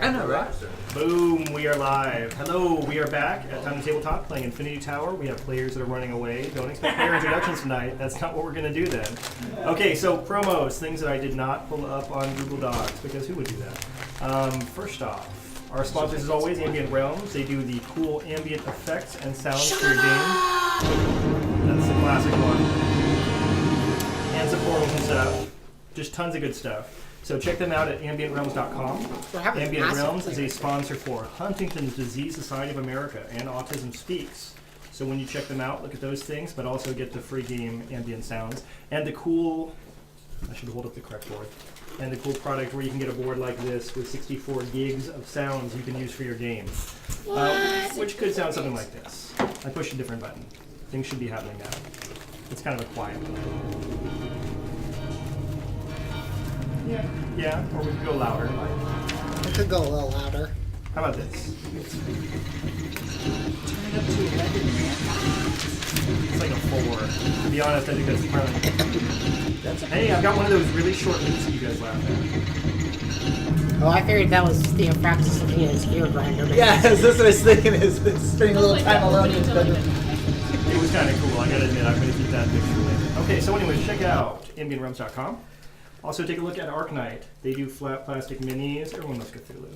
I know, right? Boom, we are live. Hello, we are back at Time to Tabletop playing Infinity Tower. We have players that are running away. Don't expect player introductions tonight. That's not what we're going to do then. Okay, so promos, things that I did not pull up on Google Docs, because who would do that? First off, our sponsors as always, Ambient Realms. They do the cool ambient effects and sounds for your game. That's the classic one. And some portals and stuff. Just tons of good stuff. So check them out at ambientrealms.com. Ambient Realms is a sponsor for Huntington's Disease Society of America and Autism Speaks. So when you check them out, look at those things, but also get the free game ambient sounds. And the cool, I should hold up the correct board, and the cool product where you can get a board like this with 64 gigs of sounds you can use for your game. Which could sound something like this. I push a different button. Things should be happening now. It's kind of a quiet one. Yeah, or we could go louder. It could go a little louder. How about this? Turn it up to 11. It's like a 4. To be honest, I think that's probably... Hey, I've got one of those really short loops that you guys laughed at. Oh, I figured that was Theophraxis looking at his ear grinder. Yeah, that's what I was thinking, is spending a little time alone in his bedroom. It was kind of cool, I gotta admit. I'm gonna keep that picture later. Okay, so anyways, check out ambientrealms.com. Also, take a look at Arknight. They do flat plastic minis. Everyone loves Cthulhu.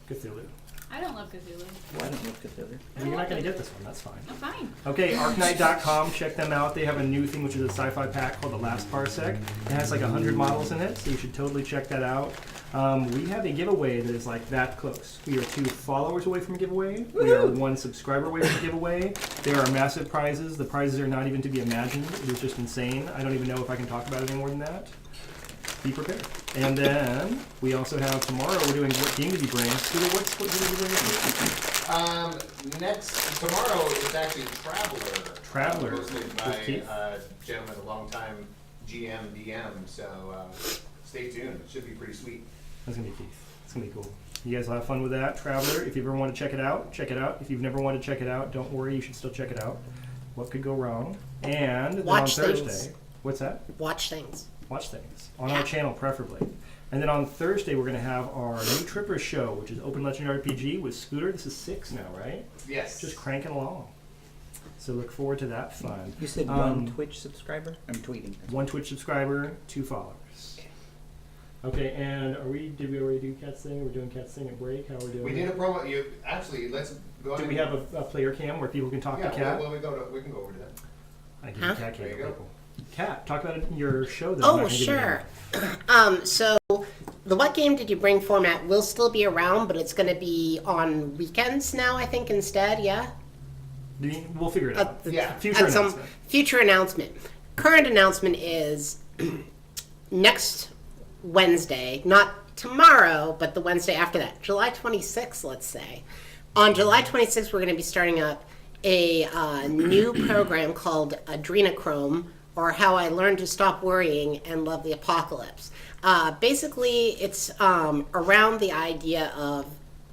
Cthulhu. I don't love Cthulhu. Why don't look at the other? You're not going to get this one. That's fine. I'm fine. Okay, Arknight.com. Check them out. They have a new thing, which is a sci-fi pack called The Last Parsec. It has like 100 models in it, so you should totally check that out. We have a giveaway that is like that close. We are 2 followers away from a giveaway. We are 1 subscriber away from a giveaway. There are massive prizes. The prizes are not even to be imagined. It is just insane. I don't even know if I can talk about it any more than that. Be prepared. And then we also have tomorrow. We're doing what game did you bring? Scooter, what game did you bring? Tomorrow is actually Traveler. Traveler. Hosted by a gentleman, a longtime GM, DM. So stay tuned. It should be pretty sweet. That's gonna be Keith. It's gonna be cool. You guys will have fun with that. Traveler. If you ever want to check it out, check it out. If you've never wanted to check it out, don't worry. You should still check it out. What could go wrong? And then Watch on Thursday, things. what's that? Watch things. Watch things on our channel, preferably. And then on Thursday, we're going to have our new Tripper show, which is Open Legend RPG with Scooter. This is 6 now, right? Yes. Just cranking along. So look forward to that fun. You said 1 Twitch subscriber? I'm tweeting. 1 Twitch subscriber, 2 followers. Okay, and did we already do Cat's Thing? We're doing Cat's Thing at break? How are we doing? We did a promo. Let's go ahead. Do we have a player cam where people can talk to Cat? Yeah, well, we can go over to that. I give you Cat cam. There you go. Kat, talk about your show. That Oh, sure. So the What Game Did You Bring format will still be around, but it's going to be on weekends now, I think, instead, yeah? We'll figure it out. Future At some announcement. future announcement. Current announcement is next Wednesday, not tomorrow, but the Wednesday after that, July 26th, let's say. On July 26th, we're going to be starting up a new program called Adrenochrome, or How I Learned to Stop Worrying and Love the Apocalypse. Basically, it's around the idea of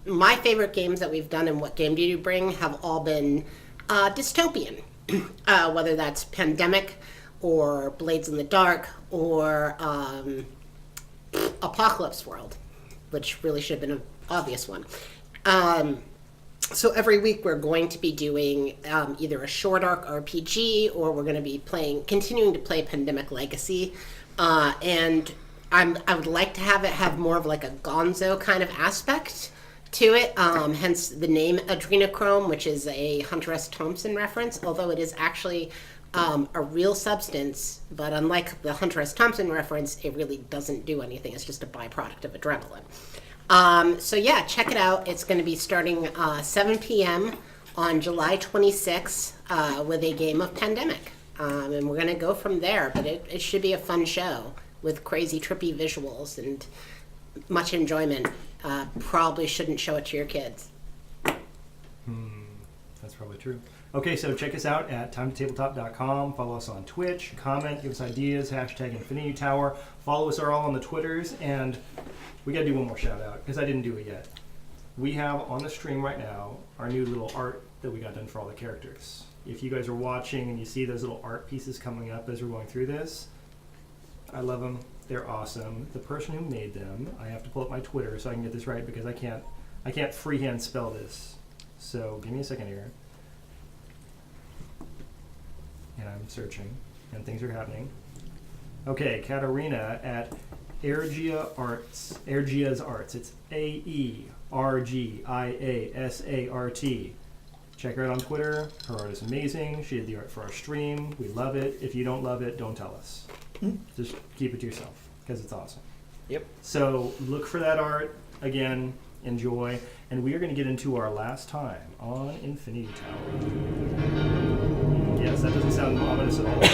my favorite games that we've done and What Game Did You Bring have all been dystopian. Whether that's Pandemic or Blades in the Dark or Apocalypse World, which really should have been an obvious one. So every week we're going to be doing either a short arc RPG or we're going to be continuing to play Pandemic Legacy. And I would like to have it have more of like a gonzo kind of aspect to it, hence the name Adrenochrome, which is a Hunter S. Thompson reference, although it is actually a real substance, but unlike the Hunter S. Thompson reference, it really doesn't do anything. It's just a byproduct of adrenaline. So yeah, check it out. It's going to be starting 7 p.m. on July 26th with a game of Pandemic. And we're going to go from there, but it should be a fun show with crazy, trippy visuals and much enjoyment. Probably shouldn't show it to your kids. That's probably true. Okay, so check us out at timetotabletop.com. Follow us on Twitch. Comment, give us ideas, hashtag Infinity Tower. Follow us all on the Twitters. And we got to do one more shout out because I didn't do it yet. We have on the stream right now our new little art that we got done for all the characters. If you guys are watching and you see those little art pieces coming up as we're going through this, I love them. They're awesome. The person who made them, I have to pull up my Twitter so I can get this right because I can't freehand spell this. So give me a second here. And I'm searching, and things are happening. Okay, Katarina at Ergia Arts. Ergia's Arts. It's AERGIASART. Check her out on Twitter. Her art is amazing. She did the art for our stream. We love it. If you don't love it, don't tell us. Just keep it to yourself because it's awesome. Yep. So look for that art. Again, enjoy. And we are going to get into our last time on Infinity Tower. Yes, that doesn't sound ominous at all.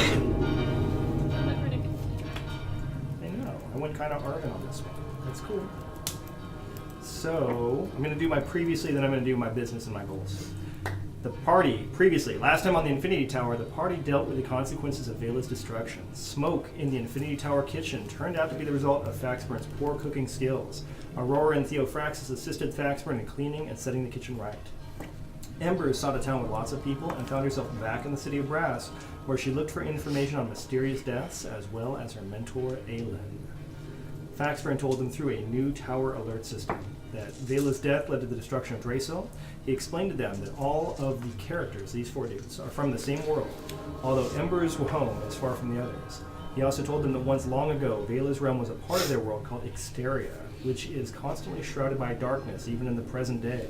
I know. I went kind of Arvin on this one. That's cool. So I'm going to do my previously, then I'm going to do my business and my goals. The party, previously, last time on the Infinity Tower, the party dealt with the consequences of Vela's destruction. Smoke in the Infinity Tower kitchen turned out to be the result of Faxburn's poor cooking skills. Aurora and Theophraxis assisted Faxburn in cleaning and setting the kitchen right. Embers sought a town with lots of people and found herself back in the City of Brass, where she looked for information on mysterious deaths as well as her mentor, Aelin. Faxburn told them through a new tower alert system that Vela's death led to the destruction of Draco. He explained to them that all of the characters, these 4 dudes, are from the same world, although Ember's home is far from the others. He also told them that once long ago, Vela's realm was a part of their world called Exteria, which is constantly shrouded by darkness, even in the present day.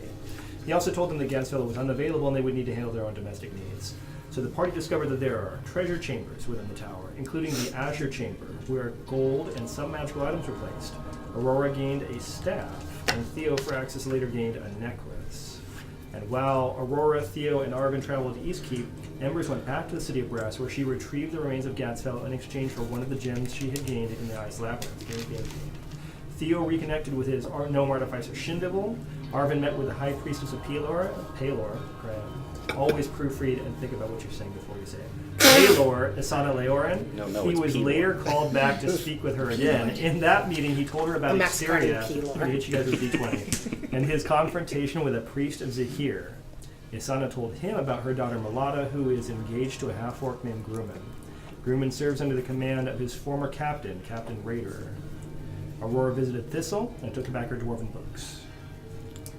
He also told them that Gansfella was unavailable and they would need to handle their own domestic needs. So the party discovered that there are treasure chambers within the tower, including the Azure Chamber, where gold and some magical items were placed. Aurora gained a staff, and Theophraxis later gained a necklace. And while Aurora, Theo, and Arvin traveled to Eastkeep, Embers went back to the City of Brass, where she retrieved the remains of Gansfell in exchange for one of the gems she had gained in the Ice Labyrinth. Theo reconnected with his gnome artificer Shindival. Arvin met with the High Priestess of Palor, always proofread and think about what you're saying before you say it. Palor, Isana Leorin. No, he it's was Palor. later called back to speak with her again. In that meeting, he told her about Max Exteria. Garden I'm gonna hit you guys with D20. And his confrontation with a priest of Zahir. Isana told him about her daughter Malada, who is engaged to a half-orc named Grumman. Grumman serves under the command of his former captain, Captain Raider. Aurora visited Thistle and took back her dwarven books.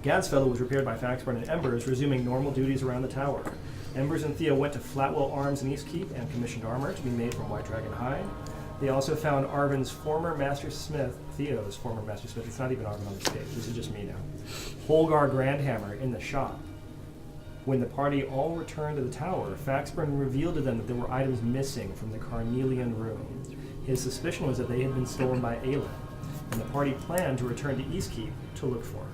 Gadsfellow was repaired by Faxburn and Embers, resuming normal duties around the tower. Embers and Theo went to Flatwell Arms in Eastkeep and commissioned armor to be made from White Dragon hide. They also found Arvin's former master smith, Theo's former master smith. It's not even Arvin on the stage. This is just me now. Holgar Grandhammer in the shop. When the party all returned to the tower, Faxburn revealed to them that there were items missing from the Carnelian room. His suspicion was that they had been stolen by Aelin, and the party planned to return to Eastkeep to look for her.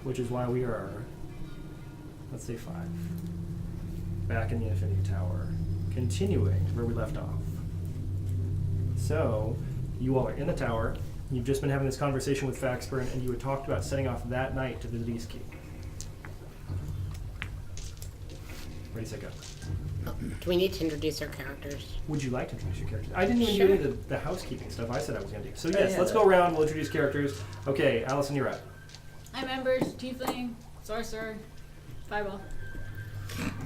Which is why we are, let's say 5, back in the Infinity Tower, continuing where we left off. So, you all are in the tower, you've just been having this conversation with Faxburn, and you had talked about setting off that night to visit Eastkeep. Ready, set, go. Do we need to introduce our characters? Would you like to introduce your characters? I didn't even Sure. do any of the housekeeping stuff I said I was going to do. So Oh, yes, yeah. let's go around, we'll introduce characters. Okay, Allison, you're up. I'm Embers, Tiefling, Sorcerer, Fireball.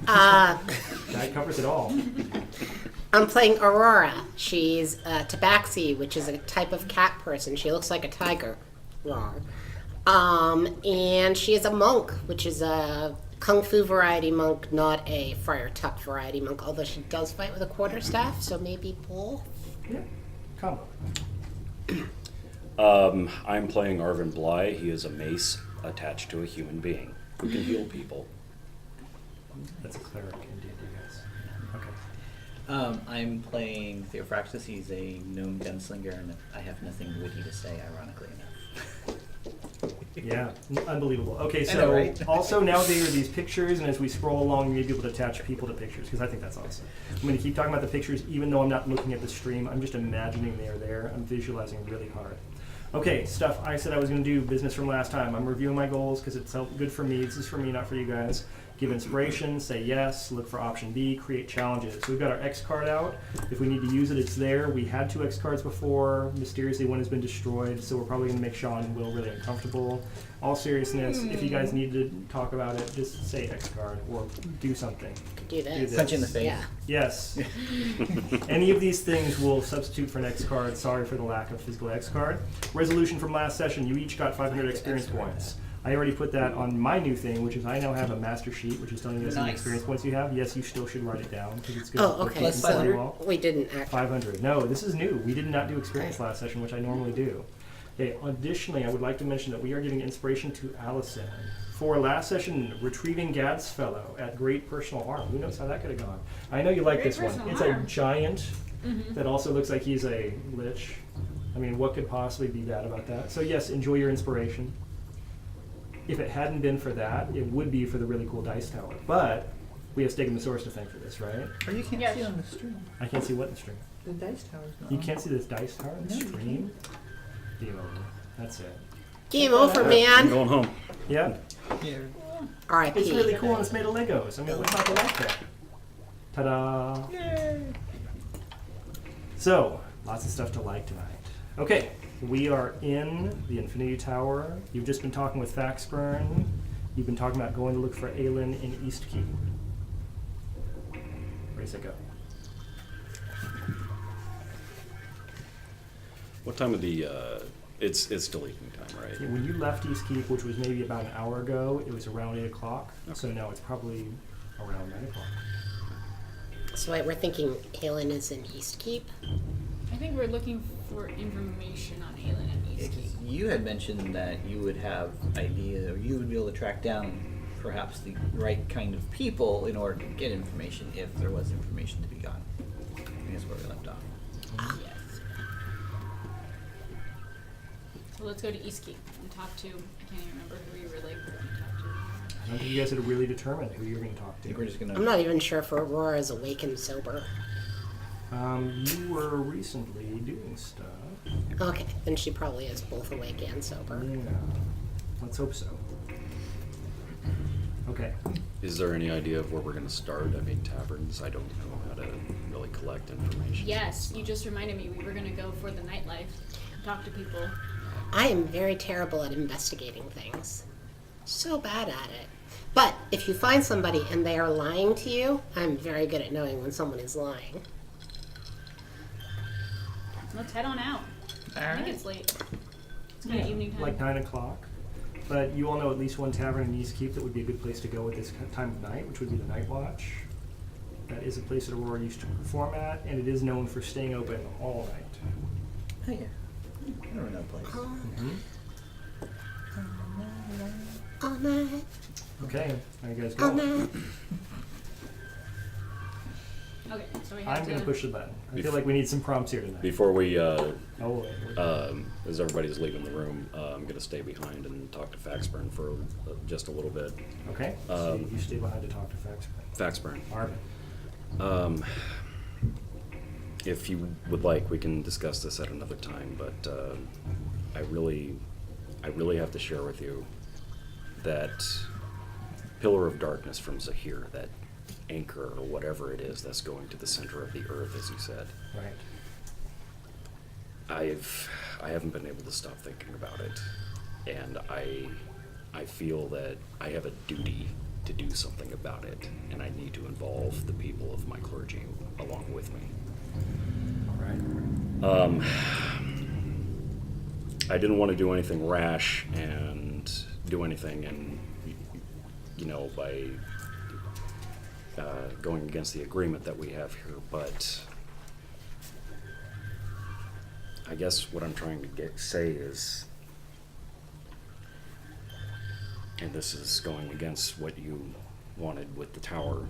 That covers it all. I'm playing Aurora. She's Tabaxi, which is a type of cat person. She looks like a tiger. Wrong. And she is a monk, which is a Kung Fu variety monk, not a Friar Tuck variety monk, although she does fight with a quarterstaff, so maybe both. Yeah, combo. I'm playing Arvin Bly. He is a mace attached to a human being who can heal people. That's a cleric indeed, you guys. Okay. I'm playing Theophraxis. He's a gnome gunslinger, and I have nothing witty to say, ironically enough. Yeah, unbelievable. Okay, I so know, right? also now there are these pictures, and as we scroll along, you may be able to attach people to pictures, because I think that's awesome. I'm going to keep talking about the pictures, even though I'm not looking at the stream. I'm just imagining they're there. I'm visualizing really hard. Okay, stuff I said I was going to do, business from last time. I'm reviewing my goals, because it's good for me. This is for me, not for you guys. Give inspiration, say yes, look for option B, create challenges. So we've got our X card out. If we need to use it, it's there. We had 2 X cards before. Mysteriously, one has been destroyed, so we're probably going to make Sean and Will really uncomfortable. All seriousness, if you guys need to talk about it, just say X card or do something. Do this. this. Punch in the face. Yeah. Yes. Any of these things will substitute for an X card. Sorry for the lack of physical X card. Resolution from last session. You each got 500 experience points. I already put that on my new thing, which is I now have a master sheet, which is telling you how many Nice. experience points you have. Yes, you still should write it down because it's good. Oh, okay. Plus So 500? we didn't act. 500. No, this is new. We did not do experience last session, which I normally do. Okay, additionally, I would like to mention that we are giving inspiration to Allison. For last session, retrieving Gad's fellow at great personal harm. Who knows how that could have gone? I know you like Great this one. personal It's harm. a giant that also looks like he's a lich. I mean, what could possibly be bad about that? So yes, enjoy your inspiration. If it hadn't been for that, it would be for the really cool dice tower. But we have Stegosaurus to thank for this, right? Or you can't Yes. see on the stream. I can't see what in the stream. The dice tower's not You on. can't see this dice tower in the No, you stream? Game over. That's it. Game over, I'm man. going home. Yeah. Yeah. R.I.P. It's really cool and it's made of Legos. I mean, what's not to like that? Ta-da! So, lots of stuff to like tonight. Okay, we are in the Infinity Tower. You've just been talking with Faxburn. You've been talking about going to look for Aelin in Eastkeep. Where does it go? What time of the? It's still evening time, right? Yeah, when you left Eastkeep, which was maybe about an hour ago, it was around 8 o'clock. So now it's probably around 9 o'clock. So wait, we're thinking Aelin is in Eastkeep? I think we're looking for information on Aelin and Eastkeep. You had mentioned that you would have idea, or you would be able to track down perhaps the right kind of people in order to get information if there was information to be gotten. I think that's where we left off. Yes. So let's go to Eastkeep and talk to. I can't even remember who we were like going to talk to. I don't think you guys had really determined who you're going to talk I think we're to. just gonna. I'm not even sure if Aurora is awake and sober. You were recently doing stuff. Okay, then she probably is both awake and sober. Yeah. Let's hope so. Okay. Is there any idea of where we're going to start? I mean, taverns. I don't know how to really collect information. Yes, you just reminded me we were going to go for the nightlife, talk to people. I am very terrible at investigating things. So bad at it. But if you find somebody and they are lying to you, I'm very good at knowing when someone is lying. Let's head on out. I think it's late. It's kind of evening time. Like 9 o'clock. But you all know at least one tavern in Eastkeep that would be a good place to go at this time of night, which would be the Night Watch. That is a place that Aurora used to perform at, and it is known for staying open all night. Oh yeah. I don't know that place. All night, Okay, how you guys all going? night. Okay, so we have I'm to. going to push the button. I feel like we need some prompts here tonight. Before we, Oh, wait, as everybody's leaving the room, I'm going to stay behind and talk to Faxburn for just a little bit. okay. So you stay behind to talk to Faxburn. Faxburn. Arvin. If you would like, we can discuss this at another time, but I really have to share with you that pillar of darkness from Zahir, that anchor or whatever it is that's going to the center of the earth, as you said. Right. I haven't been able to stop thinking about it, and I feel that I have a duty to do something about it, and I need to involve the people of my clergy along with me. All right. I didn't want to do anything rash and do anything, and by going against the agreement that we have here, but I guess what I'm trying to say is, and this is going against what you wanted with the tower,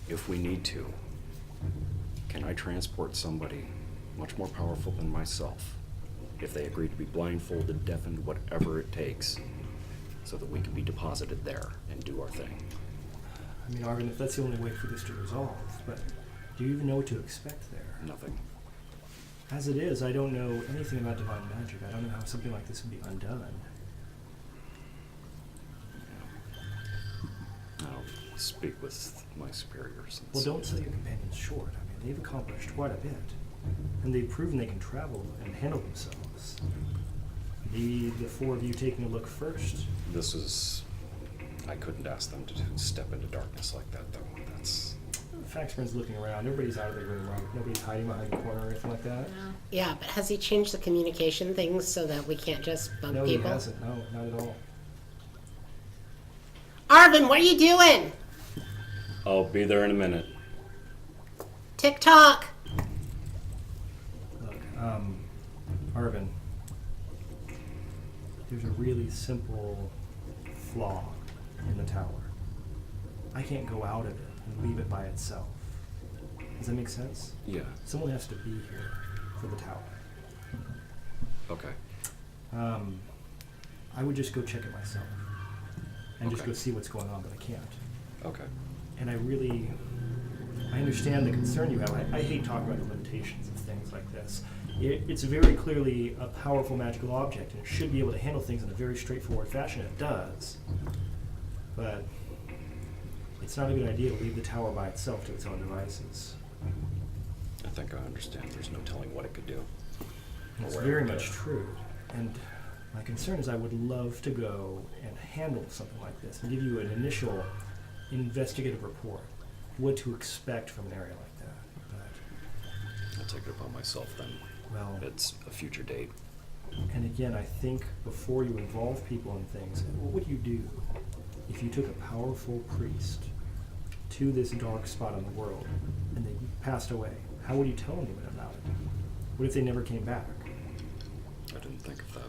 if we need to, can I transport somebody much more powerful than myself if they agree to be blindfolded, deafened, whatever it takes, so that we can be deposited there and do our thing? I mean, Arvin, if that's the only way for this to resolve, but do you even know what to expect there? Nothing. As it is, I don't know anything about divine magic. I don't know how something like this would be undone. No, speak with my superiors. and Well, see. don't sell your companions short. I mean, they've accomplished quite a bit. And they've proven they can travel and handle themselves. The four of you taking a look first. This is. I couldn't ask them to step into darkness like that, though. That's. Faxburn's looking around. Everybody's out of their room, right? Nobody's hiding behind a corner or anything like that. No. Yeah, but has he changed the communication things so that we can't just bug No, people? he hasn't. No, not at all. Arvin, what are you doing? I'll be there in a minute. TikTok. Look, Arvin, there's a really simple flaw in the tower. I can't go out of it and leave it by itself. Does that make sense? Yeah. Someone has to be here for the tower. Okay. I would just go check it myself and just Okay. go see what's going on, but I can't. Okay. And I understand the concern you have. I hate talking about the limitations of things like this. It's very clearly a powerful magical object, and it should be able to handle things in a very straightforward fashion. It does. But it's not a good idea to leave the tower by itself to its own devices. I think I understand. There's no telling what it could do. It's Or very where it much would go. true. And my concern is I would love to go and handle something like this and give you an initial investigative report, what to expect from an area like that. But, I'll take it upon myself then. well, It's a future date. and again, I think before you involve people in things, what would you do if you took a powerful priest to this dark spot in the world and they passed away? How would you tell anyone about it? What if they never came back? I didn't think of that.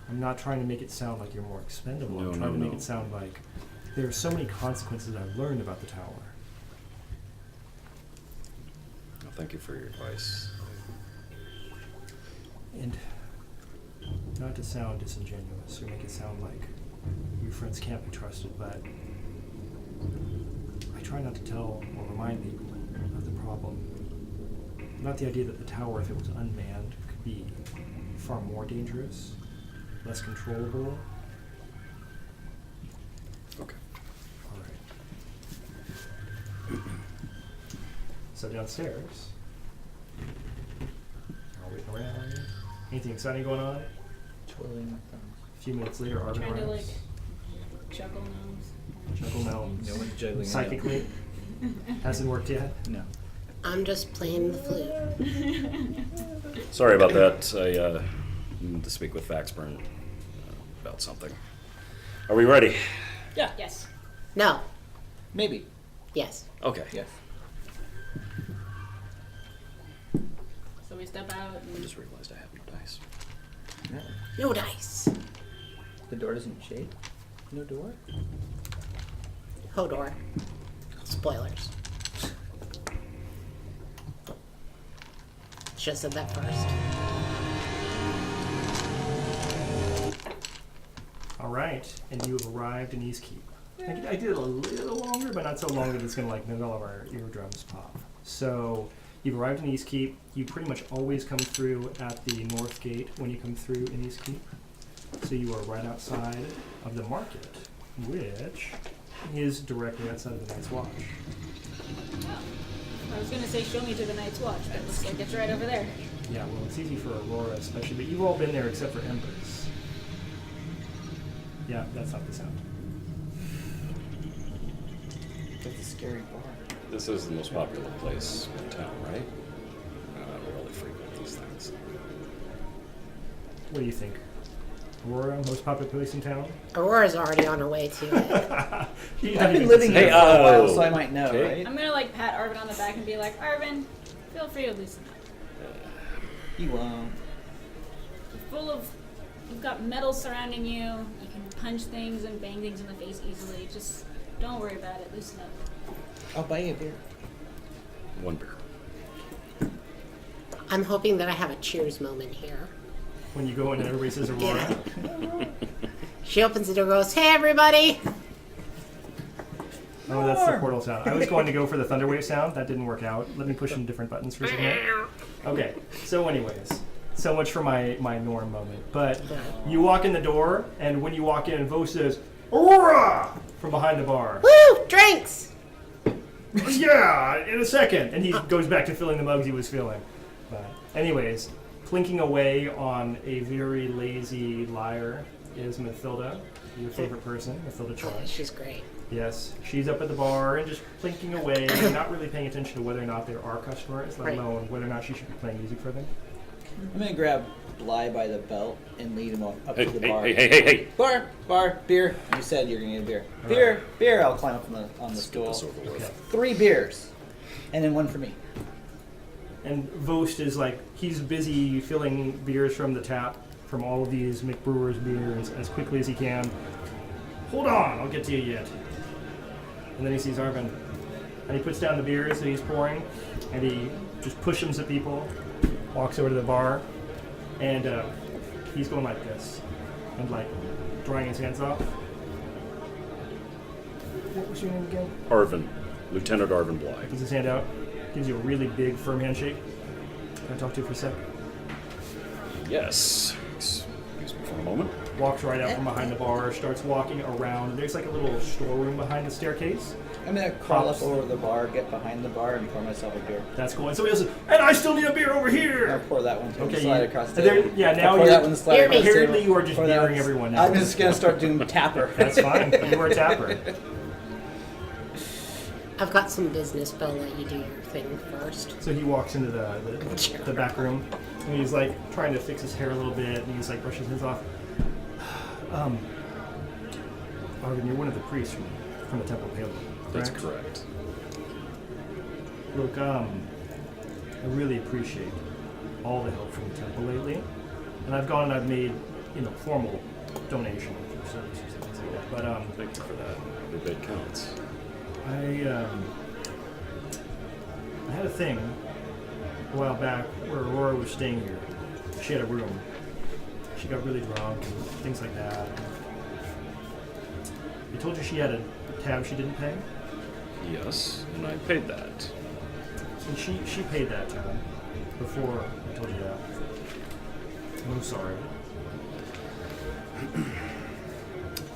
I'm not trying to make it sound like you're more expendable. No, I'm trying to make no. it sound like there are so many consequences I've learned about the tower. Well, thank you for your advice. And not to sound disingenuous or make it sound like your friends can't be trusted, but I try not to tell or remind people of the problem. Not the idea that the tower, if it was unmanned, could be far more dangerous, less controllable. Okay. All right. So downstairs, are we waiting around? Anything exciting going on? Twirling my thumbs. A few minutes later, Arvin Trying to like arrives. juggle gnomes. Juggle gnomes. No one's juggling. a Psychically. Hasn't worked yet. gnome. No. I'm just playing the flute. Sorry about that. I need to speak with Faxburn about something. Are we ready? Yeah. Yes. No. Maybe. Yes. Okay. Yes. So we step out I and just realized I have no dice. No. No dice. The door doesn't shade. No door. Hodor. Spoilers. Should have said that first. All right, and you have arrived in Eastkeep. I did it a little longer, but not so long that it's going to like make all of our eardrums pop. So you've arrived in Eastkeep. You pretty much always come through at the north gate when you come through in Eastkeep. So you are right outside of the market, which is directly outside of the Night's Watch. I was gonna say show me to the Night's Watch, but it looks like it's right over there. Yeah, well, it's easy for Aurora especially, but you've all been there except for Embers. Yeah, that's not the sound. That's a scary bar. This is the most popular place in town, right? I don't really frequent these things. What do you think? Aurora, most popular place in town? Aurora's already on her way to it. You're I've not been even living considering- here for a while, oh, so I might know, okay. right? I'm gonna like pat Arvin on the back and be like, Arvin, feel free to loosen up. You won't. You've got metal surrounding you. You can punch things and bang things in the face easily. Just don't worry about it. Loosen up. I'll buy you a beer. One beer. I'm hoping that I have a cheers moment here. When you go in and everybody says Aurora. Yeah. She opens the door and goes, "Hey, everybody!" Oh, that's the portal sound. I was going to go for the Thunderwave sound. That didn't work out. Let me push in different buttons for a second. Okay, so anyways. So much for my Norm moment. But you walk in the door, and when you walk in, Vo says, Aurora! From behind the bar. Woo! Drinks! Yeah, in a second. And he goes back to filling the mugs he was filling. But anyways, clinking away on a very lazy lyre is Mathilda, your favorite person, Mathilda Oh, Charge. she's great. Yes, she's up at the bar and just clinking away, not really paying attention to whether or not there are customers, let Right. alone whether or not she should be playing music for them. I'm gonna grab Bly by the belt and lead him up Hey, to the hey, bar. hey, hey, hey, hey! Bar, beer. You said you're gonna get a beer. All Beer, right. beer. I'll climb up on the Let's get stool. this over with. Okay. 3 beers, and then 1 for me. And Vost is like, he's busy filling beers from the tap from all of these McBrewer's beers as quickly as he can. Hold on, I'll get to you yet. And then he sees Arvin. And he puts down the beers that he's pouring, and he just pushes them at people, walks over to the bar, and he's going like this, and like drying his hands off. What was your name again? Arvin, Lieutenant Arvin Bly. Puts his hand out, gives you a really big, firm handshake. Can I talk to you for a sec? Yes. Excuse me for a moment. Walks right out from behind the bar, starts walking around. There's like a little storeroom behind the staircase. I'm gonna crawl Pops. up over the bar, get behind the bar, and pour myself a beer. That's cool. And somebody else says, and I still need a beer over I'll here! pour that one. Okay, slide you- across the there- table. yeah, I'll now pour you're- that one, slide Beer across the Apparently table. you are just Pour that beering one. everyone now. I'm just gonna start doing tapper. That's fine. You are a tapper. I've got some business, but I'll let you do your thing first. So he walks into the back room, and he's like trying to fix his hair a little bit, and he's like brushes his off. Arvin, you're one of the priests from the Temple of Halo, That's correct? correct. Look, I really appreciate all the help from the temple lately, and I've gone and I've made, formal donation for services and things like that. But Thank you for that. Every bit counts. I had a thing a while back where Aurora was staying here. She had a room. She got really drunk and things like that. I told you she had a tab she didn't pay. Yes, and I paid that. And she paid that tab before I told you that. I'm sorry.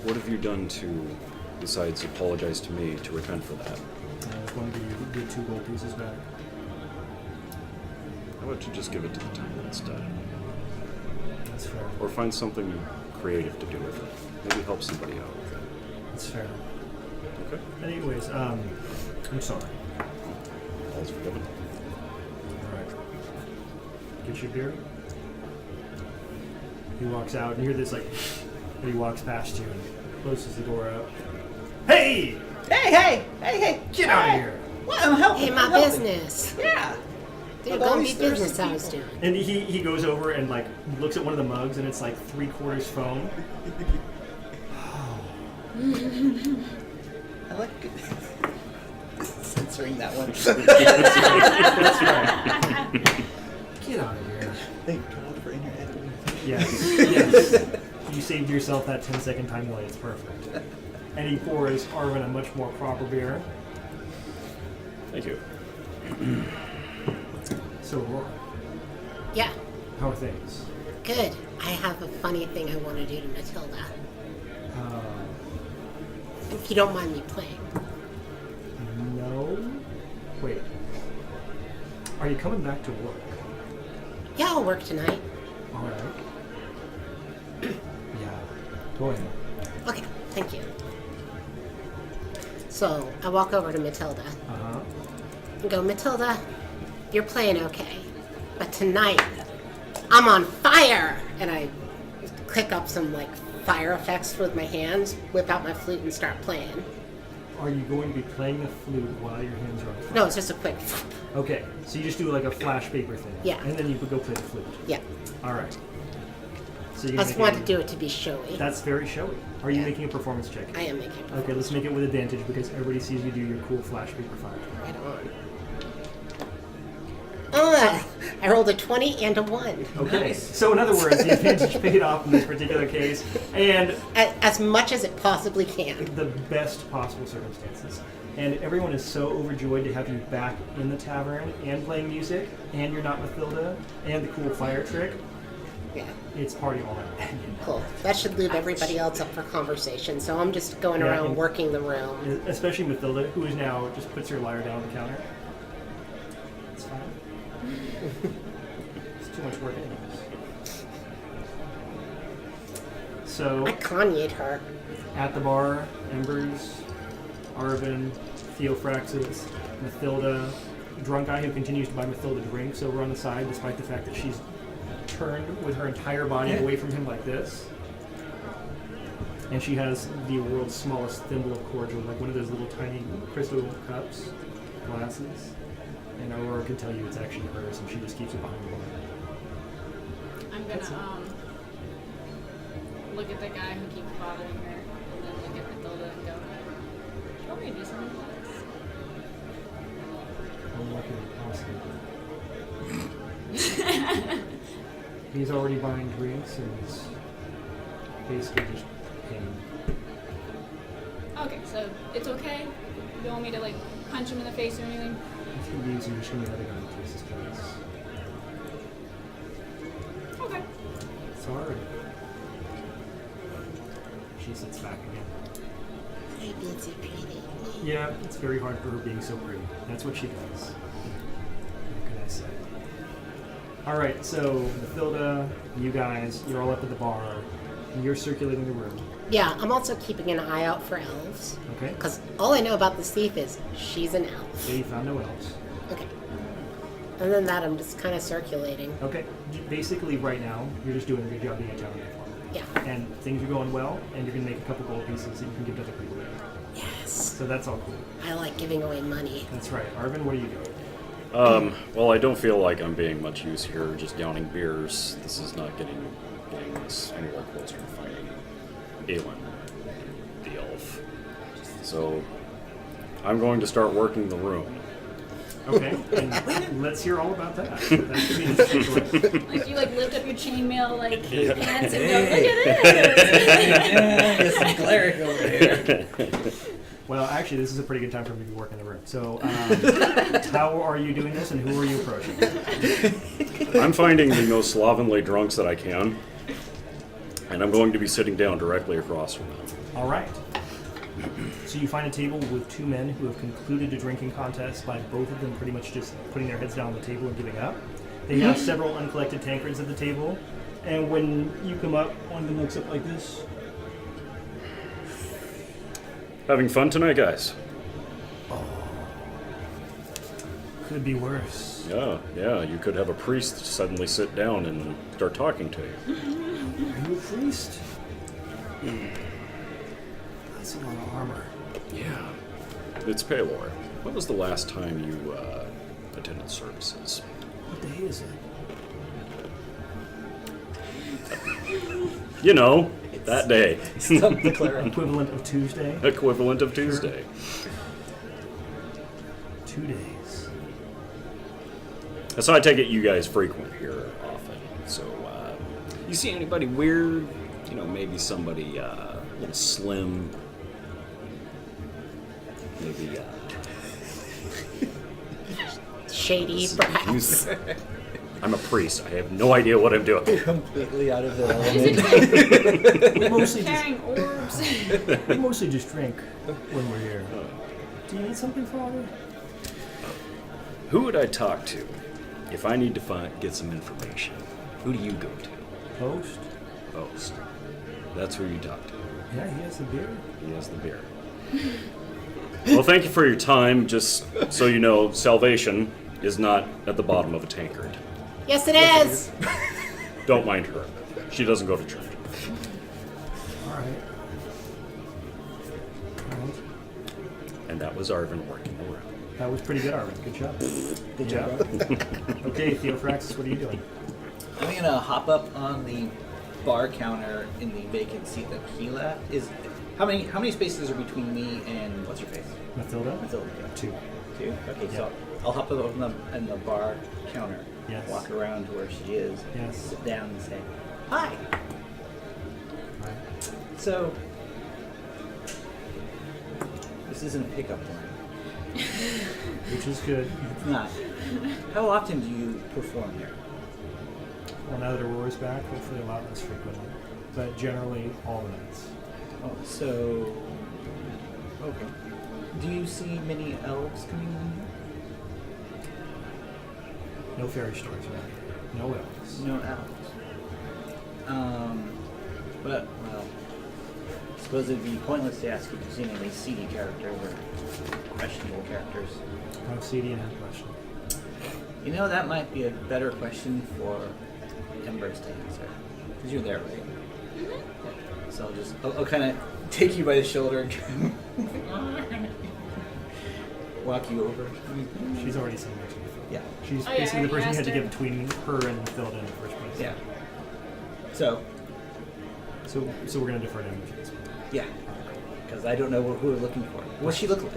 What have you done to, besides apologize to me, to repent for that? I was going to give you 2 gold pieces back. How about you just give it to the temple instead? That's fair. Or find something creative to do with it. Maybe help somebody out with it. That's fair. Okay? Anyways, I'm sorry. All's forgiven. Alright. Get your beer. He walks out, and you hear this, like, and he walks past you and closes the door up. Hey! Hey! Get out of here! What? I'm helping. Hey, my I'm helping. business. Yeah. Dude, With all gonna be these thirsty business I was people. doing. And he goes over and, like, looks at one of the mugs, and it's, like, 3/4 foam. I like censoring that one. That's right. Get out of here. Thank God for internet. Yes. You saved yourself that 10-second time delay. It's perfect. And he pours Arvin a much more proper beer. Thank you. So, Aurora, Yeah, how are things? good. I have a funny thing I want to do to Matilda. If you don't mind me playing. No. Wait. Are you coming back to work? Yeah, I'll work tonight. All right. Yeah. Go ahead. Okay, thank you. So I walk over to Matilda Uh-huh. and go, Matilda, you're playing okay, but tonight I'm on fire! And I click up some like fire effects with my hands, whip out my flute and start playing. Are you going to be playing the flute while your hands are on fire? No, it's just a quick. Okay. So you just do like a flash paper thing. Yeah. And then you go play the flute. Yeah, All right. So I you're just wanted to do it to be showy. That's very showy. Are you Yeah. making a performance check? I am making. Okay, let's make it with advantage because everybody sees you do your cool flash paper fire. Right on. I rolled a 20 and a 1. Okay. Nice. So in other words, the advantage paid off in this particular case, and As much as it possibly can. the best possible circumstances. And everyone is so overjoyed to have you back in the tavern and playing music, and you're not Mathilda, and the cool fire trick. Yeah. It's party all night. Cool. That should leave everybody else up for conversation. So I'm just going Yeah, around and- working the room. Especially Mathilda, who is now just puts her lyre down on the counter. It's fine. It's too much work anyways. So, I Kanye'd her. at the bar, Embers, Arvin, Theophraxis, Mathilda, drunk guy who continues to buy Mathilda drinks over on the side, despite the fact that she's turned with her entire body away from him like this. And she has the world's smallest thimble of cordial, like one of those little tiny crystal cups, glasses. And Aurora can tell you it's actually hers, and she just keeps it behind the bar. I'm gonna look at the guy who keeps bothering her, and then look at Matilda and go, "Do you want me to do something about this?" He's already buying drinks, and he's basically just paying. Okay, so it's okay. You don't want me to like punch him in the face or anything? If he leaves, you're just going to let it go in his place. Okay. Sorry. She sits back again. Hey, Bitsy pretty. Yeah, it's very hard for her being so pretty. That's what she does. What can I say? Alright, so Mathilda, you guys, you're all up at the bar. And you're circulating the room. Yeah, I'm also keeping an eye out for elves. Okay? Because all I know about this thief is she's an elf. So you found no elves. Okay. And then that I'm just kind of circulating. Okay. Basically, right now, you're just doing a good job being a town performer. Yeah. And things are going well, and you're going to make a couple gold pieces that you can give to other people. Yes. So that's all cool. I like giving away money. That's right. Arvin, what are you doing? Well, I don't feel like I'm being much use here, just downing beers. This is not getting us anywhere closer to fighting Aelin, the elf. So, I'm going to start working the room. Okay. And let's hear all about that. That should be an interesting. Like you like lift up your chainmail like hands and go, look at this. Yeah, there's some cleric over here. Well, actually, this is a pretty good time for me to be working the room. So, how are you doing this, and who are you approaching? I'm finding the most slovenly drunks that I can, and I'm going to be sitting down directly across from them. All right. So you find a table with two men who have concluded a drinking contest by both of them pretty much just putting their heads down on the table and giving up. They have several uncollected tankards at the table, and when you come up, one of them looks up like this. Having fun tonight, guys? Could be worse. Yeah, you could have a priest suddenly sit down and start talking to you. Are you a priest? That's a lot of armor. Yeah. It's Paylor. When was the last time you attended services? What day is it? You know, that day. Stump the cleric. Equivalent of Tuesday? Equivalent of Tuesday. 2 days. So I take it you guys frequent here often. So, you see anybody weird? You know, maybe somebody a little slim. Maybe Shady, perhaps. I'm a priest. I have no idea what I'm doing. Completely out of the element. We mostly just, Carrying orbs. we mostly just drink when we're here. Do you need something, Father? Who would I talk to if I need to get some information? Who do you go to? Post? Host. That's who you talk to. Yeah, he has a beer. He has the beer. Well, thank you for your time. Just so you know, salvation is not at the bottom of a tankard. Yes, it is. Don't mind her. She doesn't go to church. All right. All right. And that was Arvin working the room. That was pretty good, Arvin. Good job. Good job. Okay, Theophraxis, what are you doing? I'm gonna hop up on the bar counter in the vacant seat that he left. How many spaces are between me and what's her face? Mathilda? Mathilda. 2. Two? Okay, Yeah. so I'll hop up on the bar counter. Yes. Walk around to where she is. Yes. Sit down and say, "Hi." Right. So this isn't a pickup line. Which is good. It's not. How often do you perform here? Well, now that Aurora's back, hopefully a lot less frequently. But generally, all the nights. Oh, so okay. Do you see many elves coming in here? No fairy stories around here. No elves. No elves. But well, I suppose it'd be pointless to ask if you've seen any seedy characters or questionable characters. How seedy and how questionable. You know, that might be a better question for Embers to answer. Because you're there, right? Yeah. So I'll kind of take you by the shoulder and walk you over. She's already seen next to Mathilda. Yeah. She's Oh, yeah, basically the I person you had asked to her. get between her and Mathilda in the first place. Yeah. So, So we're going to defer to Emma for this one. yeah. Because I don't know who we're looking for. What's she look like?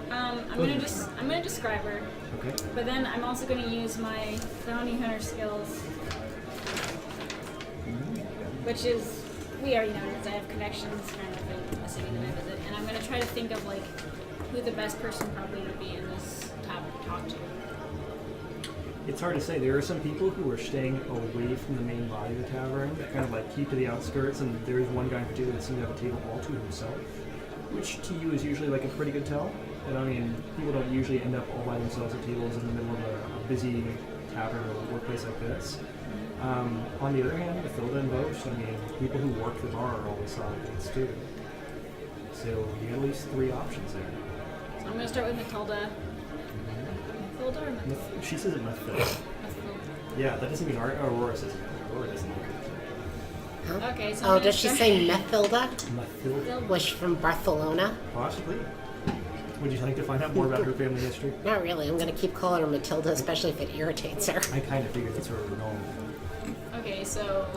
I'm gonna describe her, Okay. but then I'm also gonna use my bounty hunter skills, which is we already know because I have connections kind of in the city that I visit, and I'm gonna try to think of like who the best person probably would be in this tavern to talk to. It's hard to say. There are some people who are staying away from the main body of the tavern, kind of like keep to the outskirts, and there is one guy in particular that seems to have a table all to himself, which to you is usually like a pretty good tell. And I mean, people don't usually end up all by themselves at tables in the middle of a busy tavern or workplace like this. On the other hand, Mathilda and Vosh, I mean, people who work the bar are always solid things too. So you get at least 3 options there. So I'm gonna start with Matilda. Matilda or Matilda? She says it Mathilda. Matilda. Yeah, that doesn't mean Aurora says it. Aurora doesn't like it. Huh? Okay, so I'm Oh, gonna does she start- say Mathilda? Mathilda? Was she from Barcelona? Possibly. Would you like to find out more about her family history? Not really. I'm going to keep calling her Matilda, especially if it irritates her. I kind of figured that's where we were going. Okay, so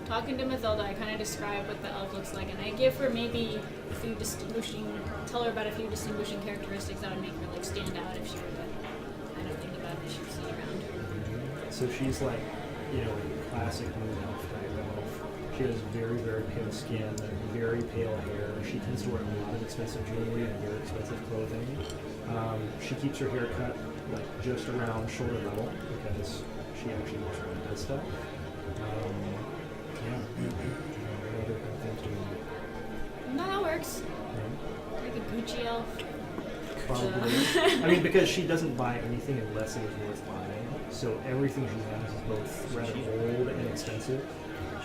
talking to Mathilda, I kind of describe what the elf looks like, and I give her maybe a few tell her about a few distinguishing characteristics that would make her like stand out if she were to kind of think about it if she was seen around. So she's like, you know, classic moon elf type elf. She has very, very pale skin and very pale hair. She tends to wear a lot of expensive jewelry and very expensive clothing. She keeps her hair cut like just around shoulder level because she actually works around that stuff. Yeah. What other kind of things do we No, that works. know? Like a Gucci elf. Probably. I mean, because she doesn't buy anything unless it is worth buying. So everything she has is both rather old and expensive.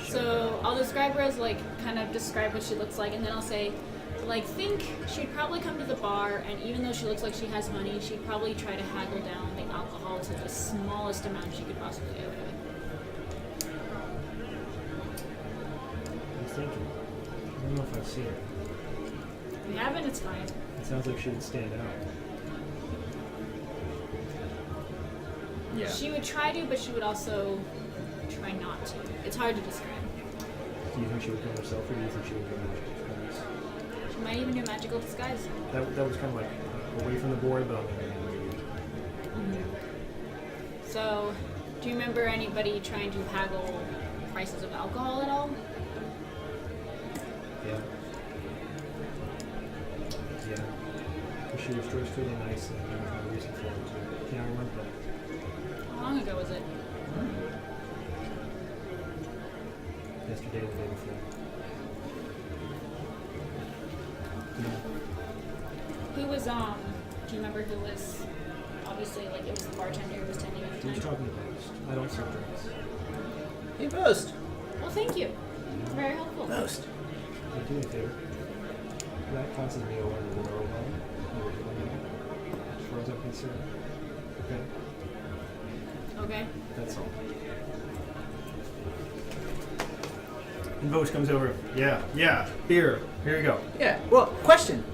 So I'll describe her as like kind of describe what she looks like, and then I'll say, like, think she'd probably come to the bar, and even though she looks like she has money, she'd probably try to haggle down the alcohol to the smallest amount she could possibly get away with. I'm thinking. I don't know if I've seen her. If you haven't, it's fine. It sounds like she would stand out. Yeah. She would try to, but she would also try not to. It's hard to describe. Do you think she would come herself, or do you think she would go magical disguise? She might even do magical disguise. That was kind of like away from the board, but on the other hand, So, do you remember anybody trying to haggle prices of alcohol at all? yeah. Yeah. But she was dressed really nice, and there was no reason for her to. Can't remember that. How long ago was it? Yesterday or the day before. Yeah. Who was, do you remember who was, obviously, like, it was the bartender who was tending at the Who's time? talking about? I don't serve drinks. Hey, Post. Well, thank you. It's very helpful. Post. Hey, do me a favor. That tosses me over to the lower one. As far as I'm concerned. Okay? Okay. That's all. And Vosh comes over. Yeah. Here you go. Yeah. Well, question.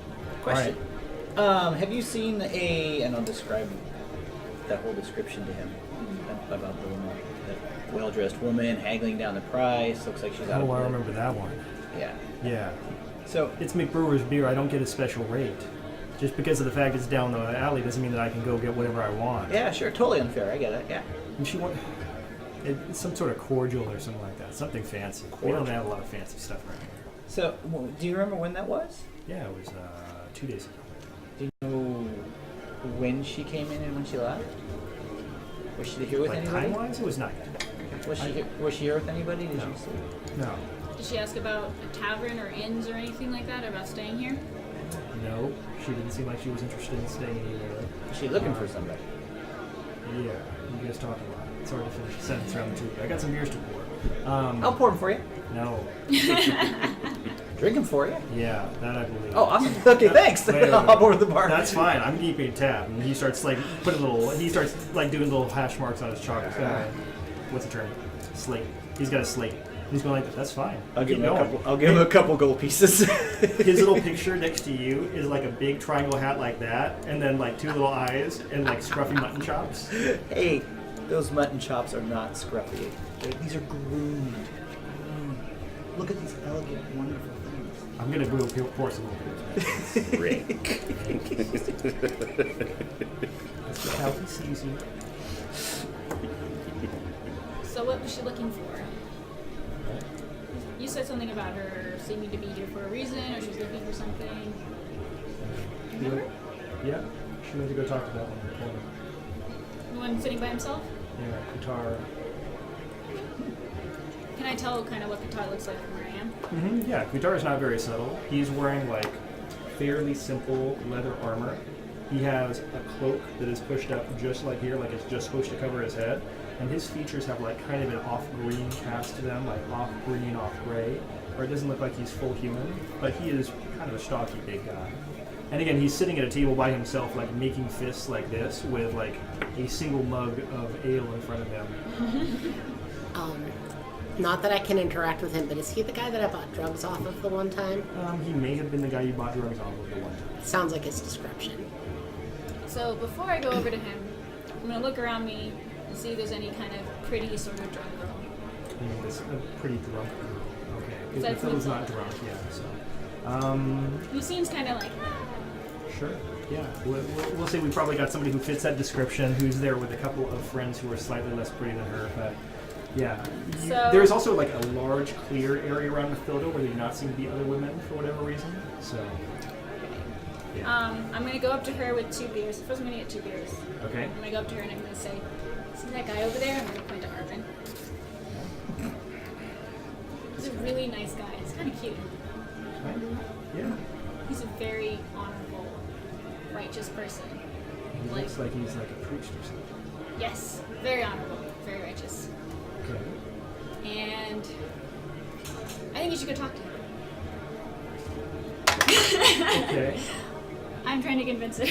Have you seen and I'll describe that whole description to him about the woman, that well-dressed woman haggling down the price. Looks like she's out of Oh, I work. remember that one. Yeah. Yeah. So It's McBrewer's beer. I don't get a special rate. Just because of the fact it's down the alley doesn't mean that I can go get whatever I want. yeah, sure, totally unfair. I get it. Yeah. And she want it's some sort of cordial or something like that. Something fancy. We don't have a lot of fancy stuff around here. So, do you remember when that was? Yeah, it was 2 days ago. Do you know when she came in and when she left? Was she here with Like anybody? time-wise, it was night. Was she here with anybody? Did you see? No. Did she ask about a tavern or inns or anything like that, or about staying here? No. She didn't seem like she was interested in staying anywhere. Is she looking for somebody? Yeah. You guys talk a lot. It's hard to finish a sentence around the two. I got some beers to pour. I'll pour them for you. No. Drink them for you. Yeah, that I believe. Oh, awesome. Okay, thanks. Wait. I'll hop over to the bar. That's fine. I'm keeping tab. And he starts like doing little hash marks on his chocolate. What's the term? Slate. He's got a slate. He's going like that. That's fine. I'll give Keep him a going. couple. I'll give him a couple gold pieces. His little picture next to you is like a big triangle hat like that, and then like two little eyes and like scruffy mutton chops. Hey, those mutton chops are not scruffy. These are groomed. Look at these elegant, wonderful things. I'm gonna pour some more. Rick. That's just how he sees you. So what was she looking for? You said something about her seeming to be here for a reason, or she's looking for something. Remember? Yeah. She went to go talk to that one in the corner. The one sitting by himself? Yeah, Qatar. Can I tell kind of what Qatar looks like from where I am? Yeah, Qatar is not very subtle. He's wearing like fairly simple leather armor. He has a cloak that is pushed up just like here, like it's just supposed to cover his head. And his features have like kind of an off-green cast to them, like off-green, off-gray. Or it doesn't look like he's full human, but he is kind of a stocky big guy. And again, he's sitting at a table by himself, like making fists like this, with like a single mug of ale in front of him. Not that I can interact with him, but is he the guy that I bought drugs off of the one time? He may have been the guy you bought drugs off of the one time. Sounds like his description. So before I go over to him, I'm going to look around me and see if there's any kind of pretty sort of drunk girl. It's a pretty drunk girl. Okay. Because That's the fellow's what's not up. drunk, yeah, so. Who seems kind of like, Sure. Yeah. We'll say we probably got somebody who fits that description, who's there with a couple of friends who are slightly less pretty than her, but yeah. So- There's also like a large clear area around Mathilda where there do not seem to be other women for whatever reason, so. I'm going to go up to her with 2 beers. First I'm going to get 2 beers. Okay. I'm going to go up to her and I'm going to say, see that guy over there? I'm going to point to Arvin. He's a really nice guy. He's kind of cute. Yeah. He's a very honorable, righteous person. He Like- looks like he's like a priest or something. Yes, very honorable, very righteous. Okay. And I think you should go talk to him. Okay. I'm trying to convince her.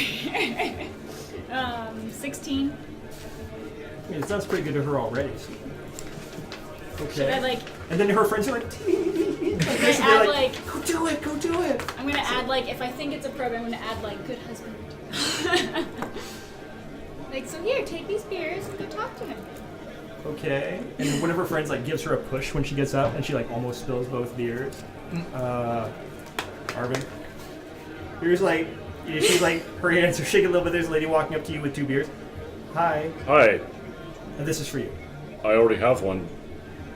16. I mean, it sounds pretty good to her already. So. Okay. Should I like? And then her friends are like, Should I they're add like, like? go do it, go do it. I'm gonna add like if I think it's appropriate, I'm gonna add like good husband. Like so here, take these beers and go talk to him. Okay. And one of her friends like gives her a push when she gets up, and she like almost spills both beers. Arvin. Here's like, she's like, her hands are shaking a little bit. There's a lady walking up to you with 2 beers. Hi, Hi, and this is for you. I already have one.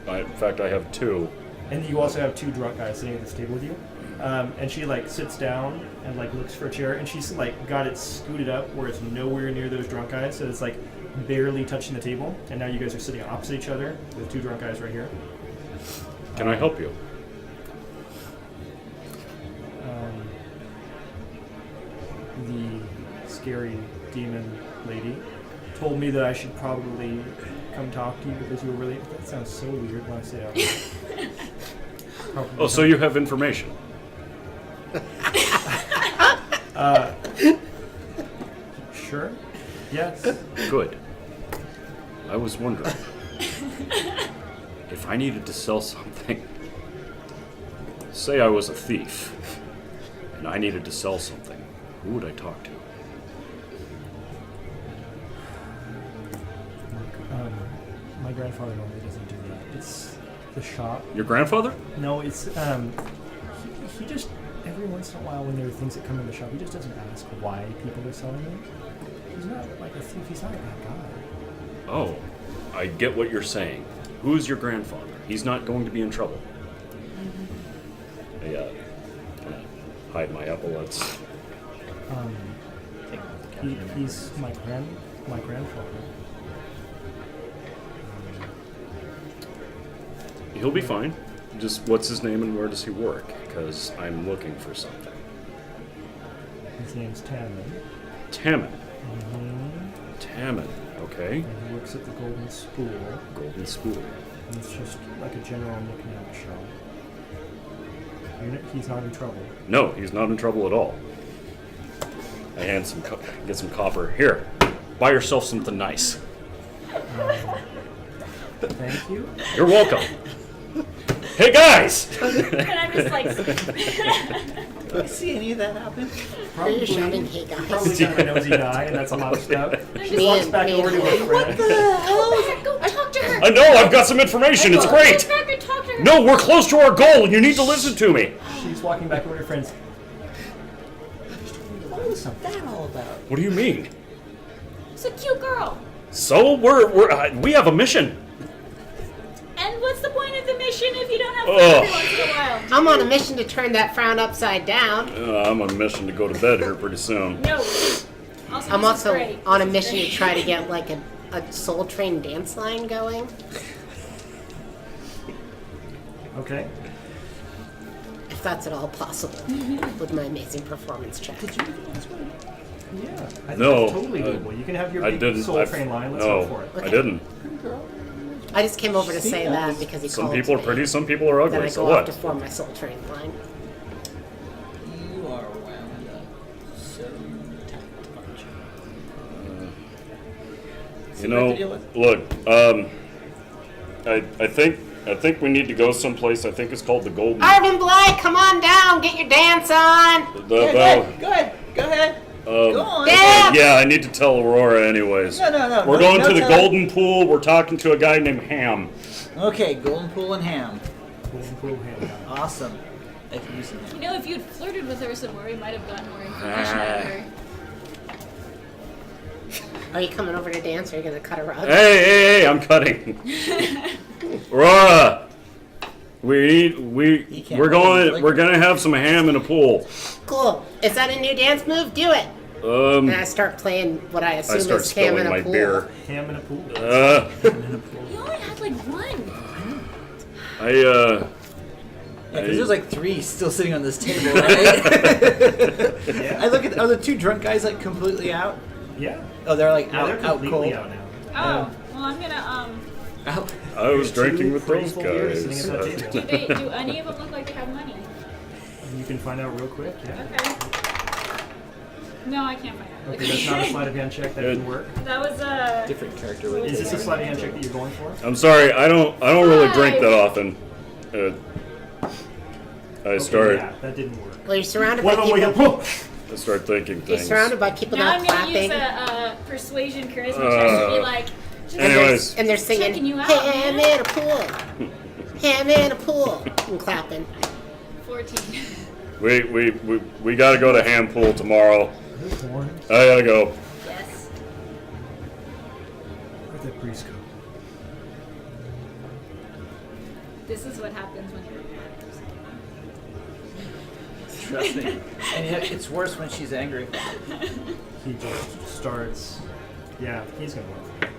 In fact, I have 2. And you also have 2 drunk guys sitting at this table with you. And she like sits down and like looks for a chair, and she's like got it scooted up where it's nowhere near those drunk guys, so it's like barely touching the table. And now you guys are sitting opposite each other with 2 drunk guys right here. Can I help you? The scary demon lady told me that I should probably come talk to you because you were really. That sounds so weird when I say it. Oh, so you have information. Sure. Yes. Good. I was wondering if I needed to sell something. Say I was a thief and I needed to sell something. Who would I talk to? My grandfather normally doesn't do that. It's the shop. Your grandfather? No, it's he just every once in a while when there are things that come in the shop, he just doesn't ask why people are selling them. He's not like a thief. He's not a bad guy. Oh, I get what you're saying. Who's your grandfather? He's not going to be in trouble. Yeah. Hide my epaulets. He's my grandfather. He'll be fine. Just what's his name and where does he work? Because I'm looking for something. His name's Tammin. Tammin. Tammin. Okay. And he works at the Golden Spool. Golden Spool. And it's just like a general knick-knack shop. He's not in trouble. No, he's not in trouble at all. I hand some, get some copper. Here, buy yourself something nice. Thank you. You're welcome. Hey guys! And I'm just like, Do I see any of that happen? You're shouting, hey Probably guys. kind of a nosy guy, and that's a lot of stuff. She Me walks and- back me over and to her Lou. friend. go talk to her. I know, I've got some information. It's great. Go back and talk to her. No, we're close to our goal. You need to listen to me. She's walking back over to her friends. What was that all about? What do you mean? It's a cute girl. So we have a mission. And what's the point of the mission if you don't have Ugh. fun every once in a while? I'm on a mission to turn that frown upside down. I'm on a mission to go to bed here pretty soon. No. Also, I'm this is also great. on a This is mission to great. try to get like a Soul Train dance line going. Okay. If that's at all possible with my amazing performance check. Did you do this one? Yeah. I think No, that's totally doable. You can have your I big didn't. Soul Train line. Let's no, go for it. I didn't. I just came over to say that because he Some called people are me. pretty, some people are Then ugly. I So go off to what? form my Soul Train line. You are wound up so tight. You know, look. I think we need to go someplace. I think it's called the Golden. Arvin Blythe, come on down, get your dance on. The, Go well, ahead. Go ahead. Go on. Dance. yeah, I need to tell Aurora anyways. No. We're no- going no to the telling. Golden Pool. We're talking to a guy named Ham. Okay, Golden Pool and Ham. Golden Pool hand down. Awesome. I can use it. You know, if you'd flirted with her some more, you might have gotten more information out of her. Are you coming over to dance or are you going to cut her out? Hey, I'm cutting. Aurora, we're gonna have some ham in a pool. Cool. Is that a new dance move? Do it. And I start playing what I I assume start is ham spilling in a my pool. beer. Ham in a pool. You only had like one. Yeah, because there's like 3 still sitting on this table, right? I look at, are the 2 drunk guys like completely out? Yeah. Oh, they're like Yeah, out, they're out completely cold. out now. Oh, well, I'm gonna Out. I was Two drinking with pretty those full beers guys. sitting at that table. do any of them look like they have money? You can find out real quick. Yeah. Okay. No, I can't find out. Okay, that's not a sleight of hand check. That didn't work. That was Different character. With Is this a sleight of hand check that you're going for? I'm sorry, I don't really drink that often. I start Yeah, that didn't work. Well, you're surrounded One by of them we people. have. I start thinking You're things. surrounded by people Now that I'm are gonna use clapping. a persuasion charisma check to be like, just Anyways, And they're checking singing, you out, ham man." in a pool. Ham in a pool. And clapping. 14. we gotta go to Ham Pool tomorrow. Those horns. I gotta go. Yes. Where'd that priest go? This is what happens when you're Trust me. And yet it's worse when she's angry. He just starts. Yeah, he's gonna work.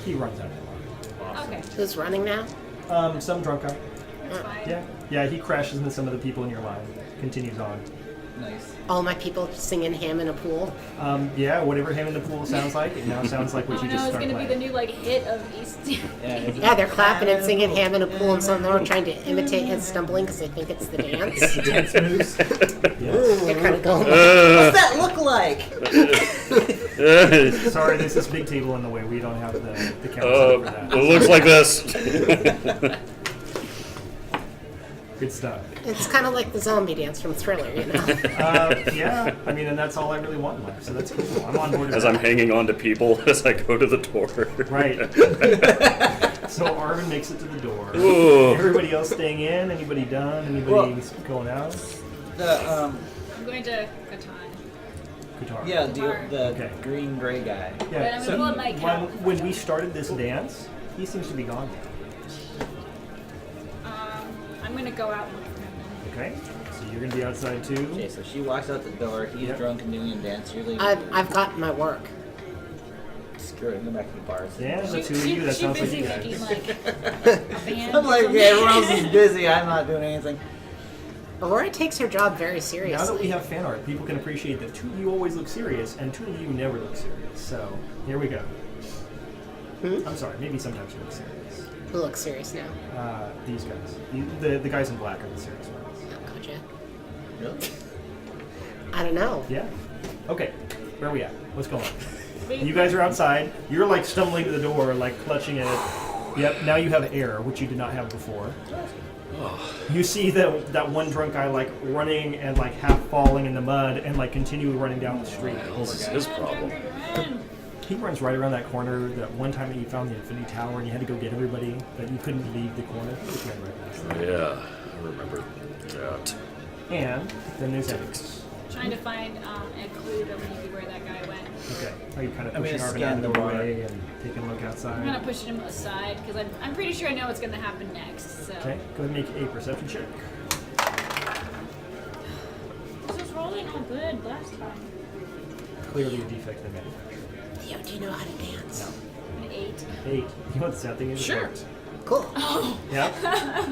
He runs out of line. Okay, Who's running now? Some drunk guy. that's fine. Yeah, he crashes into some of the people in your line. Continues on. Nice. All my people singing ham in a pool. Yeah, whatever him in the pool sounds like, it now sounds like what Oh you just no, it's started gonna be the playing. new like hit of East. Yeah, they're clapping and singing ham in a pool, and some of them are trying to imitate his stumbling because they think it's the dance. Dance moves. Yes. They're kind of going. What's that look like? Sorry, there's this big table in the way. We don't have the camera for that. It looks like this. Good stuff. It's kind of like the zombie dance from Thriller, you know. Yeah, I mean, and that's all I really want in life, so that's cool. I'm on board with As that. I'm hanging on to people as I go to the door. Right. So Arvin makes it to the door. Ooh. Everybody else staying in? Anybody done? Anybody going out? The I'm going to Catan. Guitar. yeah, the Okay. green gray guy. But Yeah. I'm So gonna pull up my account. when we started this dance, he seems to be gone now. I'm gonna go out and look for him. Okay. So you're gonna be outside too. Okay, so she walks out the door. He's Yep. drunk and doing a dance. You're leaving. I've gotten my work. It's through it and go back to the bars. Yeah, the two of you, that sounds like busy you guys. making like a band. I'm or like, something. yeah, everyone else is busy. I'm not doing anything. Aurora takes her job very seriously. Now that we have fan art, people can appreciate that two of you always look serious and two of you never look serious. So, here we go. I'm sorry, maybe sometimes you look serious. Who looks serious now? These guys. The guys in black are the serious ones. Oh, gotcha. Really? I don't know. Yeah? Okay, where are we at? What's going on? Wait, You guys are outside. You're like stumbling to the door, like clutching at it. Yep, now you have air, which you did not have before. You see that one drunk guy like running and like half falling in the mud and like continue running down the street. This is his problem. run. He runs right around that corner. That one time that you found the Infinity Tower and you had to go get everybody, but you couldn't leave the corner. He just ran right past that. Yeah, I remember that. And then there's Alex. Trying to find a clue to maybe where that guy went. Okay, are you kind of I'm pushing gonna Arvin scan out of the the water. way and taking a look I'm outside? gonna push him aside because I'm pretty sure I know what's gonna happen next. So Okay, go ahead and make a perception check. this was rolling all good last time. Clearly a defect in the manufacturer. Yo, do you know how to dance? An 8. 8. You know what the sad thing is? It Sure. works. Cool. Yeah.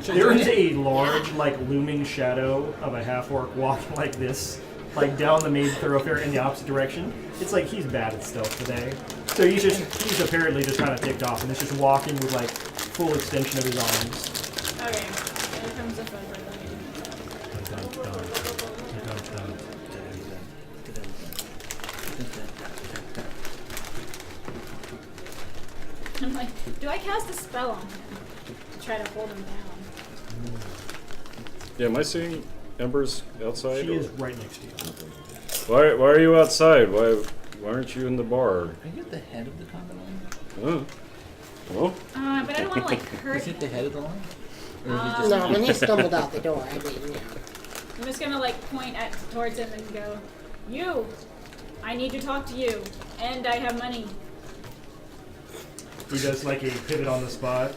There is a large, like, looming shadow of a half-orc walking like this, like down the main thoroughfare in the opposite direction. It's like he's bad at stealth today. So he's apparently just kind of ticked off and is just walking with like full extension of his arms. Okay, here comes the fun part. I'm like, do I cast a spell on him to try to hold him down? Yeah, am I seeing Embers outside? She is right next to you. Why are you outside? Why aren't you in the bar? Are you at the head of the conga line? Well, But I don't want to like hurt Is it the him. head of the line? Or is it just No, when he stumbled out the door, I mean, yeah. I'm just gonna like point towards him and go, "You, I need to talk to you, and I have money." He does like a pivot on the spot.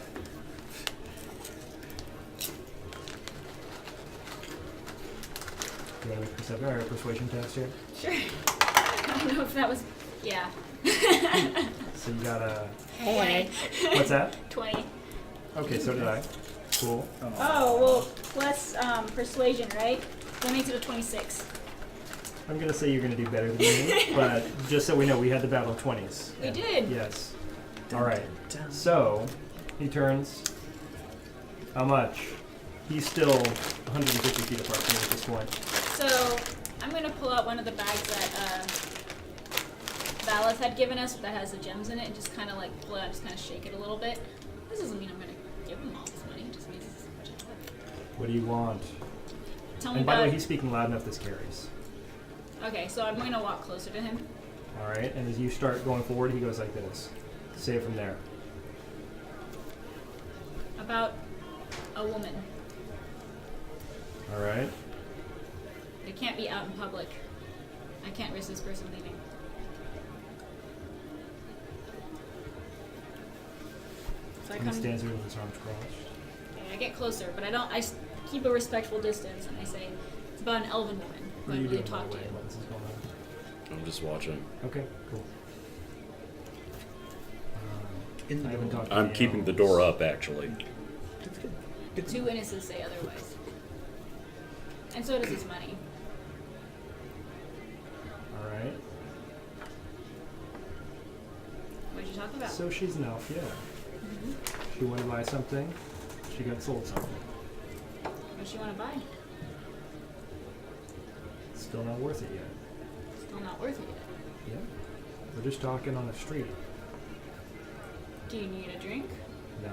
Do you want to make a perception or a persuasion test here? Sure. I don't know if that was, yeah. So you got a. Hey. What's that? 20. Okay, so did I. Cool. Oh well, plus persuasion, right? That makes it a 26. I'm gonna say you're gonna do better than me, but just so we know, we had the battle of 20s. We And- did. Yes. All right. So he turns. How much? He's still 150 feet apart from me at this point. So I'm gonna pull out one of the bags that Valis had given us that has the gems in it, and just kind of like pull it out, just kind of shake it a little bit. This doesn't mean I'm gonna give him all this money. It just means this is much of What do you want? Tell me And by the about. way, he's speaking loud enough this carries. Okay, so I'm gonna walk closer to him. All right. And as you start going forward, he goes like this. Say it from there. About a woman. All right. It can't be out in public. I can't risk this person leaving. So I And he come. stands there with his arms crossed. Okay, I get closer, but I don't. Keep a respectful distance, and I say it's about an elven woman who What I are you really doing, by talk the to. way, while this is going on? I'm just watching. Okay, cool. in the I haven't talked to I'm anyone keeping the else. door up, actually. That's good. Two witnesses say otherwise, and so does his money. All right. What did you talk about? So she's an elf, yeah. She wanted to buy something. She got sold something. What does she want to buy? Still not worth it yet. Still not worth it yet. Yeah. We're just talking on the street. Do you need a drink? No.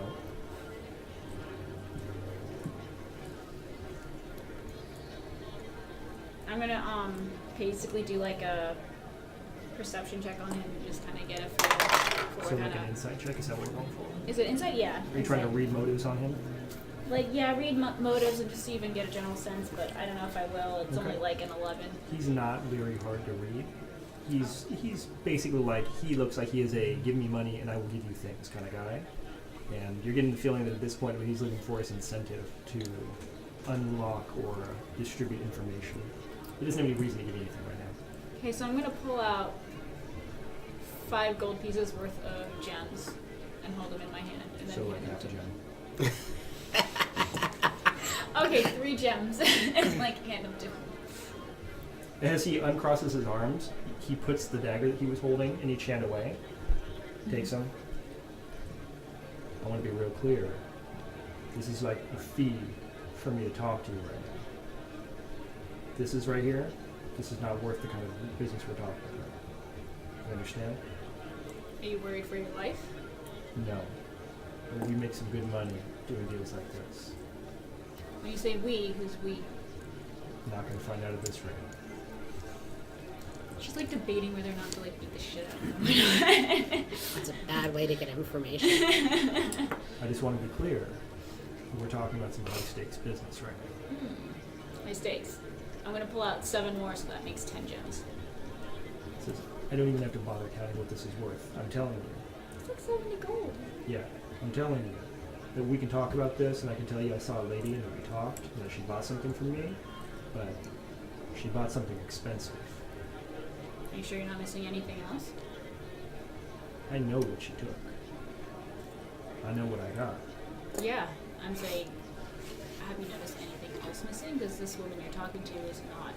I'm gonna basically do like a perception check on him and just kind of get a feel for So what like an kind of. insight check, is that what we're going for? Is it insight? Yeah. Are you trying to insight. read motives on him? Like, yeah, read motives and just even get a general sense, but I don't know if I will. It's Okay. only like an 11. He's not very hard to read. He's basically like, he looks like he is a give me money and I will give you things kind of guy. And you're getting the feeling that at this point what he's looking for is incentive to unlock or distribute information. He doesn't have any reason to give you anything right now. Okay, so I'm gonna pull out 5 gold pieces worth of gems and hold them in my hand. And then So like hand half a them gem. to Okay, 3 gems. And like hand them to him. As he uncrosses his arms, he puts the dagger that he was holding in each hand away, takes them. I want to be real clear. This is like a fee for me to talk to you right now. This is right here. This is not worth the kind of business we're talking about. You understand? Are you worried for your life? No. But we make some good money doing deals like this. When you say we, who's we? Not going to find out at this rate. She's like debating whether or not to like beat the shit out of him. That's a bad way to get information. I just want to be clear. We're talking about some high stakes business right now. My stakes. I'm gonna pull out 7 more, so that makes 10 gems. Says, I don't even have to bother counting what this is worth. I'm telling you. It's like 70 gold. Yeah, I'm telling you that we can talk about this, and I can tell you I saw a lady and that we talked, and that she bought something from me, but she bought something expensive. Are you sure you're not missing anything else? I know what she took. I know what I got. Yeah, I'm saying, have you noticed anything else missing? Because this woman you're talking to is not,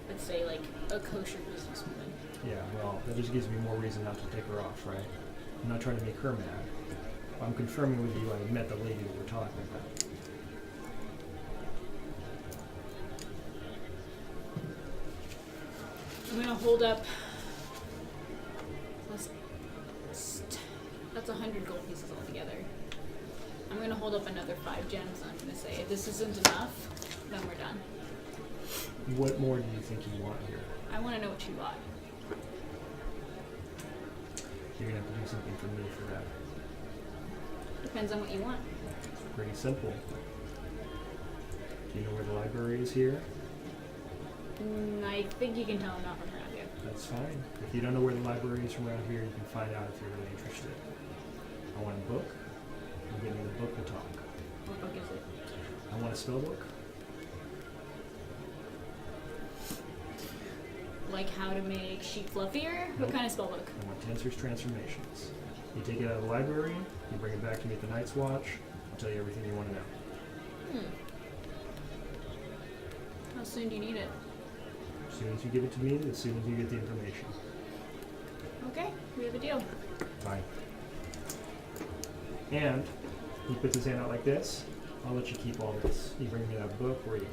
let's say, like, a kosher businesswoman. Yeah, well, that just gives me more reason not to take her off, right? I'm not trying to make her mad. I'm confirming with you I met the lady that we're talking about. I'm gonna hold up. That's 100 gold pieces altogether. I'm gonna hold up another 5 gems, and I'm gonna say, if this isn't enough, then we're done. What more do you think you want here? I wanna know what she bought. You're gonna have to do something for me for that. Depends on what you want. It's pretty simple. Do you know where the library is here? I think you can tell I'm not from around here. That's fine. If you don't know where the library is from around here, you can find out if you're really interested. I want a book. You give me the book, we'll talk. What book is it? I want a spell book. Like how to make sheep fluffier? What Nope. kind of spell book? I want Tensor's Transformations. You take it out of the library, you bring it back to me at the Night's Watch, I'll tell you everything you want to know. How soon do you need it? As soon as you give it to me, as soon as you get the information. Okay, we have a deal. Fine. And he puts his hand out like this. I'll let you keep all this. You bring me that book, where you?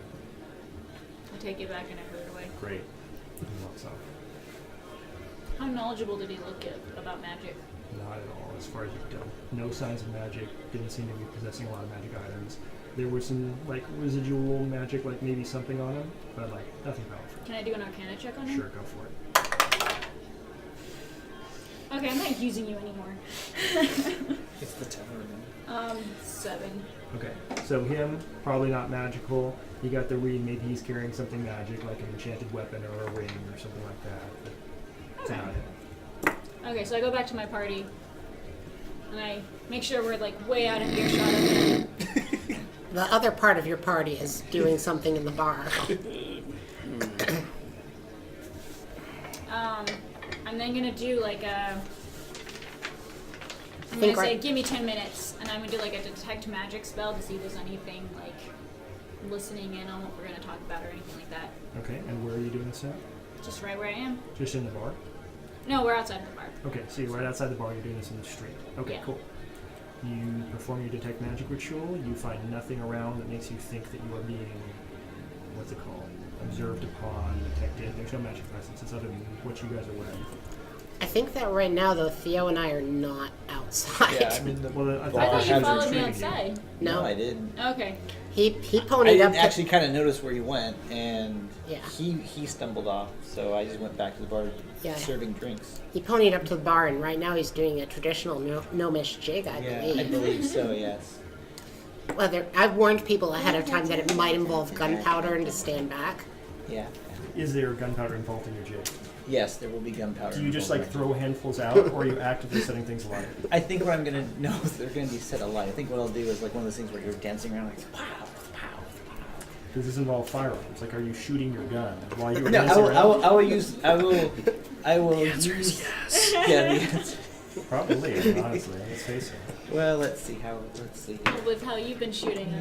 I take it back and I put it away. Great. He walks off. How knowledgeable did he look about magic? Not at all, as far as you can tell. No signs of magic. Didn't seem to be possessing a lot of magic items. There was some like residual magic, like maybe something on him, but like nothing powerful. Can I do an Arcana check on him? Sure, go for it. Okay, I'm not using you anymore. It's the tower then. 7. Okay, so him, probably not magical. You got the read, maybe he's carrying something magic, like an enchanted weapon or a ring or something like that. But it's Okay. not him. Okay, so I go back to my party, and I make sure we're like way out of earshot of him. The other part of your party is doing something in the bar. I'm then gonna do like a. I'm Think gonna say, right- give me 10 minutes, and I'm gonna do like a detect magic spell to see if there's anything like listening in on what we're gonna talk about or anything like that. Okay, and where are you doing this at? Just right where I am. Just in the bar? No, we're outside the bar. Okay, so you're right outside the bar, you're doing this in the street. Okay, Yeah. cool. You perform your detect magic ritual, you find nothing around that makes you think that you are being, what's it called, observed upon, detected. There's no magic presences other than what you guys are wearing. I think that right now, though, Theo and I are not outside. Yeah, I'm in the. Well, I I thought thought you Hasn't followed me treated you. outside. No, I didn't. Okay. he I ponied didn't up. actually kind of notice where you went, and Yeah. he stumbled off, so I just went back to the bar Yeah. serving drinks. He ponied up to the bar, and right now he's doing a traditional gnomish jig, I I believe. believe so. Yes. Whether I've warned people ahead of time that it might involve gunpowder and to stand back. Yeah. Is there gunpowder involved in your jig? Yes, there will be gunpowder. Do you just involved. like throw handfuls out, or are you actively setting things alight? I think what I'm gonna know is they're gonna be set alight. I think what I'll do is like one of those things where you're dancing around like pow, pow, Does this involve firearms? Like, are you shooting your gun while you're pow. No, dancing around? I will use I will use. Yeah. The answer. Probably, honestly. Let's face it. Well, let's see. With how you've been shooting.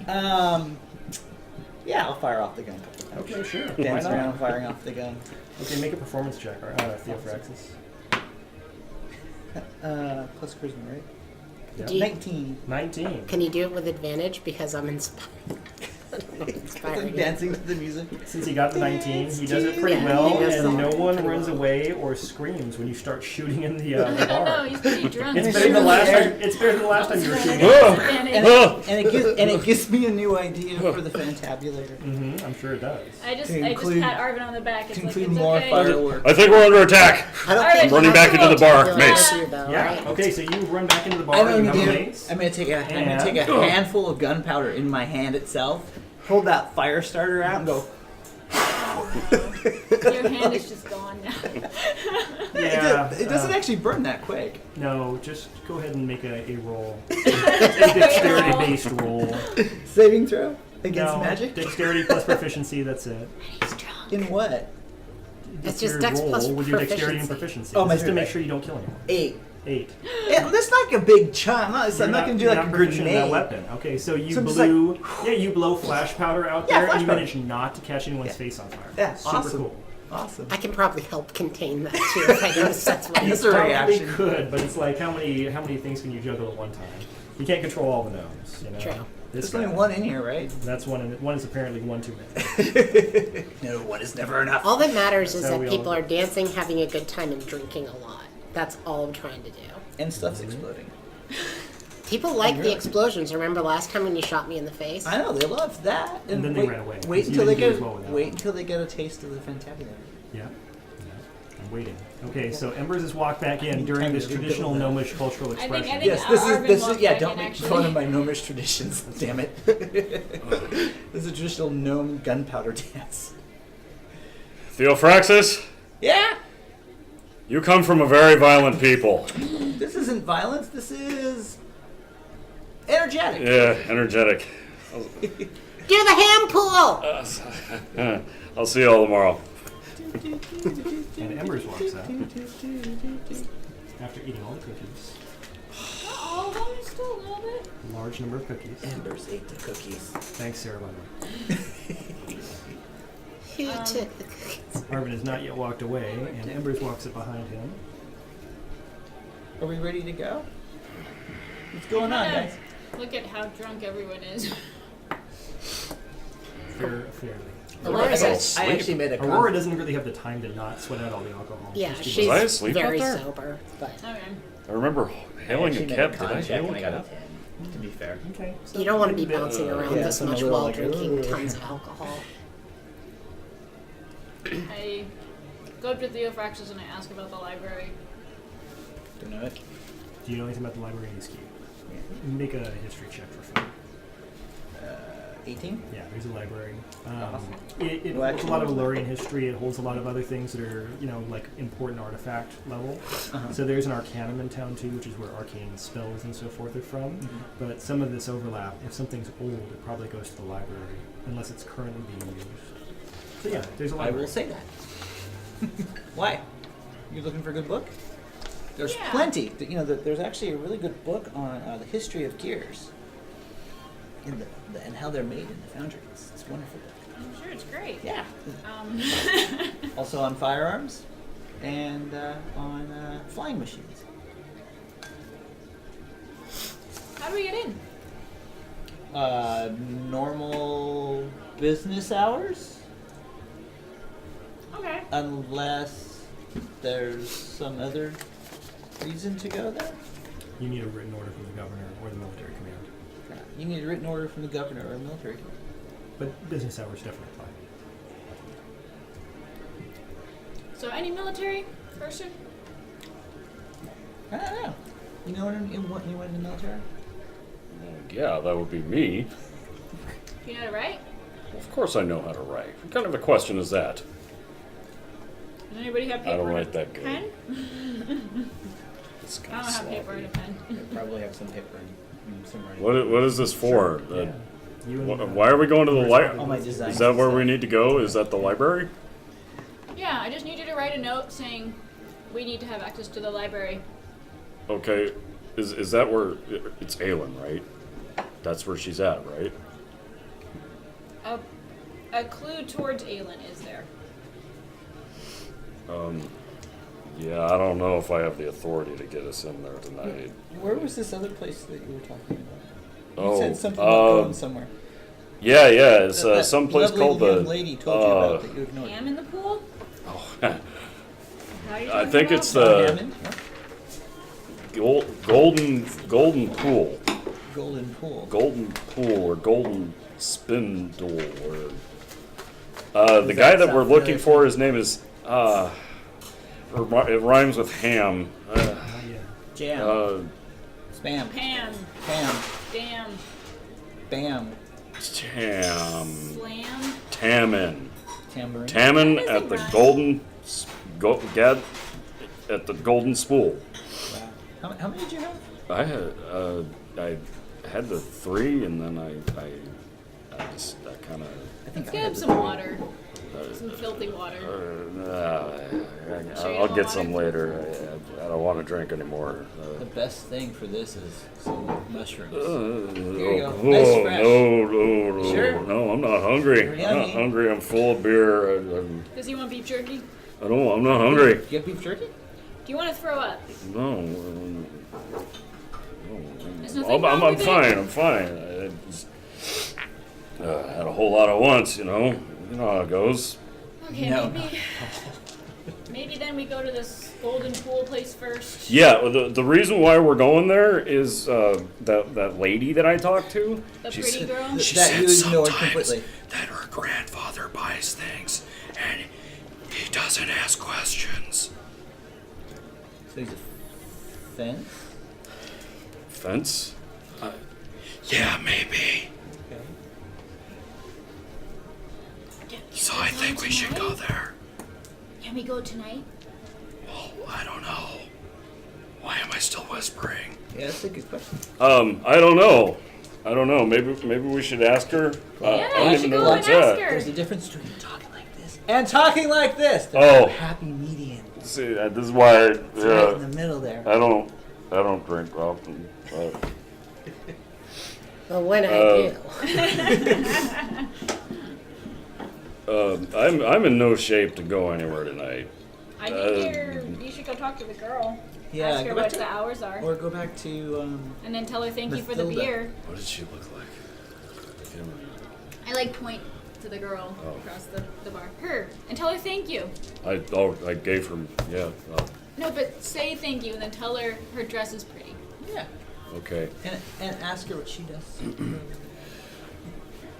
Yeah, I'll fire off the gun a couple times. Okay, sure. Dance Why not? around firing off the gun. Okay, make a performance check. Theophraxis. Plus charisma, right? Do you- 19. 19. Can you do it with advantage because I'm inspired? I don't know, inspiring. Dancing to the music. Since he got the 19, he does it pretty Yeah, well, he does and it no one pretty runs well. away or screams when you start shooting in the I don't know, bar. he's pretty drunk. It's It's better than the really last fair. time. It's better than the last time you were shooting. And it gives me a new idea for the fantabulator. I'm sure it does. I just To include- pat Arvin on the back. It's To like, include it's more okay. fireworks. I think we're under attack. I don't Alright, think running you back have into the bar. to Mace. do, though, Yeah. right? Okay, so you run back into the bar. I know You what have I'm a gonna do. mace. I'm gonna take a And- handful of gunpowder in my hand itself, hold that fire starter out, and go. Your hand is just gone now. Yeah. It doesn't actually burn that quick. No, just go ahead and make a roll. A dexterity-based roll. Saving throw against No, magic. Dexterity plus proficiency. That's it. He's drunk. In what? It's your just dex roll plus with your dexterity and proficiency. proficiency. Oh, my just to make right. sure you don't kill anyone. 8. 8. Yeah, that's not like a big chunk. I'm not You're gonna do you're like a not proficient in that grenade. weapon. Okay, so you So I'm just blew. Yeah, you blow flash powder out Yeah, there, flash and you powder. manage not to catch anyone's Yeah. face on fire. Yeah, Super awesome. cool. Awesome. I can probably help contain that too if I do that's what That's he's a Probably reaction. could, but it's like how many things can you juggle at one time? You can't control all the gnomes. You know. True. This There's only guy. one in here, right? That's one. And one is apparently one too many. No, one is never enough. All that matters is That's how that we people all- are dancing, having a good time, and drinking a lot. That's all I'm trying to do. And stuff's exploding. People like really? the explosions. Remember last time when you shot me in the face? I know they loved that. And then they ran away, Wait 'cause you until they didn't do get as well with that. wait until they get a taste of the fantabulary. Yeah. I'm waiting. Okay, so Embers has walked back in need during time this to do traditional that. gnomish cultural I think- expression. Yes, this Arvin is walked yeah. back Don't in, make actually. fun of my gnomish traditions. Damn it. This is a traditional gnome gunpowder dance. Theophraxis, Yeah. you come from a very violent people. This isn't violence. This is energetic. Yeah, energetic. Do the hand pull! I'll see you all tomorrow. And Embers walks out after eating all the cookies. Oh, that was still a little bit. Large number of cookies. Embers ate the cookies. Thanks, Sarah, by the way. Who took the cookies? Arvin has not yet walked away, and Embers walks up behind him. Are we ready to go? What's going on, Yeah. guys? Look at how drunk everyone is. Fairly. Aurora says, I actually made a Aurora doesn't really have the time to not sweat out all the alcohol. yeah, Just she's I asleep out very there? sober, but Okay. I remember hailing a cab. Did I hail a and I got a cab? 10. To be fair. Okay. So you don't want to be maybe a bit- bouncing around Yeah, this so I'm a much little while like, drinking "Ugh." tons of alcohol. I go up to Theophraxis and I ask about the library. Don't know it. Do you know anything about the library in Eastkeep? Make a history check for fun. 18. Yeah, there's a library. Awesome. It Well, holds a actually, lot of what's that? Illyrian history. It holds a lot of other things that are, like important artifact level. Uh-huh. So there's an Arcanum in town too, which is where arcane spells and so forth are from. Mhm. But some of this overlap. If something's old, it probably goes to the library, unless it's currently being used. So yeah, there's a I library. will say that. Why? You looking for a good book? There's Yeah. plenty. There's actually a really good book on the history of gears and how they're made in the foundry. It's a wonderful book. I'm sure it's great. Yeah. Um, Also on firearms and on flying machines. how do we get in? Normal business hours, Okay. unless there's some other reason to go there. You need a written order from the governor or the military command. You need a written order from the governor or military. But business hours definitely apply. So any military person? I don't know. You know anyone in the military? Yeah, that would be me. You know how to write? Of course I know how to write. What kind of a question is that? Does anybody have I paper don't and write a that good. pen? It's I kind don't of have paper and a pen. I probably have some paper and some writing. What is this for? Yeah. You and, Why are we going to the library? All my designs Is that and where stuff. we need to go? Is that the library? Yeah, I just need you to write a note saying we need to have access to the library. Okay, is that where it's Aelin, right? That's where she's at, right? A clue towards Aelin is there. Yeah, I don't know if I have the authority to get us in there tonight. Where was this other place that you were talking about? You Oh, said something about going somewhere. Yeah, it's That some place lovely called young the. lady told you about that you ignored. Ham in the pool? I How are you I talking think about? it's Oh, the Hammond? golden pool, Golden Pool. golden pool or golden spindle or. The Does guy that that we're sound looking familiar? for, his name is. It rhymes with ham. Jam. Spam. Pam. Bam. Damn. Bam. Slam. Tammin. Tambourine. Tammin That at doesn't the rhyme. at the golden spool. Wow. How many did you have? I had the 3, and then I kind of. I think Let's I get had him the- some water. Some filthy water. Sure you don't I'll get want some it? later. I don't want to drink anymore. The best thing for this is some mushrooms. Here you go. Nice fresh. No, Sure? no, I'm not hungry. You're I'm not yummy. hungry. I'm full of beer. Does he want beef jerky? I'm not hungry. Do you have beef jerky? Do you want to throw up? No. There's nothing wrong I'm with it. fine. I'm fine. I just, had a whole lot at once, you know. You know how it goes. Okay, No. maybe then we go to this golden pool place first. Yeah, well, the reason why we're going there is that lady that I talked to. The she pretty said- girl. She That said you ignored sometimes completely. that her grandfather buys things and he doesn't ask questions. So he's a fence? Fence? Yeah, maybe. Okay. So I think we should go there. Can we go tonight? Well, I don't know. Why am I still whispering? Yeah, that's a good question. I don't know. Maybe we should ask her. Yeah, I you don't should even go know where and it's ask at. her. There's a difference between talking like this and talking like this. There's Oh. a happy median. See, this is why. It's right in the middle there. I don't drink often. Well, when I do. I'm in no shape to go anywhere tonight. I think you should go talk to the girl. Yeah, Ask her go back what to- the hours are. Or go back to, And then tell her thank you for the Mathilda. beer. What did she look like? I like point to the girl Oh. across the bar. Her. And tell her thank you. I gave her. Yeah. No, but say thank you and then tell her her dress is pretty. yeah. Okay. And ask her what she does.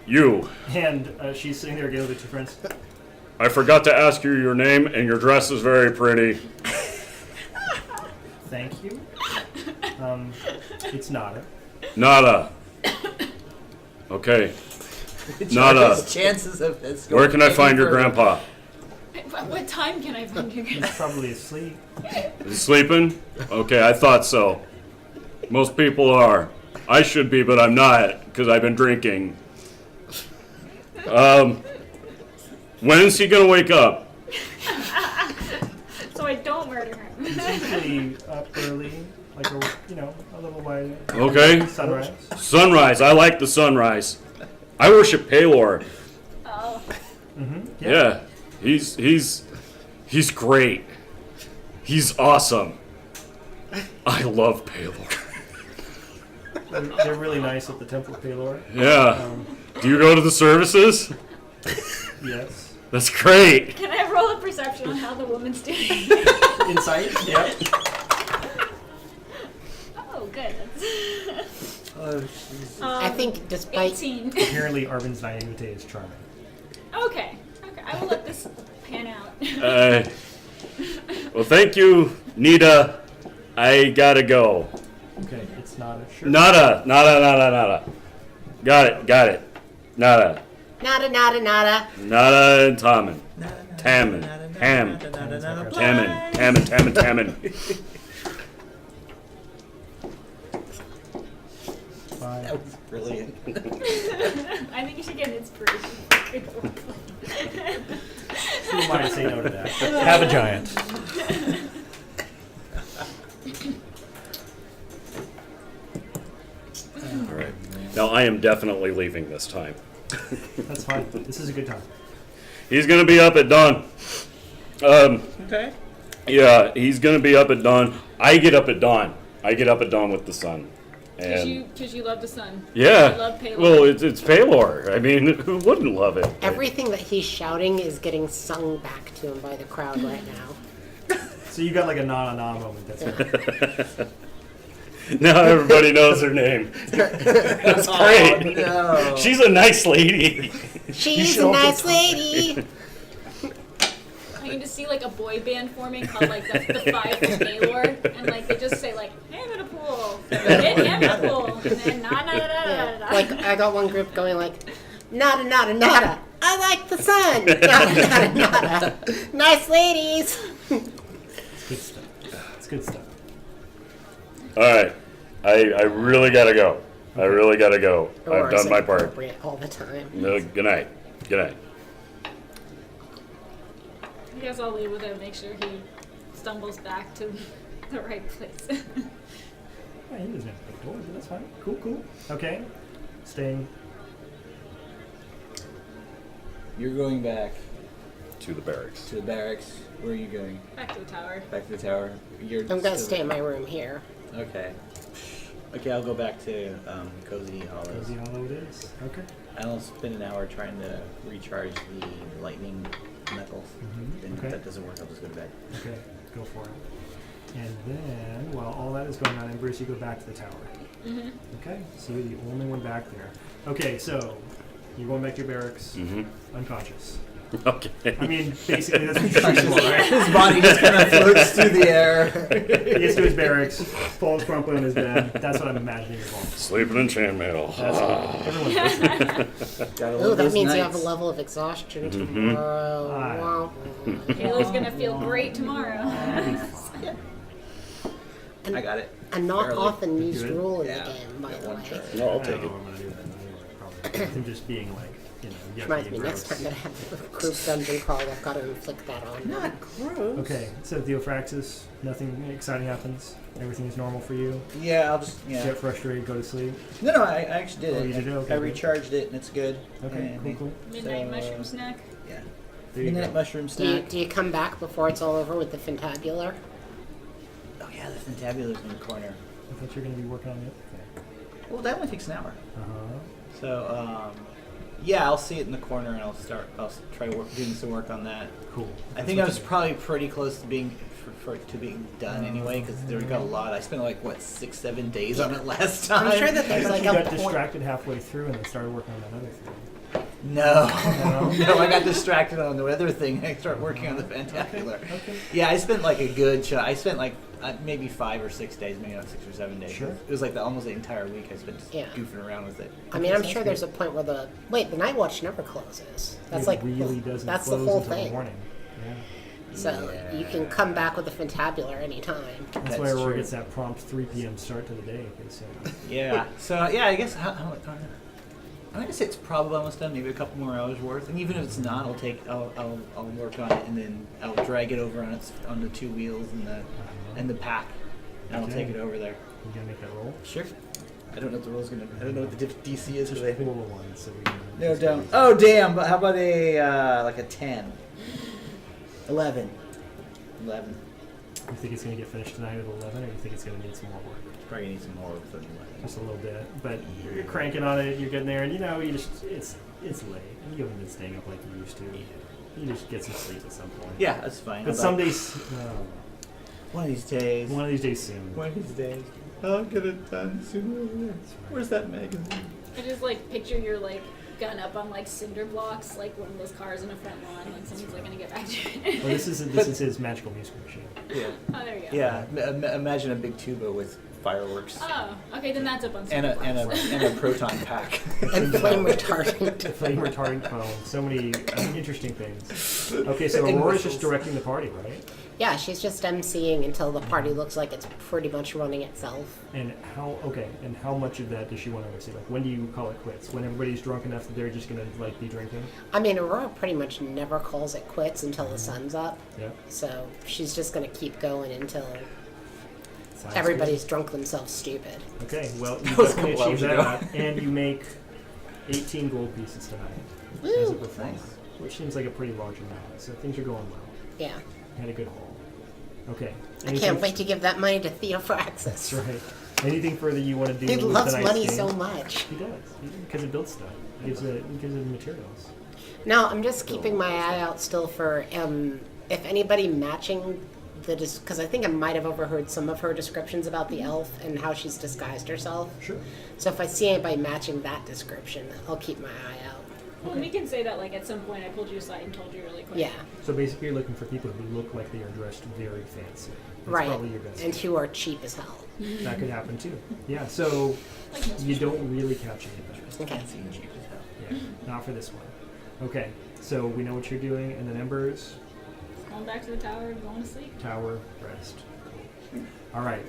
You. And she's sitting there again with her 2 friends. I forgot to ask you your name, and your dress is very pretty. Thank you. It's Nada. Nada. Okay. Charlie's chances of this. Where can I going find any your further. grandpa? What time can I find your He's probably asleep. Is he sleeping? Okay, I thought so. Most people are. I should be, but I'm not, because I've been drinking. When is he gonna wake up? So I don't murder him. He's usually up early, like a little while. Okay. Sunrise. Sunrise. I like the sunrise. I worship Palor. Oh. Yeah. He's great. He's awesome. I love Palor. They're really nice at the Temple of Palor. Yeah. Do you go to the services? Yes. That's great. Can I roll a perception on how the woman's doing? Insight. Yep. Oh, good. Oh, jeez. I think despite 18. Apparently, Arvin's naivete is charming. Okay. I will let this pan out. Well, thank you, Nita. I gotta go. Okay, it's Nada. Sure. Nada. Got it. Nada. Nada and Tommen. Tammin. Tammin. Bye. That was brilliant. I think you should get an inspiration. Who am I to say no to that? Have a giant. All right. Now I am definitely leaving this time. That's fine. This is a good time. He's gonna be up at dawn. Okay. Yeah, he's gonna be up at dawn. I get up at dawn. I get up at dawn with the sun. And Because you love the sun. yeah, You love Paylor. well, it's Paylor. I mean, who wouldn't love it? Everything that he's shouting is getting sung back to him by the crowd right now. So you got like a na-na-na moment. That's right. Now everybody knows her name. That's great. No. She's a nice lady. She's should a also nice talk. lady. I can just see like a boy band forming called like the Five from Gaylord, and like they just say like, "Hey, I'm at a pool," "Hey, I'm at a pool," and then na na na na na na. Like I got one group going like, nada nada nada. I like the sun. Nada nada nada. Nice ladies. It's good stuff. It's good stuff. All right, I really gotta go. I really gotta go. Or I've is done it my part. appropriate all the time. Good night. Good night. I guess I'll leave with him. Make sure he stumbles back to the right place. Yeah, he doesn't have to pick doors, but that's fine. Cool. Okay. Staying. You're going back To the barracks. to the barracks. Where are you going? Back to the tower. Back to the tower. You're I'm gonna still- stay in my room here. Okay. Okay, I'll go back to Cozy Hollows. Cozy Hollow it is. Okay. I'll spend an hour trying to recharge the lightning knuckles. And Okay. if that doesn't work, I'll just go to bed. Okay. Go for it. And then, while all that is going on, and Bruce, you go back to the tower. Mm-hmm. Okay. So you're the only one back there. Okay. So you're going back to your barracks, Mm-hmm. unconscious. Okay. I mean, basically that's what you're doing, right? His body just kind of floats through the air. He gets to his barracks, falls crumpling on his bed. That's what I'm imagining you're going. Sleeping in chainmail. That's everyone's listening. Gotta Oh, love that those means you have a nights. level of exhaustion Mhm. tomorrow. Ah. Wow. Taylor's gonna feel great tomorrow. I got it. A not Barely. often used Good. rule in Yeah. the game, by Got the one way. charge. No, I'll I take don't it. know what I'm gonna do with that anyway, probably. Him just being like, you have Reminds to me, get next gross. time that I have a group dungeon crawl, I've got to inflict that on. Not gross. Okay, so Theophraxis, nothing exciting happens. Everything is normal for you. Yeah, I'll just Get frustrated, go to sleep. No, I actually did Oh, it. you did it? Okay, I good. recharged it and it's good. Okay, And cool. Midnight So, mushroom snack. Yeah. There you Midnight go. mushroom Do you, snack. do you come back before it's all over with the Fantabular? Oh yeah, the fantabular's in the corner. I thought you were going to be working on it. Well, that one takes an hour. Uh-huh. So, yeah, I'll see it in the corner and I'll try doing some work on that. Cool. I think I was probably pretty close to being for it to being done anyway because there we got a lot. I spent like what 6-7 days on it last time. I'm sure that I there's thought like you a got point. distracted halfway through and then started working on that other thing. No, no, I got distracted on the other thing. I started working on the fantabular. Okay. Yeah, I spent like a good shot. I spent like maybe 5 or 6 days, maybe not 6 or 7 days. Sure. It was like almost the entire week I spent just Yeah. goofing around with it. I mean, I'm sounds sure good. there's a point where the Night Watch never closes. That's It like really doesn't that's the close whole until the thing. morning. Yeah. So you can come back with the Fantabular anytime. That's, That's why Aurora true. gets that prompt 3 p.m. start to the day. So. Yeah. So yeah, I guess I'm gonna say it's probably almost done. Maybe a couple more hours worth. And even if it's not, I'll work on it and then I'll drag it over on the 2 wheels and the pack, and I'll take it over there. You gonna make that roll? Sure. I don't know what the roll's gonna. I don't know what the DC is Just today. pull a one, so we can. No, don't. Oh damn! But how about a like a 10? 11. 11. You think it's gonna get finished tonight at 11, or you think it's gonna need some more work? Probably need some more with the 11. Just a little bit, but you're cranking on it. You're getting there, and you just it's late, and you haven't been staying up like you used to. You just get some sleep at some point. Yeah, that's fine. But How some about- days, One of these days. one of these days soon. One of these days. I'll get it done sooner. Where's that magazine? I just like picture your like gun up on like cinder blocks, like one of those cars in a front lawn, like someone's like gonna get back to it. Well, this is his magical music machine. Yeah. Oh, there you go. Yeah. Imagine a big tuba with fireworks, Oh, okay, then that's a bunch and a proton pack. And flame retardant. Flame retardant foam. So many interesting things. Okay, so And Aurora's just whistles. directing the party, right? Yeah, she's just emceeing until the party looks like it's pretty much running itself. And how much of that does she want to oversee? Like, when do you call it quits? When everybody's drunk enough that they're just gonna like be drinking? I mean, Aurora pretty much never calls it quits until the sun's up. Yeah. So she's just going to keep going until Sounds everybody's drunk themselves stupid. good. Okay, well, you was a definitely couple achieved hours that, and you make 18 gold pieces tonight as a performer, which seems like a pretty large amount. So things are going well. Yeah. You had a good haul. Okay. I can't wait to give that money to Theophraxis. That's right. Anything further you want to do? He with loves tonight's money game? so much. He does, because it builds stuff. It gives it materials. No, I'm just keeping my eye out still for if anybody matching the because I think I might have overheard some of her descriptions about the elf and how she's disguised herself. Sure. So if I see anybody matching that description, I'll keep my eye out. Well, we can say that, like, at some point I pulled you aside and told you really quick. Yeah, So basically, you're looking for people who look like they are dressed very fancy. That's right. probably your best. And who are cheap as hell. That could happen too. Yeah. So Like most you don't really catch any of that. Okay. Yeah. Not for this one. Okay. So we know what you're doing, and then Embers, Going back to the tower and going to sleep. Tower, Rest. All right.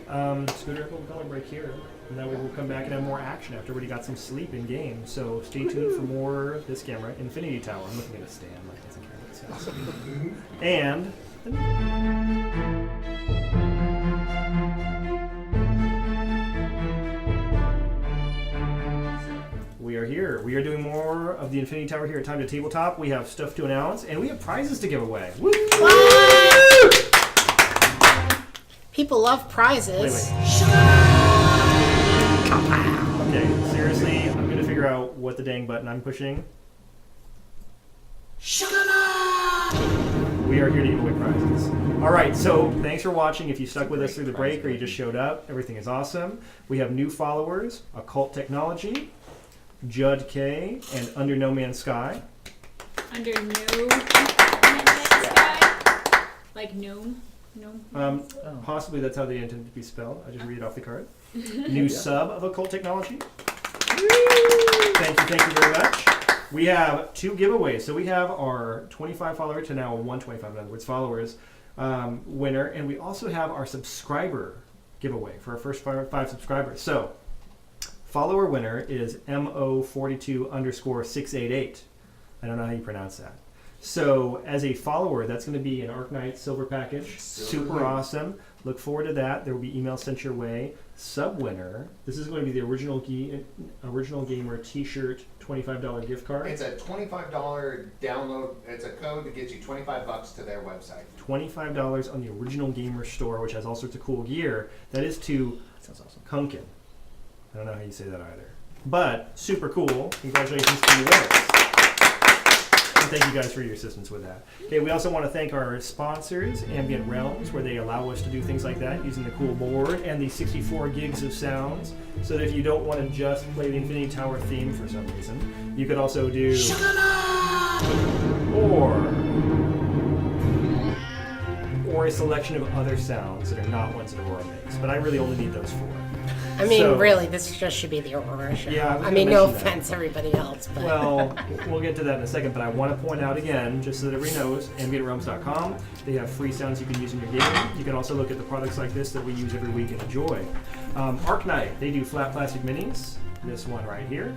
Scooter, we'll call a break here. And that way we'll come back and have more action after everybody got some sleep in game. So stay tuned for more of this camera, Infinity Tower. I'm looking at a stand like it doesn't care what it says. And we are here. We are doing more of the Infinity Tower here at Time to Tabletop. We have stuff to announce, and we have prizes to give away. Woo! People love prizes. Okay, seriously, I'm gonna figure out what the dang button I'm pushing. We are here to give away prizes. All right, so thanks for watching. If you stuck with us through the break or you just showed up, everything is awesome. We have new followers: Occult Technology, Judd K, and Under No Man's Sky. Under no sky. Like gnome. Gnome. Possibly that's how they intended to be spelled. I just read it off the card. New sub of Occult Technology. Thank you very much. We have two giveaways. So we have our 25 follower to now 125, in other words, followers winner, and we also have our subscriber giveaway for our first five subscribers. So follower winner is MO42_688. I don't know how you pronounce that. So as a follower, that's going to be an Arknight silver package. Super awesome. Look forward to that. There will be emails sent your way. Sub winner. This is going to be the original gamer T-shirt $25 gift card. It's a $25 download. It's a code that gets you $25 to their website. $25 on the original gamer store, which has all sorts of cool gear. That is to Sounds awesome. Kunkin. I don't know how you say that either. But super cool. Congratulations to you winners. And thank you guys for your assistance with that. Okay, we also want to thank our sponsors, Ambient Realms, where they allow us to do things like that using the cool board and the 64 gigs of sounds, so that if you don't want to just play the Infinity Tower theme for some reason, you could also do or a selection of other sounds that are not ones that Aurora makes. But I really only need those four. I mean, So- really, this just should be the Aurora show. Yeah, I was I gonna mean, no mention that. offense, everybody else, but Well, we'll get to that in a second, but I want to point out again, just so that everybody knows, AmbientRealms.com. They have free sounds you can use in your game. You can also look at the products like this that we use every week and enjoy. Arknight, they do flat plastic minis. This one right here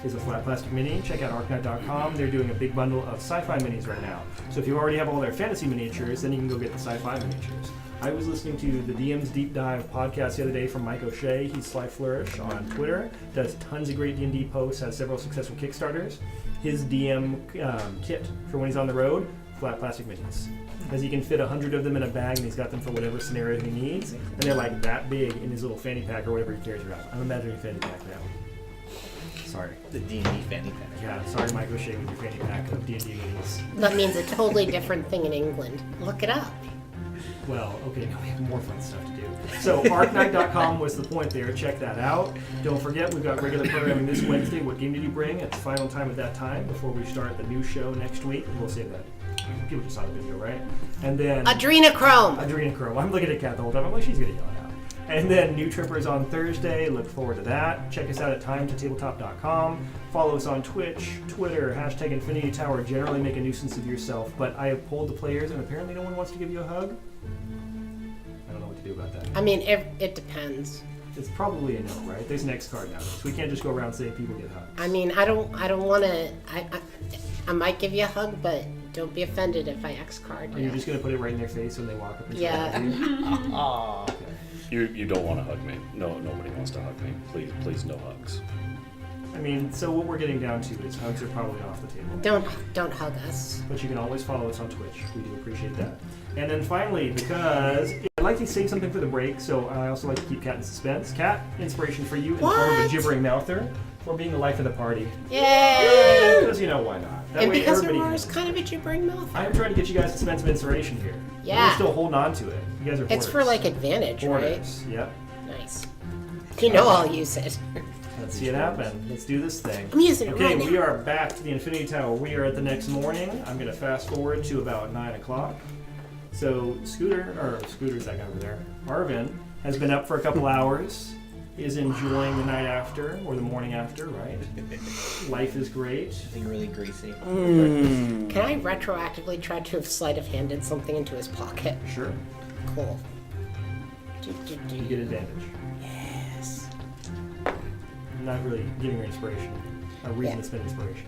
is a flat plastic mini. Check out Arknight.com. They're doing a big bundle of sci-fi minis right now. So if you already have all their fantasy miniatures, then you can go get the sci-fi miniatures. I was listening to the DM's Deep Dive podcast the other day from Mike O'Shea. He's Sly Flourish on Twitter. Does tons of great D&D posts, has several successful Kickstarters. His DM kit for when he's on the road, flat plastic minis. As he can fit 100 of them in a bag, and he's got them for whatever scenario he needs. And they're like that big in his little fanny pack or whatever he carries around. I'm imagining a fanny pack now. Sorry. The D&D fanny pack. Yeah, sorry Mike O'Shea with your fanny pack of D&D minis. that means a totally different thing in England. Look it up. Well, okay, now we have more fun stuff to do. So, Arknight.com was the point there. Check that out. Don't forget, we've got regular programming this Wednesday. What game did you bring? It's final time at that time before we start the new show next week. We'll save that. People just saw the video, right? And then Adrenochrome. Adrenochrome. I'm looking at Kat the whole time. I'm like, she's going to yell it out. And then New Trippers on Thursday. Look forward to that. Check us out at timetotabletop.com. Follow us on Twitch, Twitter, hashtag Infinity Tower. Generally make a nuisance of yourself. But I have polled the players, and apparently no one wants to give you a hug. I don't know what to do about that. I mean, it depends. It's probably a no, right? There's an X card now, so we can't just go around saying people get hugs. I mean, I don't want to. I might give you a hug, but don't be offended if I X card Are you. you just gonna put it right in their face when they walk up and say Yeah. hello to you? Aw. You don't want to hug me. No, nobody wants to hug me. Please, no hugs. I mean, so what we're getting down to is hugs are probably off the table. Don't hug us. But you can always follow us on Twitch. We do appreciate that. And then finally, because I'd like to save something for the break, so I also like to keep Kat in suspense. Kat, inspiration for you in the form of a What? gibbering mouther for being the life of the party. Yay! Because you know why not? That And way because everybody Aurora's can. kind of a gibbering mouth. I'm trying to get you guys to spend some inspiration here. Yeah. We're still holding on to it. You guys are It's for hoarders. like advantage, right? Hoarders. Yep. Nice. You know I'll use it. Let's see it happen. Let's do this thing. I'm using it Okay, right now. we are back to the Infinity Tower. We are at the next morning. I'm going to fast forward to about 9 o'clock. So Scooter's that guy over there. Arvin has been up for a couple hours, is enjoying the night after, or the morning after, right? Life is great. Something really greasy. Can I retroactively try to have sleight of handed something into his pocket? Sure, Cool. you get advantage. Yes. I'm not really giving her inspiration. A reason Yeah. to spend inspiration.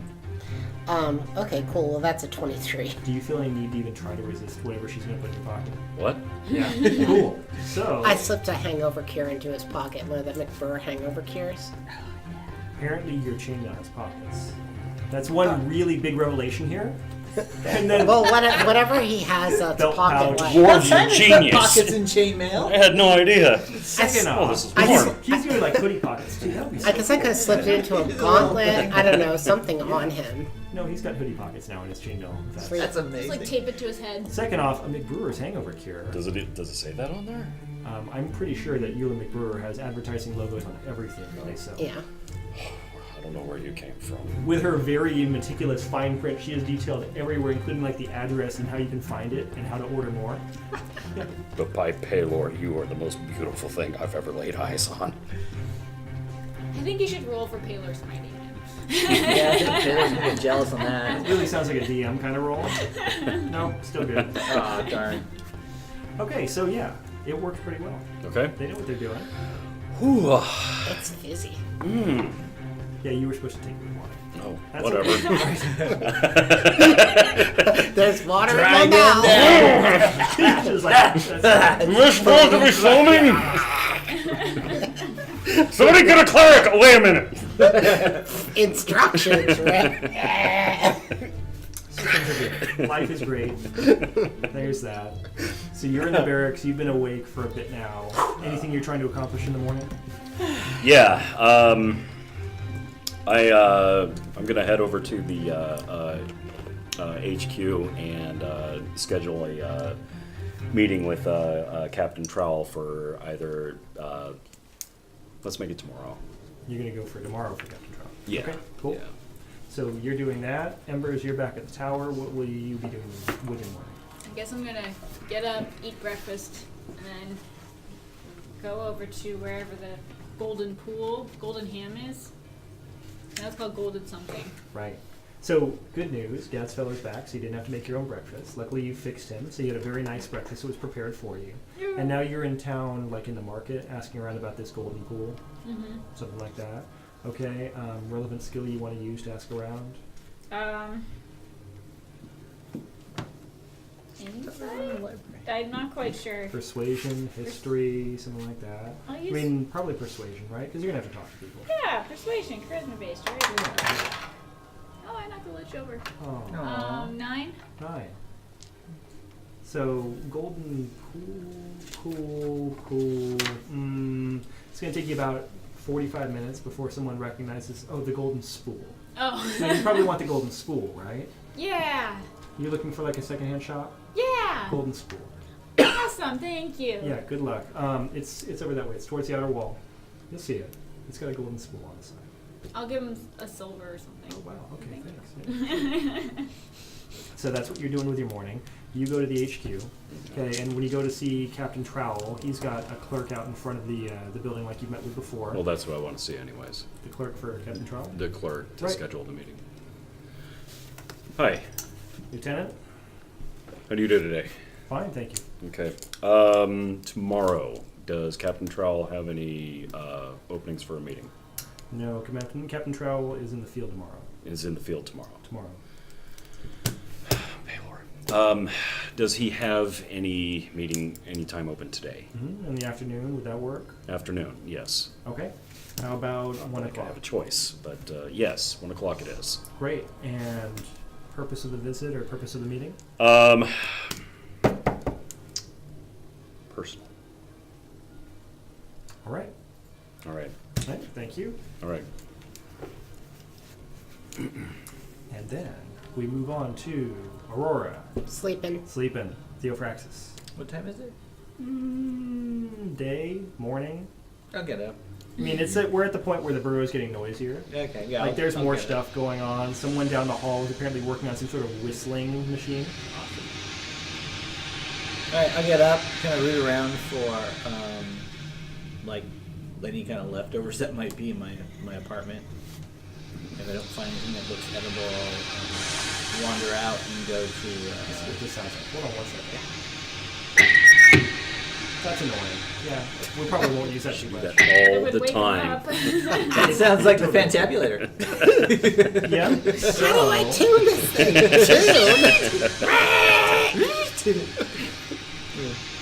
Okay, cool. Well, that's a 23. Do you feel any need to even try to resist whatever she's going to put in your pocket? What? Yeah. Cool. So, I slipped a hangover cure into his pocket, one of the McBurr hangover cures. apparently you're chained on his pockets. That's one really big revelation here. And then Well, whatever he has to Belt pocket pouch. what. Dwarves are Put genius. pockets in chainmail. I had no idea. second Oh, off, this is I warm. just- he's doing like hoodie pockets too. That'd be so I guess I could have slipped it into a gauntlet. I don't know, something on him. No, he's got hoodie pockets now in his chain mail vest. Sweet. That's Just amazing. like tape it to his head. Second off, a McBrewer's hangover cure. Does it say that on there? I'm pretty sure that Ewan McBrewer has advertising logos on everything that they sell. Yeah. I don't know where you came from. With her very meticulous fine print, she has detailed everywhere, including like the address and how you can find it and how to order more. But by Paylor, you are the most beautiful thing I've ever laid eyes on. I think you should roll for Paylor's mighty him. Yeah, I think Taylor's gonna get jealous on that. It really sounds like a DM kind of role. No, still good. Aw, darn. Okay, so yeah, it worked pretty well. Okay. They know what they're doing. Whew. It's fizzy. Yeah, you were supposed to take the water. Oh, That's whatever. okay. There's water in my Drag him mouth. down. Just like, that's Am I supposed to be filming? Somebody get a cleric! Wait a minute! Instructions, right? Life is great. There's that. So you're in the barracks. You've been awake for a bit now. Anything you're trying to accomplish in the morning? Yeah, I'm gonna head over to the HQ and schedule a meeting with Captain Trowell for either. Let's make it tomorrow. You're gonna go for tomorrow for Captain Trout. Yeah. Okay. Cool. Yeah. So you're doing that. Embers, you're back at the tower. What will you be doing with your morning? I guess I'm gonna get up, eat breakfast, and then go over to wherever the Golden Ham is. Now it's called Golden something. Right. So good news, Gadsfeller's back, so you didn't have to make your own breakfast. Luckily, you fixed him, so you had a very nice breakfast that was prepared for you. And now you're in town, like in the market, asking around about this golden pool, something like that. Okay. Relevant skill you want to use to ask around. Insight? I'm not quite sure. Persuasion, history, something like that. I'll I use mean, probably persuasion, right? Because you're gonna have to talk to people. yeah, persuasion, charisma based, right? Oh, I knocked the lich over. Oh, Aw. 9. 9. So golden pool. It's gonna take you about 45 minutes before someone recognizes. Oh, the golden spool. Oh. Now you probably want the golden spool, right? Yeah. You're looking for like a secondhand shop. Yeah. Golden spool. Awesome. Thank you. Yeah. Good luck. It's over that way. It's towards the outer wall. You'll see it. It's got a golden spool on the side. I'll give him a silver or Oh something. wow. Okay. Thank Thanks. Yeah. So that's what you're doing with your morning. You go to the HQ, okay, and when you go to see Captain Trowell, he's got a clerk out in front of the building like you've met with before. Well, that's what I want to see anyways. The clerk for Captain Trowell? The clerk to Right. schedule the meeting. Hi, Lieutenant? how do you do today? Fine, thank you. Okay. Tomorrow, does Captain Trowell have any openings for a meeting? No, Captain Trowell is in the field tomorrow. Is in the field tomorrow. Tomorrow. Does he have any meeting anytime open today? In the afternoon, would that work? Afternoon, yes. Okay. How about 1 I can have o'clock? a choice, but yes, 1 o'clock it is. Great. And purpose of the visit or purpose of the meeting? Personal. All right. All right. Okay, thank you. All right. And then we move on to Aurora, Sleeping. Sleepin, Theophraxis. What time is it? Day, morning. I'll get up. I mean, we're at the point where the burrow is getting noisier. Okay, yeah. Like there's I'll more get up. stuff going on. Someone down the hall is apparently working on some sort of whistling machine. Awesome. Alright, I'll get up, kind of root around for, like, any kind of leftovers that might be in my apartment. If I don't find anything that looks edible, I'll wander out and go Let's see to, what this sounds like. Hold on one second. That's annoying. Yeah, we probably won't use that too Do much. that It all would the wake him time. up. it sounds like the Fantabulator. Yeah. How do I tune this thing? Tune.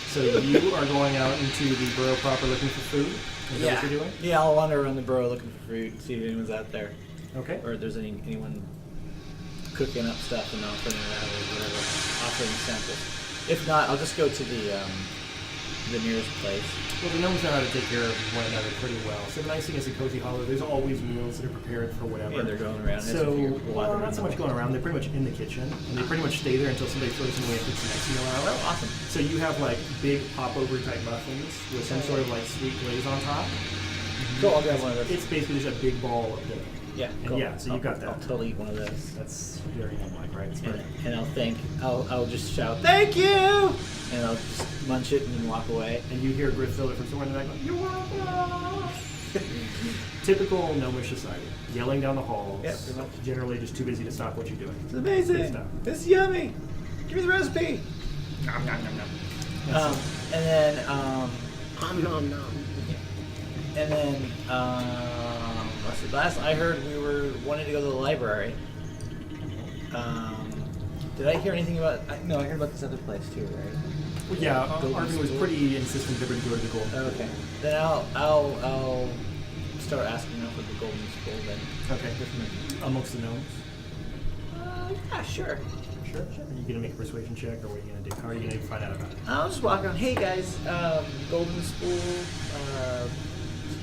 So you are going out into the burrow proper looking for food? Is that what you're doing? Yeah, I'll wander around the burrow looking for fruit, see if anyone's out there. Okay. Or if there's anyone cooking up stuff and offering it out or whatever, offering samples. If not, I'll just go to the nearest place. Well, the gnomes know how to take care of one another pretty well. So the nice thing is in Cozy Hollow, there's always meals that are prepared for whatever. Yeah, they're going around. So, If you're well, wandering not so much going around. They're pretty much in the kitchen, and they pretty much stay there until somebody throws them away and puts the next meal out. Oh, awesome. So you have like big popover type muffins with some sort of like sweet glaze on top. Cool, I'll grab one of those. It's basically just a big ball of dough. Yeah, And cool. yeah, so you got that. I'll totally eat one of those. That's very gnome-like, right? It's And, very. and I'll just shout, "Thank you!" And I'll just munch it and then walk away. And you hear Griff Filler from somewhere in the back going, "You're welcome." Typical gnomish society, yelling down the halls. Yeah, pretty much. Generally, just too busy to stop what you're doing. It's Good amazing. stuff. It's yummy. Give me the recipe. Nom, nom, nom, nom. Um, and then, Nom nom nom. and then, let's see, last I heard we were wanting to go to the library. Did I hear anything about? No, I heard about this other place too, right? Well, yeah, Golden Arvin was School? pretty insistent that everybody go to the Golden School. Okay. Then I'll start asking them for the Golden School then. Okay. Amongst the gnomes. Yeah, sure. Sure. Are you gonna make a persuasion check, or what are you gonna do? How are you gonna find out about it? I'll just walk around. Hey guys, Golden School,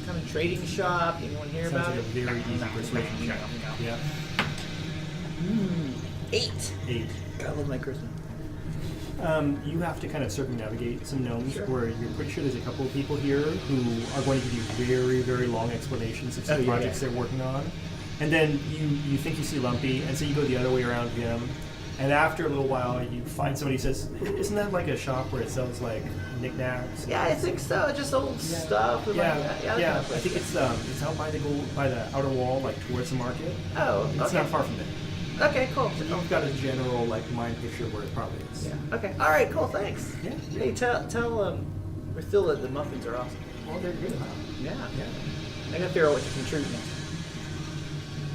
kind of trading shop. Anyone hear Sounds about like a it? very easy persuasion check. Yeah. 8. 8. God, I love my charisma. You have to kind of circumnavigate some gnomes Sure. where you're pretty sure there's a couple of people here who are going to give you very, very long explanations of some Oh, yeah, projects yeah. they're working on. And then you think you see Lumpy, and so you go the other way around him. And after a little while, you find somebody who says, "Isn't that like a shop where it sells like knickknacks?" Yeah, I think so. Just old stuff. and Yeah, like that. yeah. that kind of I place. think it's out by the outer wall, like towards the market. Oh, It's okay. not far from there. Okay, cool. So you've got a general like mind picture of where it probably is. Yeah. Okay. All right. Cool. Thanks. Yeah. Hey, tell Priscilla that the muffins are awesome. Well, they're good. Yeah. Yeah. I gotta figure out what to contribute next.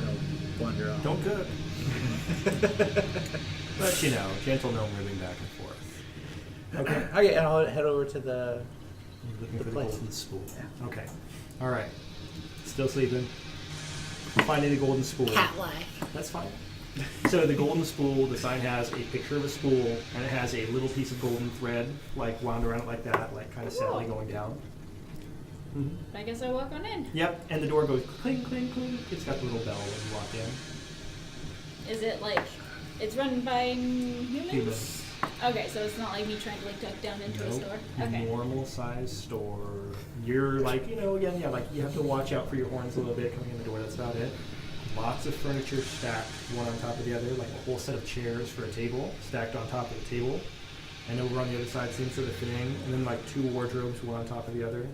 I'll wander off. Don't cook. But you know, gentle gnome moving back and forth. Okay. Okay, and I'll head over to the. You're looking The for the place. golden spool. Yeah. Okay. All right. Still sleeping. Finding the golden spool. Cat life. That's fine. So the golden spool, the sign has a picture of a spool, and it has a little piece of golden thread, like wound around it like that, like kind of sadly going down. I guess I walk on in. Yep, and the door goes cling, cling, cling. It's got the little bell when you walk in. Is it like it's run by humans? Humans. Okay, so it's not like me trying to like duck down into a Nope. store. Okay. Normal size store. You're like, again, yeah, like you have to watch out for your horns a little bit coming in the door. That's about it. lots of furniture stacked one on top of the other, like a whole set of chairs for a table stacked on top of the table. And over on the other side, same sort of thing. And then like 2 wardrobes, one on top of the other.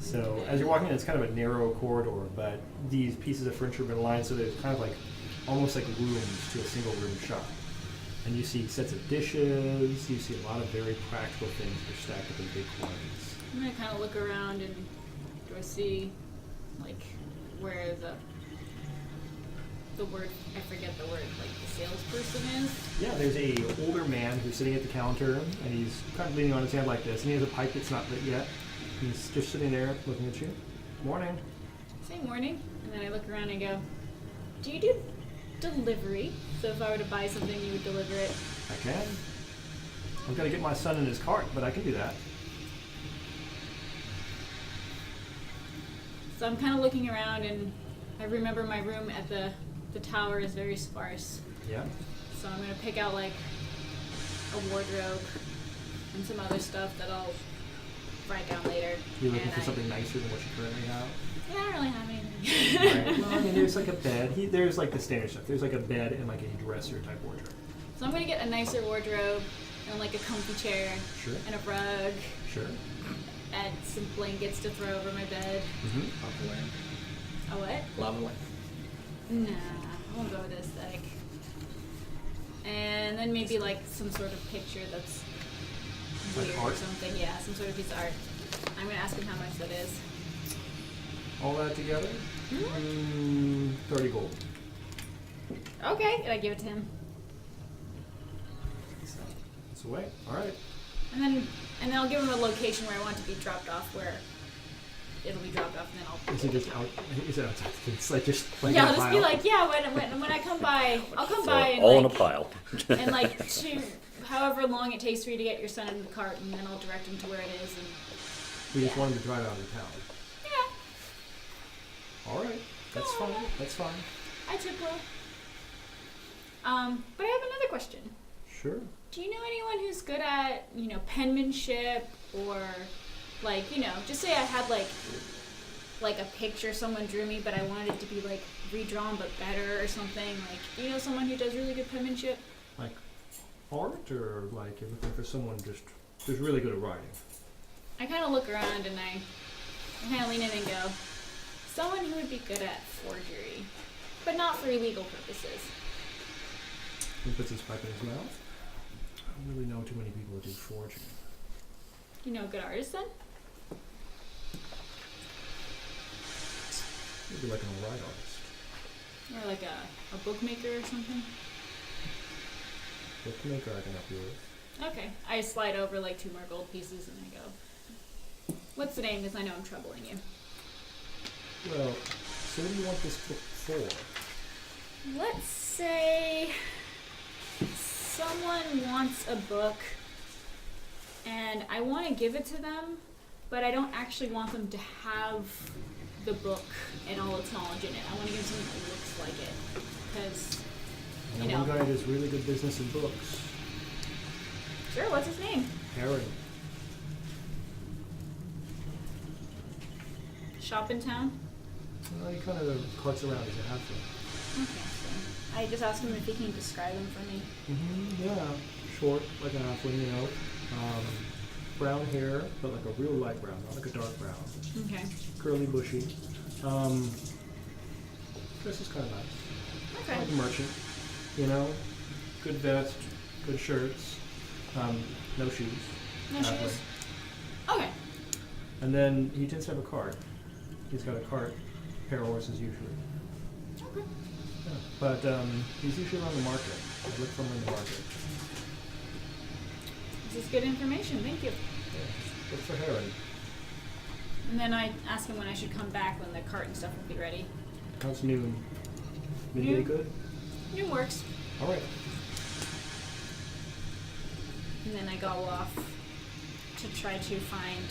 So as you're walking in, it's kind of a narrow corridor, but these pieces of furniture have been lined so there's kind of like almost like rooms to a single room shop. And you see sets of dishes, you see a lot of very practical things that are stacked up in big quantities. I'm gonna kind of look around and do I see like where the word, I forget the word, like the salesperson is? Yeah, there's a older man who's sitting at the counter, and he's kind of leaning on his hand like this, and he has a pipe that's not lit yet. He's just sitting there looking at you. Morning. Say morning, and then I look around and go, do you do delivery? So if I were to buy something, you would deliver it? I can. I'm gonna get my son in his cart, but I can do that. So I'm kind of looking around, and I remember my room at the tower is very sparse. Yeah. So I'm gonna pick out like a wardrobe and some other stuff that I'll write down later. You're looking And for something nicer than what you currently have. Yeah, I don't really have anything. Right. Well, I mean, there's like a bed. There's like the standard stuff. There's like a bed and like a dresser type wardrobe. So I'm gonna get a nicer wardrobe and like a comfy chair Sure. and a rug. Sure. Add some blankets to throw over my bed. Mm-hmm. Lava lamp. A what? Lava lamp. Nah, I won't go with aesthetic. And then maybe like some sort of picture that's Like weird art? or something. Yeah, some sort of piece of art. I'm gonna ask him how much that is. All that together? 30 gold. Okay, and I give it to him. It's away. All right. And then I'll give him a location where I want it to be dropped off, where it'll be dropped off, and then I'll. Is it just out? Is it outside? It's like just like Yeah, in a I'll just be pile? like, yeah, when I come by, I'll come by and All in a like, pile. and like to however long it takes for you to get your son in the cart, and then I'll direct him to where it is. And We just yeah. wanted to drive out of town. yeah, All right. That's fine. That's fine. I tip well. But I have another question. Sure. Do you know anyone who's good at, penmanship, or like, just say I had like a picture someone drew me, but I wanted it to be like redrawn but better or something. Like, do you know someone who does really good penmanship? Like art, or like you're looking for someone who's really good at writing. I kind of look around and I kind of lean in and go, someone who would be good at forgery, but not for illegal purposes. He puts his pipe in his mouth. I don't really know too many people who do forging. You know a good artist then? Maybe like an alright artist. Or like a bookmaker or something? Bookmaker I can help you with. Okay. I slide over like 2 more gold pieces and I go, what's the name? Because I know I'm troubling you. Well, so what do you want this book for? Let's say someone wants a book and I want to give it to them, but I don't actually want them to have the book and all its knowledge in it. I want to give them something that looks like it. Because, I know one guy does really good business in books. Sure, what's his name? Harry. Shop in town? Well, he kind of carts around as a halfling. Okay, so I just asked him if he can describe him for me. Yeah. Short, like a halfling, brown hair, but like a real light brown, not like a dark brown. Okay. Curly, bushy. This is kind of nice. Okay. Like a merchant, good vest, good shirts, no shoes. No halfling. shoes? Okay. And then he tends to have a cart. He's got a cart, pair of horses usually. Okay. Yeah. But he's usually around the market. I look for him in the market. This is good information, thank you. Yeah. Look for Harry. And then I ask him when I should come back when the cart and stuff will be ready. How's noon? Midday Noon. good? Noon works. All right. And then I go off to try to find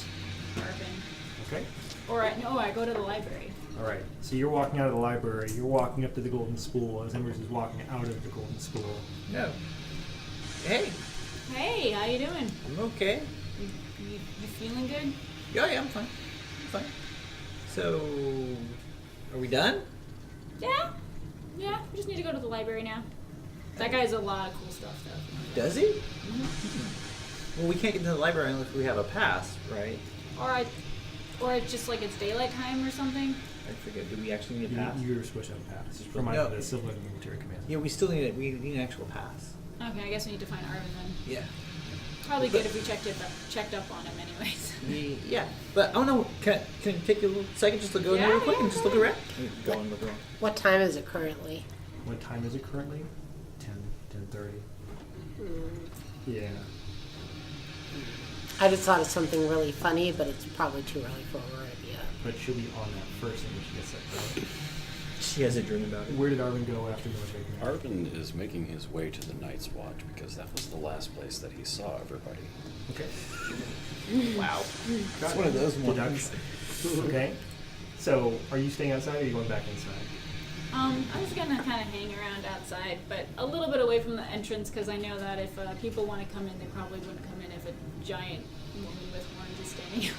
Arvin. Okay. Or I go to the library. All right. So you're walking out of the library. You're walking up to the Golden Spool as Embers is walking out of the Golden Spool. No. Hey, Hey, how you doing? I'm okay. You feeling good? Yeah, I'm fine. I'm fine. So, are we done? Yeah. Yeah, we just need to go to the library now. That guy has a lot of cool stuff though. Does he? Well, we can't get into the library unless we have a pass, right? Or it's just like it's daylight time or something. I forget. Do we actually need a pass? You're supposed to have a pass from No. the Civil and Military Command. Yeah, we still need it. We need an actual pass. Okay, I guess we need to find Arvin then. Yeah. Probably good if we checked up on him anyways. Yeah. But oh no, can you take a little second just to go in there real quick and just look around? Go and look around. What time is it currently? What time is it currently? 10:30. Yeah. I just thought of something really funny, but it's probably too early for Aurora to be up. But she'll be on that first thing when she gets that call. She has a dream about it. Where did Arvin go after military command? Arvin is making his way to the Night's Watch because that was the last place that he saw everybody. Okay. Wow. Got It's one of those Deduction. Okay. So, are you staying outside or are you going back inside? I was gonna kind of hang around outside, but a little bit away from the entrance because I know that if people want to come in, they probably wouldn't come in if a giant woman with horns is standing out.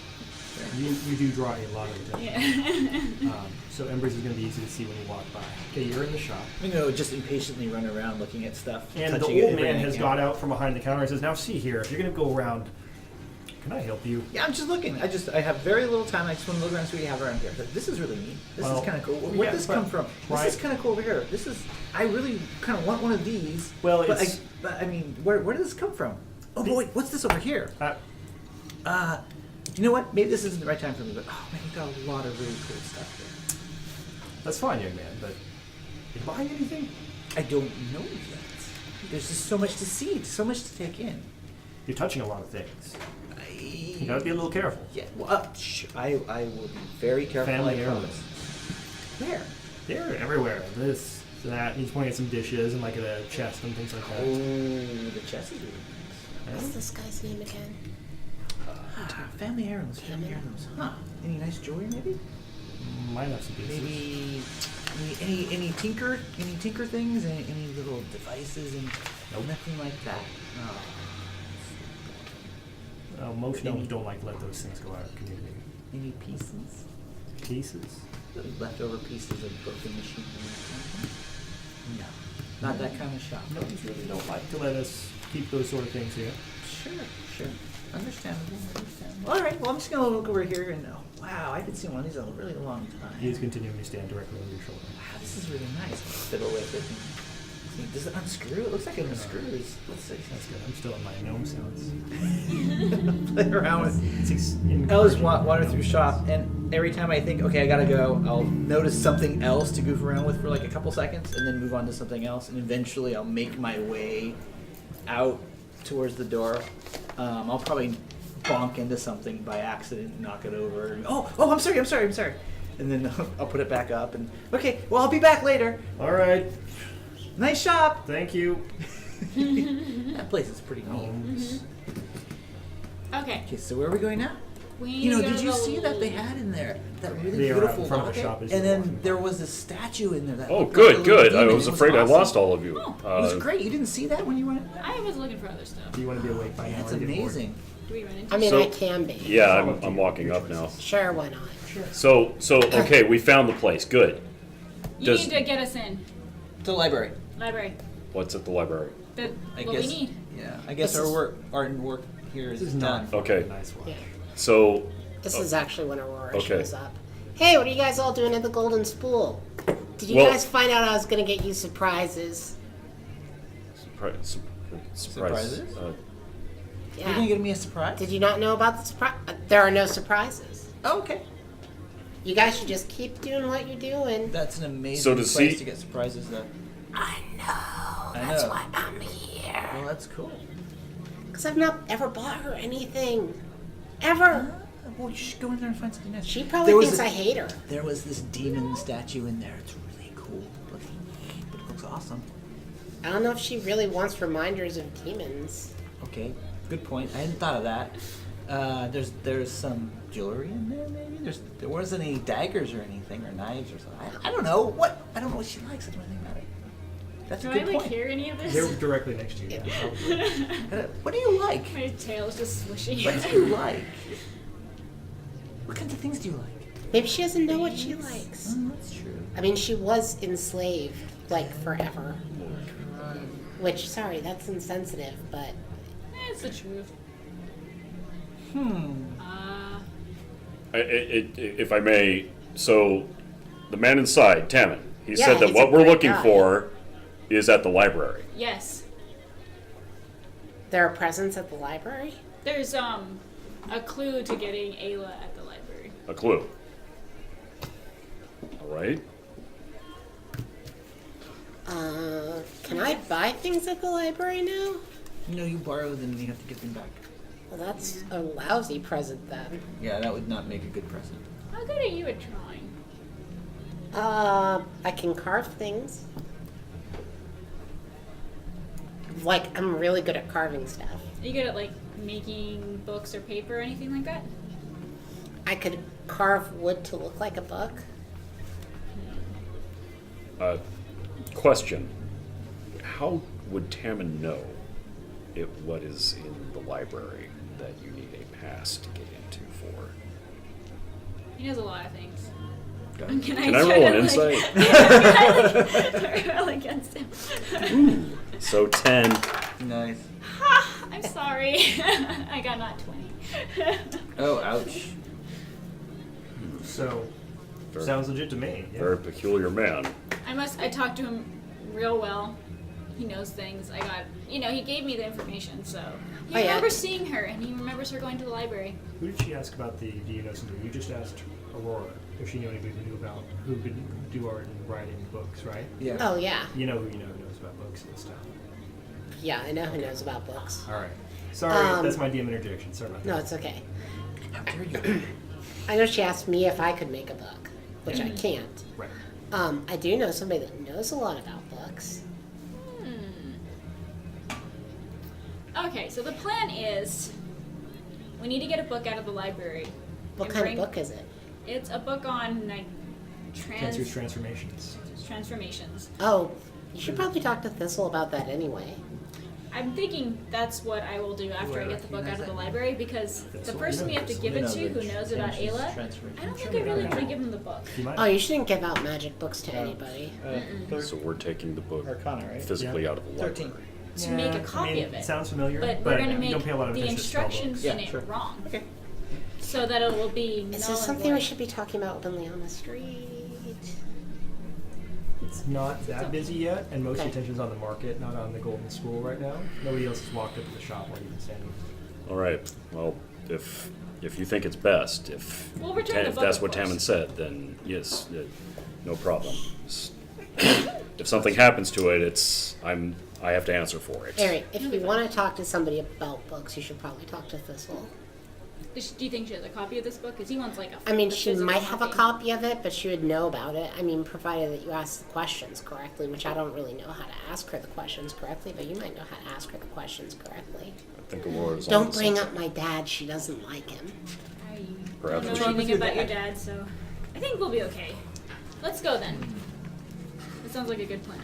You do draw a lot of attention. Yeah. So Embers is going to be easy to see when you walk by. Okay, you're in the shop. I'm gonna just impatiently run around looking at stuff. And the touching it, old man everything I has can. got out from behind the counter and says, now see here, if you're going to go around, can I help you? Yeah, I'm just looking. I have very little time. I just want to look around and see what you have around here. But this is really neat. This Well, is kind of cool. yeah, Where did this but- come from? right. This is kind of cool over here. This is. I really kind of want one of these. Well, but it's- I mean, where did this come from? Oh, but wait, what's this over here? You know what? Maybe this isn't the right time for me, but oh man, you got a lot of really cool stuff there. That's fine, young man, but you buying anything? I don't know yet. There's just so much to see, so much to take in. You're touching a lot of things. You You got to be a little careful. Yeah. Well, I will be very careful. Family I heirlooms. promise. Where? They're everywhere. This, that. He's pointing at some dishes and like at a chest and things like Oh, that. the chest is really nice. What's this guy's name again? Family heirlooms. Family heirlooms. Huh? Any nice jewelry, maybe? Might have some pieces. Maybe any tinker things? Any little devices and nothing like that. Oh. Most gnomes don't like to let those things go out of the community. Any pieces? Pieces? Leftover pieces of broken machinery. No, not that kind of shop. Gnomes really don't like to let us keep those sort of things here. Sure. Understandable. All right. Well, I'm just gonna look over here and wow, I haven't seen one of these in a really long time. He is continuing to stand directly over your shoulder. Wow, this is really nice. I'll fiddle with it. See, does it unscrew? It looks like it unscrews. Let's see. That's good. I'm still in my gnome sounds. Play around with. It's I always wander through shop, and every time I think, okay, I gotta go, I'll notice something else to goof around with for like a couple seconds, and then move on to something else, and eventually I'll make my way out towards the door. I'll probably bonk into something by accident and knock it over. And, oh, I'm sorry. And then I'll put it back up, and okay, well, I'll be back later. All right. Nice shop. Thank you. That place is pretty neat. Gnomes. Okay. Okay, so where are we going now? We You know, need to go did to you the see that they had in there that really They are out beautiful in front of the locket? shop as And you're then walking. there was a statue in there that Oh, looked good, like a little good. I demon. was It afraid I awesome. lost all of you. Oh, It was great. You didn't see that when you went? I was looking for other stuff. Do you want to be awake by now? That's or get bored? amazing. Do we run into? I mean, So- I can be. Yeah, I'm walking up now. Sure, why not? So okay, we found the place. Good. You does- need to get us in. To the library. Library. What's at the library? The, I what guess. we need. Yeah. I guess This our is- work here This is is done. not Okay. a nice one. Yeah. So This is actually when Aurora Okay. shows up. Hey, what are you guys all doing at the Golden Spool? Did you Well- guys find out I was going to get you surprises? surprises. Surprises? Yeah. You're gonna give me a surprise? Did you not know about the surprise? There are no surprises. Oh, okay. You guys should just keep doing what you're doing. That's an amazing So to place see- to get surprises, though. I know. I That's know. why I'm here. Well, that's cool. Because I've not ever bought her anything. Ever. Well, you should go in there and find something nice. She probably There was thinks a- I hate her. There was this demon statue in there. It's really cool looking, but it looks awesome. I don't know if she really wants reminders of demons. Okay, good point. I hadn't thought of that. There's some jewelry in there, maybe. There wasn't any daggers or anything or knives or something. I don't know what. I don't know what she likes. I don't know anything about it. That's Do a I good like point. hear any of They're this? directly next to you. Yeah, probably. What do you like? My tail's just swishing. What do you like? What kinds of things do you like? Maybe she doesn't know what she likes. That's true. I mean, she was enslaved. like forever. Which, sorry, that's insensitive, but It's the truth. If I may, so the man inside, Tammin, he Yeah, said that he's what a we're great looking guy. for is at the library. Yes. there are presents at the library. There's a clue to getting Ayla at the library. A clue. All right. Can I buy things at the library now? No, you borrow them and you have to give them back. Well, that's a lousy present then. Yeah, that would not make a good present. How good are you at drawing? I can carve things. Like, I'm really good at carving stuff. Are you good at like making books or paper or anything like that? I could carve wood to look like a book. Question. How would Tammin know what is in the library that you need a pass to get into for? He knows a lot of things. Okay. Can I roll an insight? Can I roll against him? So 10. Nice. I'm sorry. I got not 20. Oh, ouch. So, Very- sounds legit to me. Yeah. Very peculiar man. I talked to him real well. He knows things. He gave me the information, so he Oh, yeah. remembers seeing her, and he remembers her going to the library. Who did she ask about the do you know somebody? You just asked Aurora if she knew anybody who could do art and writing books, right? Yeah. Oh, yeah. You know who knows about books and stuff. Yeah, I know who knows about books. All right. Sorry, that's my DM interjection. Sorry about that. No, it's okay. How dare you? I know she asked me if I could make a book, which I can't. Right. I do know somebody that knows a lot about books. Okay, so the plan is we need to get a book out of the library. What and kind bring- of book is it? It's a book on like Cancer's transformations. transformations. Oh, you should probably talk to Thistle about that anyway. I'm thinking that's what I will do after I get the book out of the library, because the That's what person we we have to know. give You it know to the who knows about Ayla, I don't think I really want to give him the book. You might. Oh, you shouldn't give out magic books to anybody. So we're taking the book Arcana, right? physically Yeah. out of the 13. library. To make a copy of it. Sounds familiar, But we're going to you make don't pay a lot of the attention to spell books. instructions Yeah, in it sure. wrong. Okay. So that it will be Is null this and something we void. should be talking about openly on the street? It's not that busy yet, and most Okay. attention's on the market, not on the Golden School right now. Nobody else has walked up to the shop where you've been standing. All right. Well, if you think it's best, if We'll return the if book, that's of what course. Tammin said, then yes, no problem. If something happens to it, I have to answer for it. Eric, if you want to talk to somebody about books, you should probably talk to Thistle. Do you think she has a copy of this book? Because he wants like a. I mean, a she physical might have a copy of it, but she would know about it. I mean, provided that you ask the questions correctly, which I don't really know how to ask her the questions correctly, but you might know how to ask her the questions correctly. I think Aurora's on Don't the bring same up my dad. She doesn't like him. I Perhaps don't we know should- anything about your dad, so I think we'll be okay. Let's go then. It sounds like a good plan.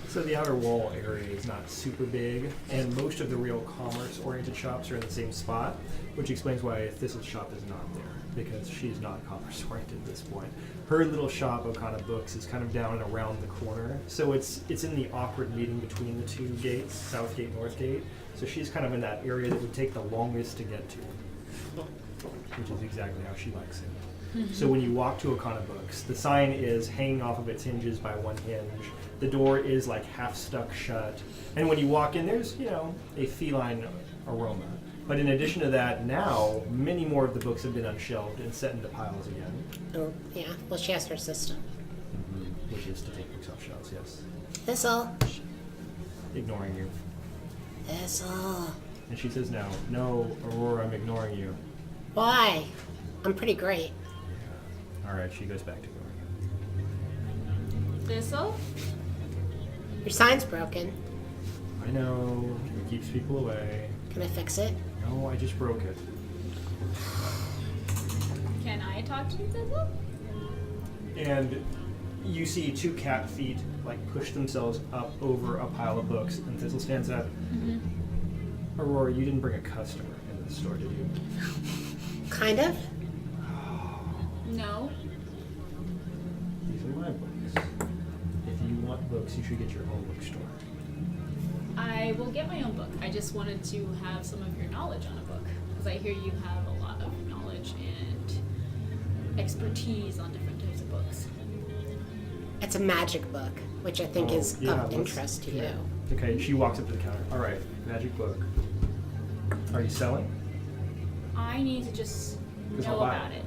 So the outer wall area is not super big, and most of the real commerce-oriented shops are in the same spot, which explains why Thistle's shop is not there, because she's not commerce-oriented at this point. Her little shop, Okana Books, is kind of down and around the corner, so it's in the awkward meeting between the two gates, South Gate, North Gate. So she's kind of in that area that would take the longest to get to, which is exactly how she likes it. So when you walk to Okana Books, the sign is hanging off of its hinges by one hinge. The door is like half stuck shut. And when you walk in, there's, a feline aroma. But in addition to that, now, many more of the books have been unshelved and set into piles again, Oh, yeah. Well, she has her system. which is to take books off shelves, yes. Thistle. Ignoring you. Thistle. And she says now, no, Aurora, I'm ignoring you. Why? I'm pretty great. All right, she goes back to ignoring you. Thistle? Your sign's broken. I know, it keeps people away. Can I fix it? No, I just broke it. Can I talk to you, Thistle? And you see two cat feet like push themselves up over a pile of books, and Thistle stands up. Aurora, you didn't bring a customer into the store, did you? Kind of. No. These are my books. If you want books, you should get your own bookstore. I will get my own book. I just wanted to have some of your knowledge on a book because I hear you have a lot of knowledge and expertise on different types of books. It's a magic book, which I think is of interest to you. Okay, she walks up to the counter. All right, magic book. Are you selling? I need to just 'Cause know I'll buy about it. it.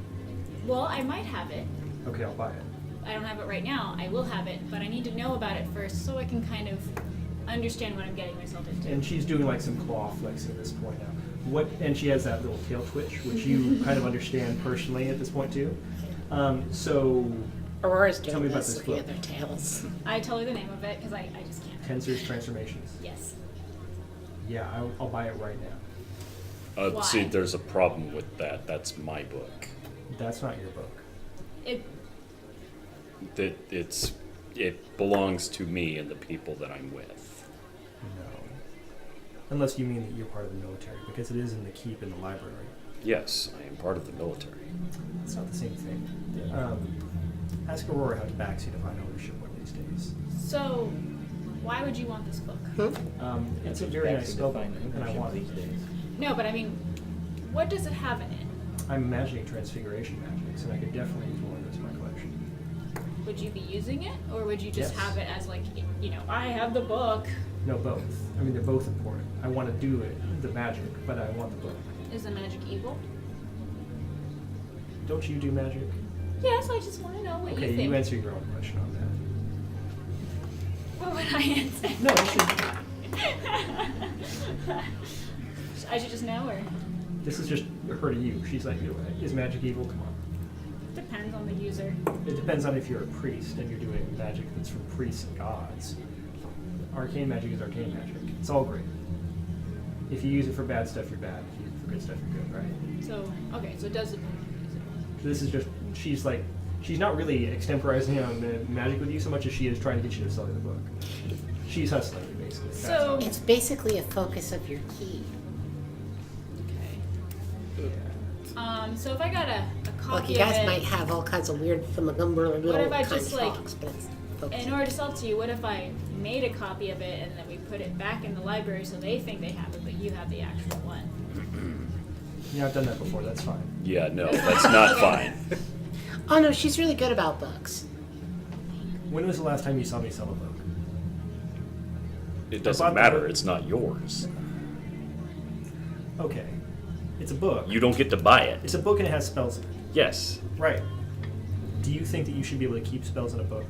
Well, I might have it. Okay, I'll buy it. I don't have it right now. I will have it, but I need to know about it first so I can kind of understand what I'm getting myself into. And she's doing like some claw flicks at this point now. What? And she has that little tail twitch, which you kind of understand personally at this point too. So, Aurora's Tell doing me about this, this looking book. at their tails. I tell her the name of it because I just can't. Tensor's Transformations. Yes. Yeah, I'll buy it right now. Why? See, there's a problem with that. That's my book. That's not your book. It. It belongs to me and the people that I'm with. No. Unless you mean that you're part of the military, because it is in the keep in the library. Yes, I am part of the military. It's not the same thing. Ask Aurora how to backseat to find ownership one of these days. So, why would you want this book? It's a very nice spell book, and I want it. No, but I mean, what does it have in it? I'm imagining transfiguration magics, and I could definitely use one of those in my collection. Would you be using it, or would you just Yes. have it as like, I have the book? No, both. I mean, they're both important. I want to do it, the magic, but I want the book. Is the magic evil? Don't you do magic? Yes, I just want to know what Okay, you think. you answer your own question on that. What would I answer? No, you should. I should just know, or This is just her to you. She's like, is magic evil? Come on. depends on the user. It depends on if you're a priest and you're doing magic that's from priests and gods. Arcane magic is arcane magic. It's all great. If you use it for bad stuff, you're bad. If you use it for good stuff, you're good, right? So, okay, so it does depend on the user. This is just, she's not really extemporizing on the magic with you so much as she is trying to get you to sell you the book. She's hustling you, basically. That's So- all. It's basically a focus of your key. Okay. So if I got a copy Look, you of guys it, might have all kinds of weird thumagumber little What if I kind just, of like, talks, but it's focus. in order to sell it to you, what if I made a copy of it and then we put it back in the library so they think they have it, but you have the actual one? Yeah, I've done that before. That's fine. Yeah, no, that's not fine. Oh no, she's really good about books. When was the last time you saw me sell a book? It bought doesn't the matter. book. It's not yours. Okay. It's a book. You don't get to buy it. It's a book and it has spells in it. Yes. Right. Do you think that you should be able to keep spells in a book?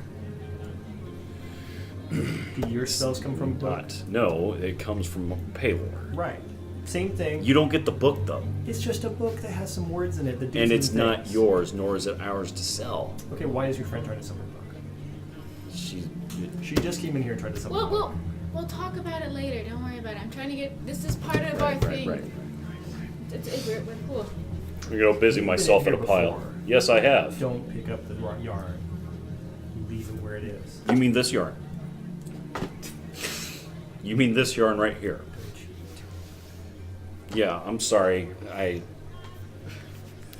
Do your spells come from a book? Not. No, it comes from Paylor. Right. Same thing. You don't get the book though. It's just a book that has some words in it that do And some it's not things. yours, nor is it ours to sell. Okay, why is your friend trying to sell her book? She just came in here and tried to sell Well, her book. we'll talk about it later. Don't worry about it. I'm trying to get. This is part of our thing. We're cool. We're busy You've been myself in in a here pile. before. Yes, I have. Don't pick up the yarn. You leave it where it is. You mean this yarn? You mean this yarn right here? Yeah, I'm sorry.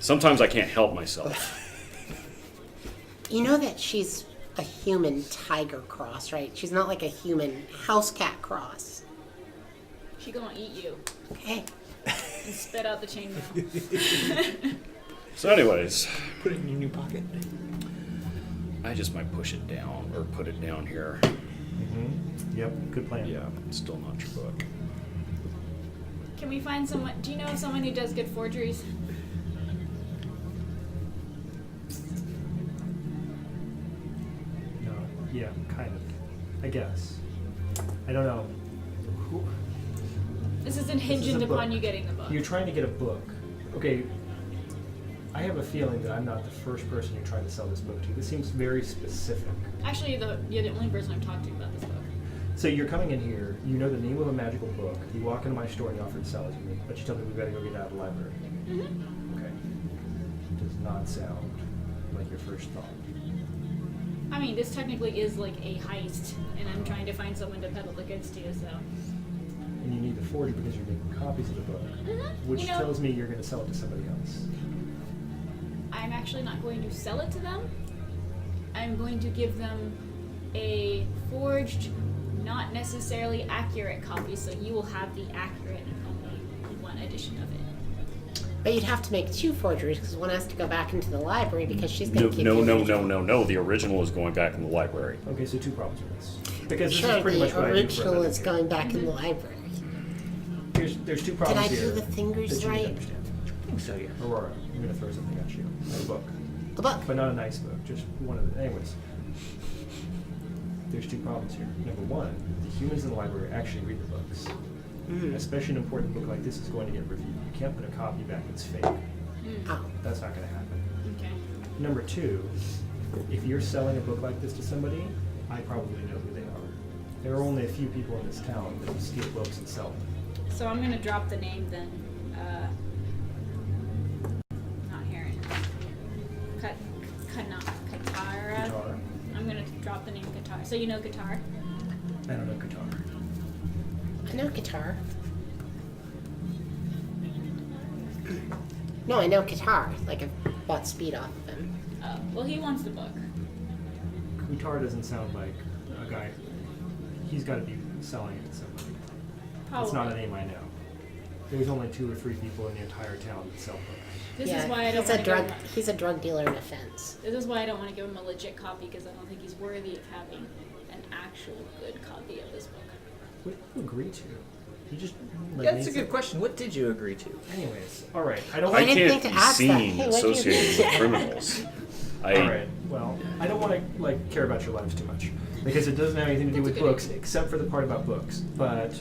Sometimes I can't help myself. You know that she's a human tiger cross, right? She's not like a human house cat cross. She gonna eat you Okay. and spit out the chainmail. So, anyways, Put it in your new pocket. I just might push it down or put it down here. Yep, good plan. Yeah, it's still not your book. Can we find someone? Do you know someone who does good forgeries? No, yeah, kind of. I guess. I don't know. Who, This is contingent a book. upon you getting the book. You're trying to get a book. Okay. I have a feeling that I'm not the first person you're trying to sell this book to. This seems very specific. Actually, you're the only person I've talked to about this book. So you're coming in here, you know the name of a magical book, you walk into my store and you offer to sell it to me, but you tell me we gotta go get it out of the library. Mm-hmm. Okay. Does not sound like your first thought. I mean, this technically is like a heist, and I'm trying to find someone to peddle the goods to, so. And you need the forger because you're making copies of the book, which You know- tells me you're gonna sell it to somebody else. I'm actually not going to sell it to them. I'm going to give them a forged, not necessarily accurate copy, so you will have the accurate and only one edition of it. But you'd have to make 2 forgeries because one has to go back into the library because she's going No, to keep no, the no, original. no, no, no. The original is going back in the library. Okay, so 2 problems with this. Because this Sure, is pretty much the what I do for a original living is here. going back in the library. There's 2 Did problems I here. do the fingers that you need to right? understand. I think so, yeah. Aurora, I'm gonna throw something at you. A book. The book. But not a nice book, just one of the. Anyways, there's 2 problems here. Number 1, the humans in the library actually read the books. Especially an important book like this is going to get reviewed. You can't put a copy back that's fake. Oh. That's not going to happen. Okay. Number 2, if you're selling a book like this to somebody, I probably know who they are. There are only a few people in this town that will steal books and sell them. So I'm gonna drop the name then. Not Heron. Katara. Qatar? I'm gonna drop the name Qatar. So you know Qatar? I don't know Qatar. I know guitar. No, I know guitar. Like I've bought speed off of him. Oh, well, he wants the book. Qatar doesn't sound like a guy. He's got to be selling it to somebody. Probably. It's not a name I know. There's only 2 or 3 people in the entire town that sell books. This yeah, is why I don't he's a want to drug. give him. He's a drug dealer in a fence. This is why I don't want to give him a legit copy because I don't think he's worthy of having an actual good copy of this book. What did you agree to? You just. Like, Yeah, that's a made good some- question. What did you agree to? Anyways, all right. I don't. I I didn't can't think to be ask that. seen Hey, what do you associated think? with criminals. All right. Well, I don't want to like care about your lives too much because it doesn't have anything to do That's with a good books except for the part about books. But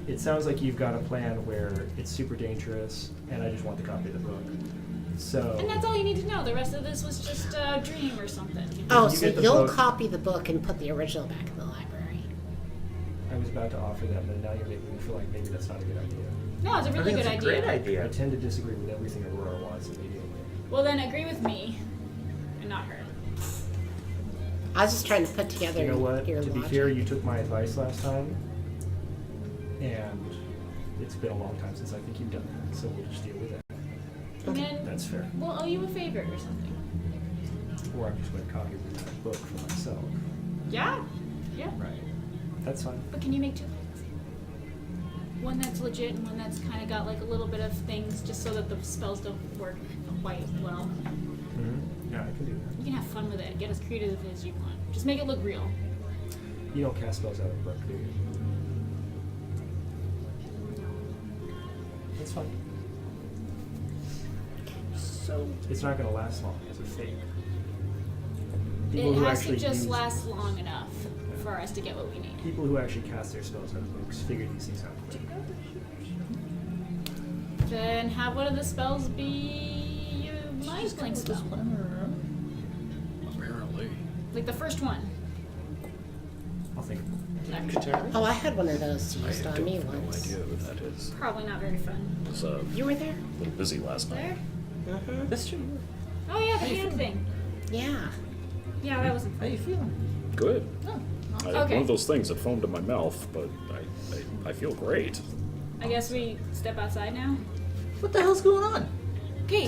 it sounds like you've got a plan where it's super dangerous, and I just want the copy of the book. So. And that's all you need to know. The rest of this was just a dream or something. Oh, You so get the you'll book. copy the book and put the original back in the library. I was about to offer that, but now you're making me feel like maybe that's not a good idea. No, it's a I really think good it's a idea. great I idea. tend to disagree with everything Aurora wants immediately. Well, then agree with me and not her. I was just trying to put together You know what? your To be logic. fair, you took my advice last time, and it's been a long time since I think you've done that, so we'll just deal with it. And then That's fair. we'll owe you a favor or something. Or I'm just going to copy the book for myself. Yeah? Yeah. Right. That's fine. But can you make 2 copies? One that's legit and one that's kind of got like a little bit of things just so that the spells don't work quite well. Mm-hmm. Yeah, I can do that. You can have fun with it. Get as creative as you want. Just make it look real. You don't cast spells out of the book, do you? That's fine. So, It's not going to last long as a fake. It who has to actually just use- last long enough for us to get what we need. People who actually cast their spells out of books figure these things out quick. Then have one of the spells be your mind blink spell. Apparently. Like the first one. I'll think about Oh, I had one of those I used on don't me have no once. idea who that is. Probably not very fun. I was You were there? a little busy last night. There? Mm-hmm. that's true. Oh yeah, the hand thing. Yeah. Yeah, that wasn't How fun. you feeling? Good. Oh, I, well, okay. One of those things that foamed in my mouth, but I feel great. I guess we step outside now. What the hell's going on? Okay,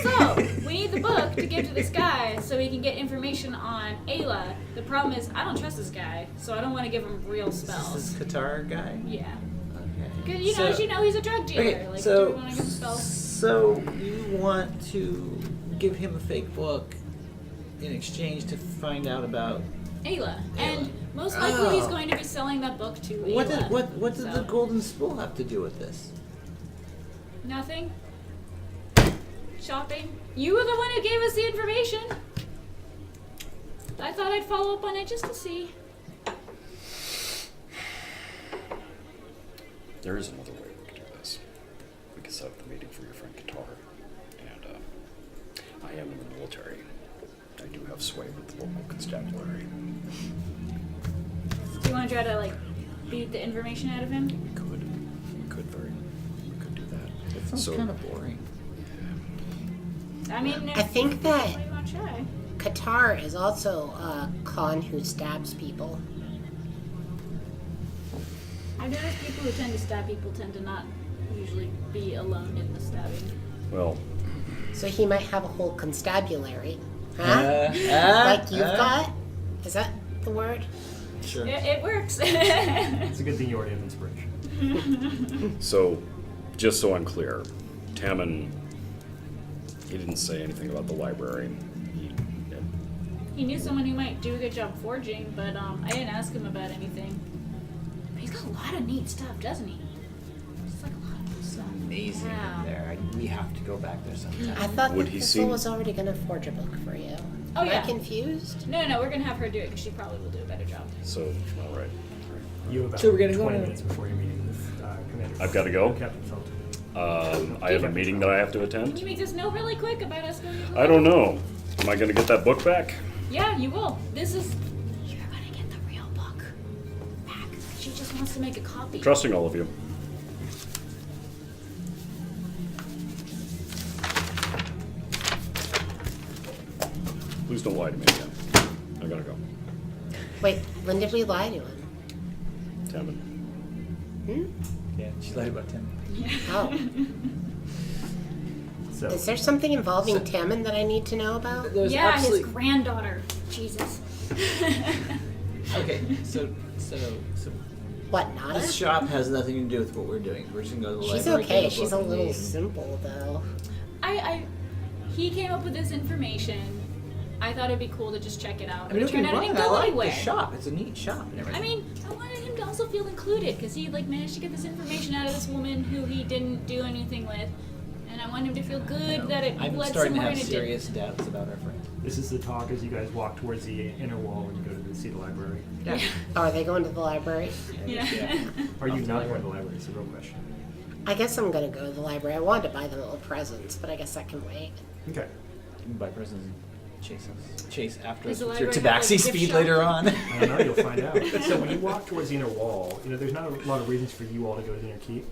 so we need the book to give to this guy so he can get information on Ayla. The problem is I don't trust this guy, so I don't want to give him real This spells. Qatar guy? Yeah. Okay. Because, you know, as you know, he's a drug dealer. Okay, Like, do so, we want to give him spells? so you want to give him a fake book in exchange to find out about Ayla. And most likely he's Oh. going to be selling that book to Ayla. what did the So, golden spool have to do with this? Nothing? Shopping? You were the one who gave us the information. I thought I'd follow up on it just to see. There is another way we could do this. We could set up the meeting for your friend Qatar. And I am in the military. I do have sway with the local constabulary. Do you want to try to, like, beat the information out of him? We could do that. That sounds So- kind of boring. I mean, I think that why not try? Qatar is also a con who stabs people. I've noticed people who tend to stab people tend to not usually be alone in the stabbing. Well, So he might have a whole constabulary. Huh? Like you've got? Is that? the word? Sure. It works. It's a good thing you already have inspiration. So, just so I'm clear, Tammin, he didn't say anything about the library. He knew someone who might do a good job forging, but I didn't ask him about anything. But he's got a lot of neat stuff, doesn't he? Just like a lot of cool stuff. Amazing Yeah. in there. We have to go back there sometime. I thought Would that he Thistle seem- was already going to forge a book for you. Oh, Am yeah. I confused? No, we're gonna have her do it because she probably will do a better job. So, all right. You have about So we're gonna go 20 on- minutes before your meeting with Commander. I've gotta go? Captain Felton. I have a meeting that I have to Can attend. you make this note really quick about us going to the I don't know. Am I going to get that book back? Yeah, you will. This is. You're gonna get the real book back. She just wants to make a copy. Trusting all of you. Please don't lie to me again. I gotta go. Wait, when did we lie to him? Tammin. Yeah, she lied about Tim. Oh. So, Is there something involving Tammin that I need to know about? There's Yeah, absolutely his granddaughter. Jesus. okay. So What, Nada? this shop has nothing to do with what we're doing. We're just gonna go to the She's library. okay. get She's a book, and little leave. simple, though. He came up with this information. I thought it'd be cool to just check it out. I mean, It don't get turned me out it wrong. didn't I go like anywhere. the shop. It's a neat shop and everything. I mean, I wanted him to also feel included because he like managed to get this information out of this woman who he didn't do anything with, and I want him to feel good that it I'm led starting to somewhere have and it serious doubts about our friend. this is the talk as you guys walk towards the inner wall when you go to see the library. Yeah. Oh, are they going to the library? Yeah. Are you Off the not library. going to the library? It's a real question. I guess I'm gonna go to the library. I wanted to buy them little presents, but I guess that can wait. Okay. You can buy presents and chase after Does us the with your library have, like, tabaxi a gift speed shop? later on. I don't know. You'll find out. So when you walk towards the inner wall, there's not a lot of reasons for you all to go to the inner keep.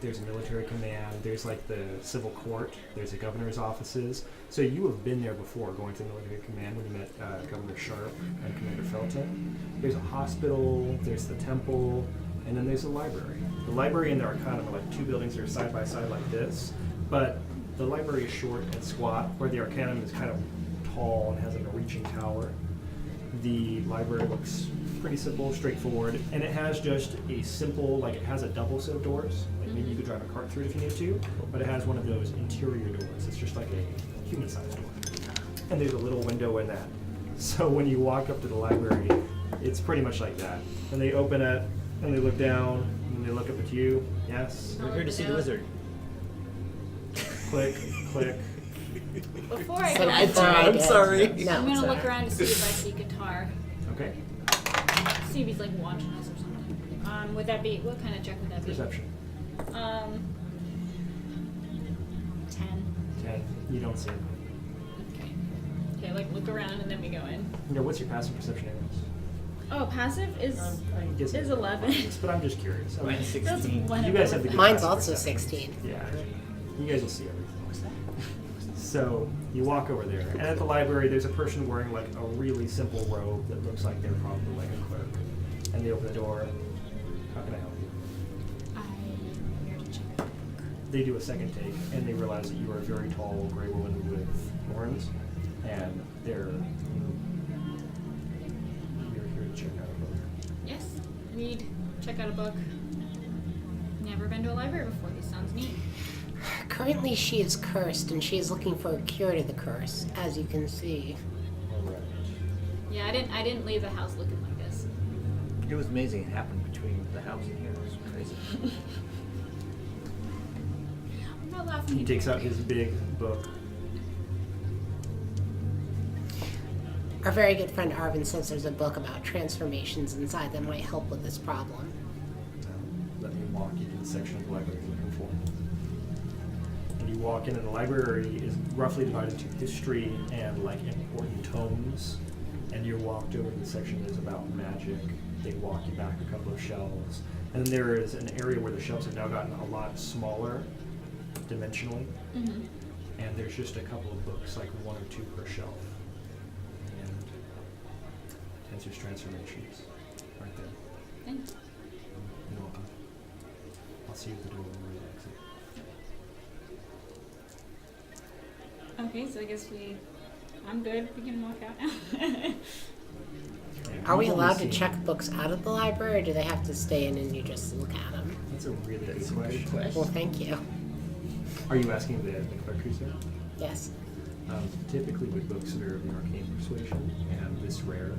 There's a military command. There's like the civil court. There's the governor's offices. So you have been there before, going to the military command when you met Governor Sharp and Commander Felton. There's a hospital. There's the temple, and then there's a library. The library and the Arcanum are like two buildings that are side by side like this, but the library is short and squat, where the Arcanum is kind of tall and has like a reaching tower. The library looks pretty simple, straightforward, and it has just a simple, like it has a double set of doors. Like maybe you could drive a cart through it if you need to, but it has one of those interior doors. It's just like a human-sized door. And there's a little window in that. So when you walk up to the library, it's pretty much like that. And they open it, and they look down, and they look up at you. Yes. We're here to see the wizard. Click, click. Before I So go, before I I'm go- sorry. No, I'm gonna sorry. look around to see if I see guitar. Okay. See if he's like watching us or something. Would that be what kind of check would that be? Perception. 10. 10. You don't see him. Okay. Okay, like look around and then we go in. What's your passive perception anyways? Oh, passive is I'm guessing is it's 11. But I'm just curious. Mine is 16. one You of guys them. have the good Mine's passive also perception. 16. Yeah. You guys will see everything. So you walk over there, and at the library, there's a person wearing like a really simple robe that looks like they're probably like a clerk. And they open the door. How can I help you? I'm here to check out the book. They do a second take, and they realize that you are a very tall gray woman with horns, and you're here to check out a book. Yes. Read. Check out a book. Never been to a library before. This sounds neat. Currently, she is cursed, and she is looking for a cure to the curse, as you can see. All right. Yeah, I didn't leave the house looking like this. It was amazing. It happened between the house and here. It was crazy. I'm not laughing. He takes out his big book. Our very good friend Arvin says there's a book about transformations inside that might help with this problem. Let me walk you to the section of the library you're looking for. And you walk in, and the library is roughly divided into history and like important tomes. And you're walked over to the section that is about magic. They walk you back a couple of shelves. And then there is an area where the shelves have now gotten a lot smaller dimensionally. Mm-hmm. And there's just a couple of books, like one or two per shelf. And Tensor's Transformations, right there. Thanks. You're welcome. I'll see you at the door when we're exit. Okay, so I guess I'm good. We can walk out now. Are we You've only allowed to seen- check books out of the library, or do they have to stay in and you just look at them? That's a really good That's a good question. question. Well, thank you. Are you asking the collectors there? Yes. Typically with books that are of the arcane persuasion and this rare,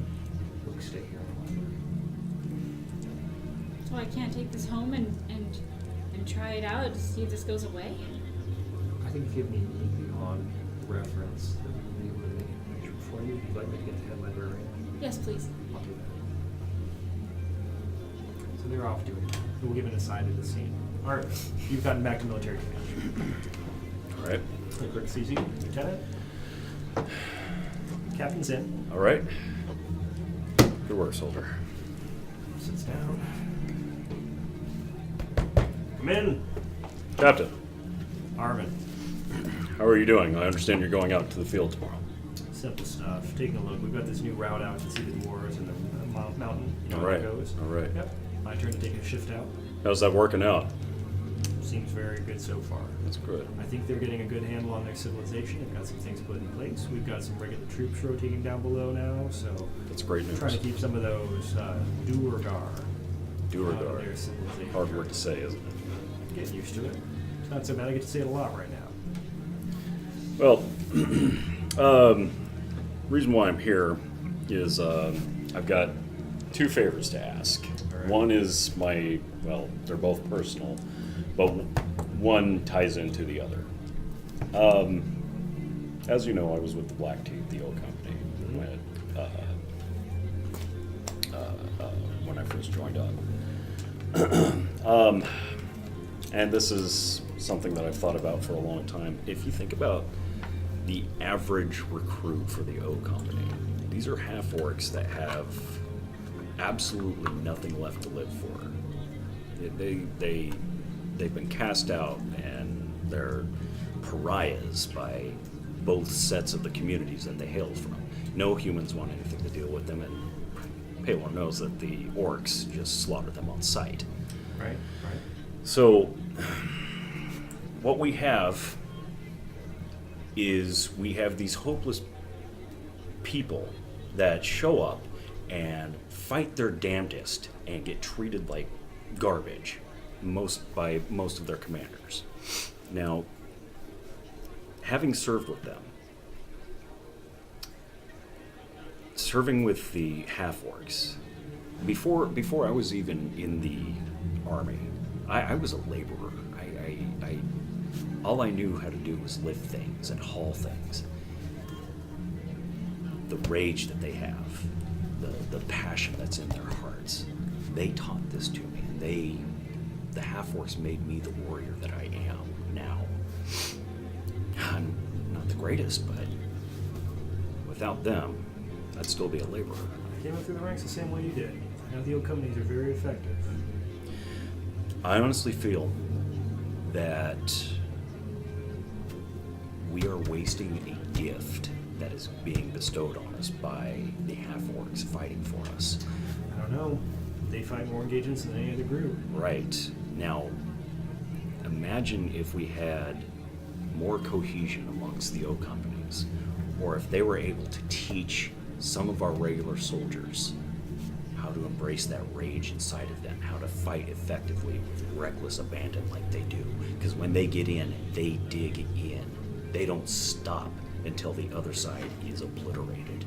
books stay here in the library. So I can't take this home and try it out to see if this goes away? I think if you have any beyond reference that we can be able to make information for you, if you'd like me to get the head librarian, Yes, please. I'll do that. So they're off doing that. We'll give an aside to the scene. All right, you've gotten back to military command. All right. The clerk sees you, Lieutenant. Captain's in, All right. Good work, soldier. sits down. Come in, Captain, Armin. how are you doing? I understand you're going out to the field tomorrow. Simple stuff. Taking a look. We've got this new route out to see the dwarves and the mountain. You know All how right. it goes. All right. Yep. My turn to take a shift out. How's that working out? Seems very good so far. That's good. I think they're getting a good handle on their civilization. They've got some things put in place. We've got some regular troops rotating down below now, so That's great news. trying to keep some of those Duergar Do or out of die. their civilization. Hard word to say, isn't it? Getting used to it. It's not so bad. I get to say it a lot right now. Well, reason why I'm here is I've got two favors to ask. All right. One is well, they're both personal, but one ties into the other. As you know, I was with the Black Teeth, the old company, when I first joined up. And this is something that I've thought about for a long time. If you think about the average recruit for the O Company, these are half-orcs that have absolutely nothing left to live for. They've been cast out, and they're pariahs by both sets of the communities that they hail from. No humans want anything to deal with them, and Palor knows that the orcs just slaughter them on sight. Right? Right. So, what we have is we have these hopeless people that show up and fight their damnedest and get treated like garbage by most of their commanders. Now, having served with them, serving with the half-orcs, before I was even in the army, I was a laborer. All I knew how to do was lift things and haul things. The rage that they have, the passion that's in their hearts, they taught this to me. The half-orcs made me the warrior that I am now. I'm not the greatest, but without them, I'd still be a laborer. I came up through the ranks the same way you did. Now the old companies are very effective. I honestly feel that we are wasting a gift that is being bestowed on us by the half-orcs fighting for us. I don't know. They fight more engagements than any other group. Right. Now, imagine if we had more cohesion amongst the O companies, or if they were able to teach some of our regular soldiers how to embrace that rage inside of them, how to fight effectively with reckless abandon like they do. Because when they get in, they dig in. They don't stop until the other side is obliterated.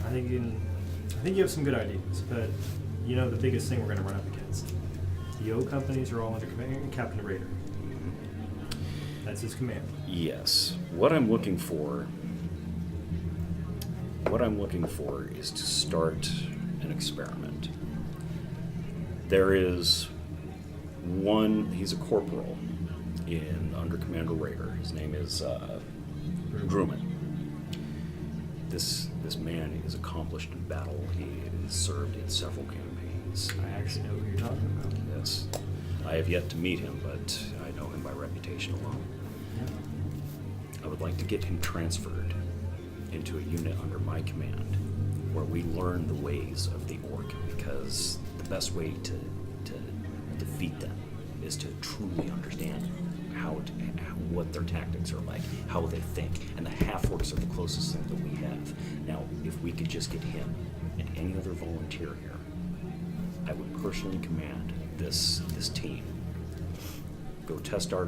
I think you have some good ideas, but you know the biggest thing we're going to run up against. The O companies are all under Captain Raider. That's his command. Yes. What I'm looking for is to start an experiment. There is one, he's a corporal under Commander Raider. His name is Drummond. This man is accomplished in battle. He has served in several campaigns. I actually know who you're talking about. Yes. I have yet to meet him, but I know him by reputation alone. I would like to get him transferred into a unit under my command, where we learn the ways of the orc, because the best way to defeat them is to truly understand what their tactics are like, how they think, and the half-orcs are the closest thing that we have. Now, if we could just get him and any other volunteer here, I would personally command this team go test out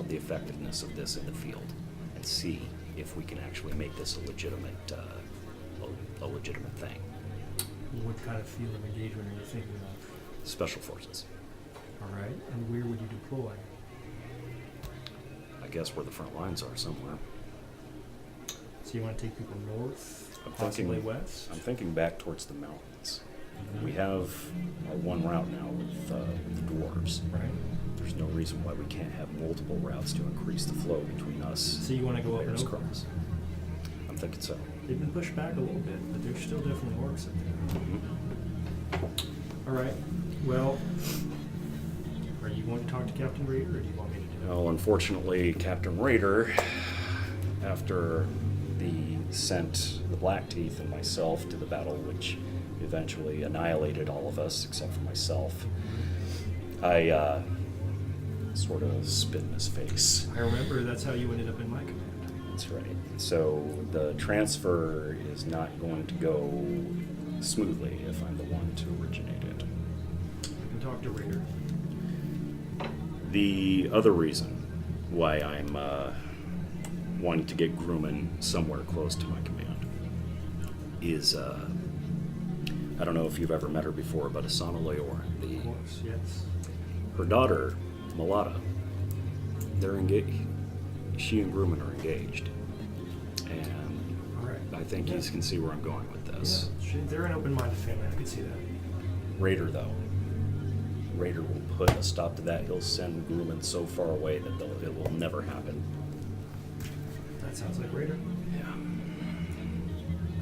the effectiveness of this in the field and see if we can actually make this a legitimate thing. What kind of field of engagement are you thinking of? Special forces. All right, and where would you deploy? I guess where the front lines are somewhere. So you want to take people north, I'm possibly thinking west? I'm thinking back towards the mountains. We have our one route now with the dwarves. Right. There's no reason why we can't have multiple routes to increase the flow between us. So you want to go up and Bears over? Cross. I'm thinking so. They've been pushed back a little bit, but there's still definitely orcs up there. All right. Well, are you going to talk to Captain Raider, or do you want me to do it? Well, unfortunately, Captain Raider, after sent the Black Teeth and myself to the battle, which eventually annihilated all of us except for myself, I sort of spit in his face. I remember that's how you ended up in my command. That's right. So the transfer is not going to go smoothly if I'm the one to originate it. I can talk to Raider. The other reason why I'm wanting to get Grumman somewhere close to my command is, I don't know if you've ever met her before, but Asana Leor, Of course, yes. her daughter, Malata, they're engaged. She and Grumman are engaged. And All right. I think you can see where I'm going with this. Yeah, they're an open-minded family. I could see that. Raider, though. Raider will put a stop to that. He'll send Grumman so far away that it will never happen. That sounds like Raider. Yeah.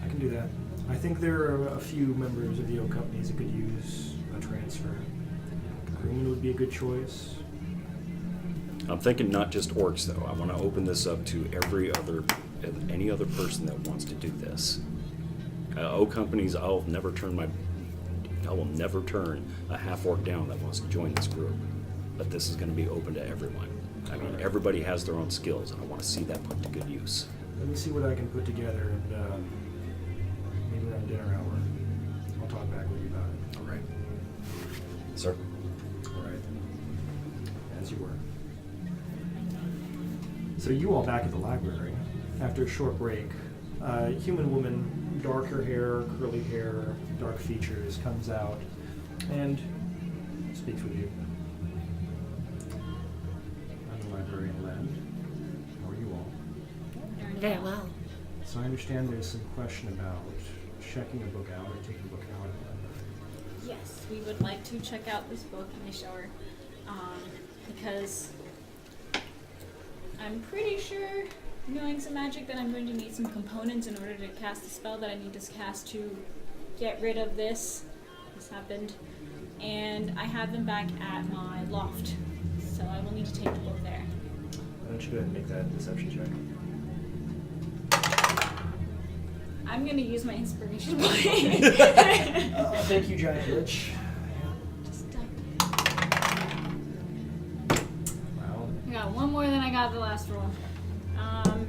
I can do that. I think there are a few members of the O companies that could use a transfer. Green would be a good choice. I'm thinking not just orcs, though. I want to open this up to any other person that wants to do this. O companies, I will never turn a half orc down that wants to join this group. But this is going to be open to everyone. I mean, everybody has their own skills, and I want to see that put to good use. Let me see what I can put together, and maybe around dinner hour, I'll talk back with you about it. All right. Sir? All right. As you were. So you all back at the library after a short break. Human woman, darker hair, curly hair, dark features, comes out and speaks with you. I'm the librarian Len. How are you all? Very well. So I understand there's some question about checking a book out or taking a book out of the library. Yes, we would like to check out this book in the shower, because I'm pretty sure, knowing some magic, that I'm going to need some components in order to cast the spell that I need to cast to get rid of this. This happened. And I have them back at my loft, so I will need to take the book there. Why don't you go ahead and make that deception check? I'm going to use my inspiration point. Thank you, Giant Lich. Just, Wow. I got one more than I got the last roll.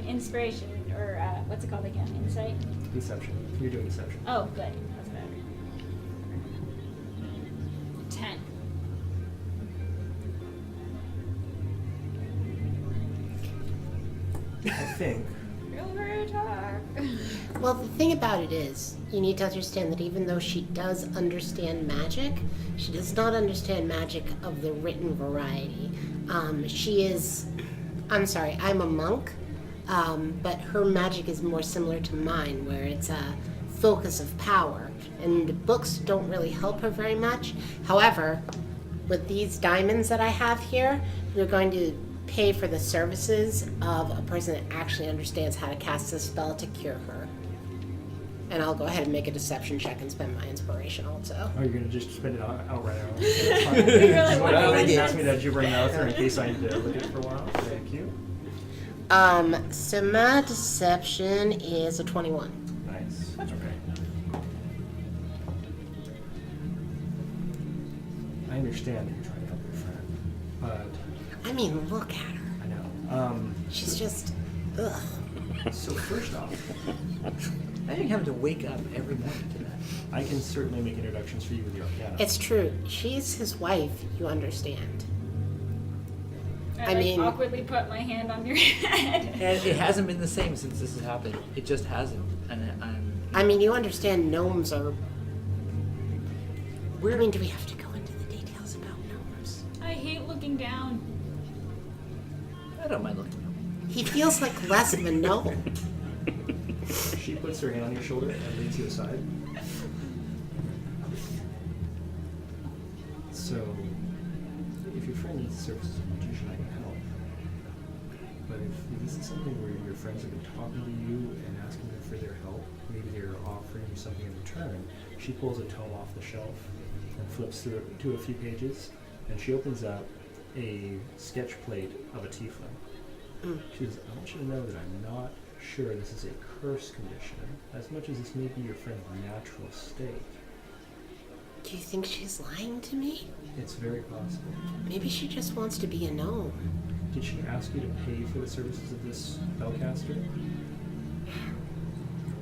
Inspiration, or what's it called again? Insight? Deception. You're doing deception. Oh, good. That's better. 10. I think. Well, the thing about it is, you need to understand that even though she does understand magic, she does not understand magic of the written variety. I'm a monk, but her magic is more similar to mine, where it's a focus of power, and books don't really help her very much. However, with these diamonds that I have here, we're going to pay for the services of a person that actually understands how to cast a spell to cure her. And I'll go ahead and make a deception check and spend my inspiration also. Oh, you're gonna just spend it outright out. You really Just want wanted to to do ask me this. that gibbering mouth in case I need to look at it for a while. Thank you. So my deception is a 21. Nice. That's okay. I understand that you're trying to help your friend, but I mean, look at her. I know. She's just, ugh. So first off, Imagine having to wake up every morning to that. I can certainly make introductions for you with the Arcana. It's true. She's his wife, you understand. I like, mean- awkwardly put my hand on your head. And it hasn't been the same since this has happened. It just hasn't. And I mean, you understand gnomes are. I mean, do we have to go into the details about gnomes? I hate looking down. I don't mind looking. He feels like less of a gnome. She puts her hand on your shoulder and leads you aside. So, if your friend needs the services of a magician, I can help. But if this is something where your friends have been talking to you and asking you for their help, maybe they're offering you something in return, she pulls a tome off the shelf and flips through it to a few pages, and she opens up a sketch plate of a tiefling. She says, I want you to know that I'm not sure this is a curse condition, as much as this may be your friend's natural state. Do you think she's lying to me? It's very possible. Maybe she just wants to be a gnome. Did she ask you to pay for the services of this spellcaster?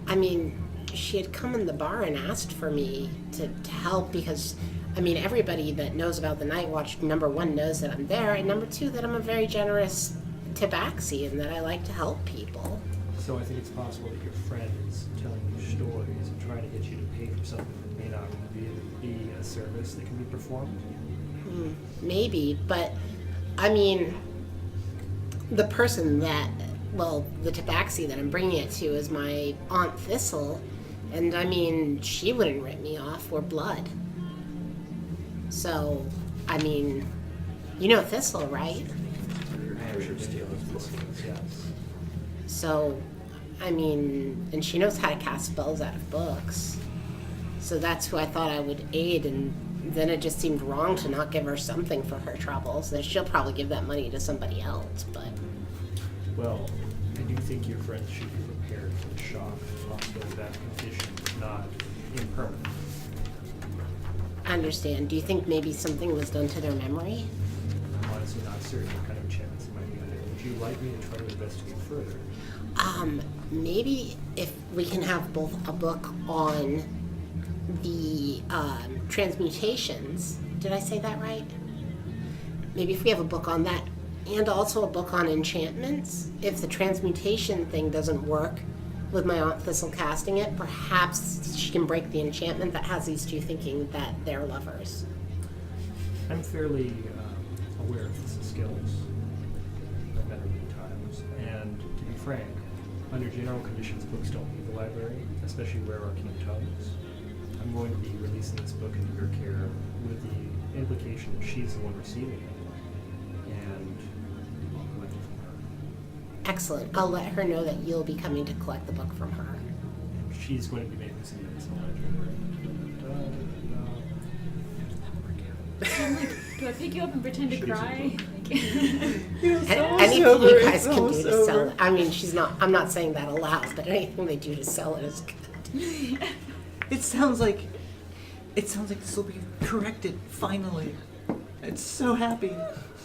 I mean, she had come in the bar and asked for me to help because, I mean, everybody that knows about the Night Watch, number one, knows that I'm there, and number two, that I'm a very generous tabaxi and that I like to help people. So I think it's possible that your friend is telling you stories and trying to get you to pay for something that may not really be a service that can be performed. Maybe, but I mean, the person that, well, the tabaxi that I'm bringing it to is my Aunt Thistle, and I mean, she wouldn't rip me off for blood. So, I mean, you know Thistle, right? Yes. So, I mean, and she knows how to cast spells out of books. So that's who I thought I would aid, and then it just seemed wrong to not give her something for her troubles. That she'll probably give that money to somebody else, but Well, I do think your friends should be prepared for the shock and possibility that condition is not impermanent. I understand. Do you think maybe something was done to their memory? I'm honestly not certain what kind of enchantments it might be under. Would you like me to try to investigate further? Maybe if we can have both a book on the transmutations. Did I say that right? Maybe if we have a book on that and also a book on enchantments. If the transmutation thing doesn't work with my Aunt Thistle casting it, perhaps she can break the enchantment that has these two thinking that they're lovers. I'm fairly aware of Thistle's skills. I've met her many times. And to be frank, under general conditions, books don't leave the library, especially rare arcane tomes. I'm going to be releasing this book into your care with the implication that she's the one receiving it. And I'll collect it from her. Excellent. I'll let her know that you'll be coming to collect the book from her. She's going to be making some notes in the ledger. Do I pick you up and pretend to Should be cry? Anything you guys can do to sell it. I mean, I'm not saying that aloud, but anything they do to sell it is good. It sounds like this will be corrected finally. It's so happy.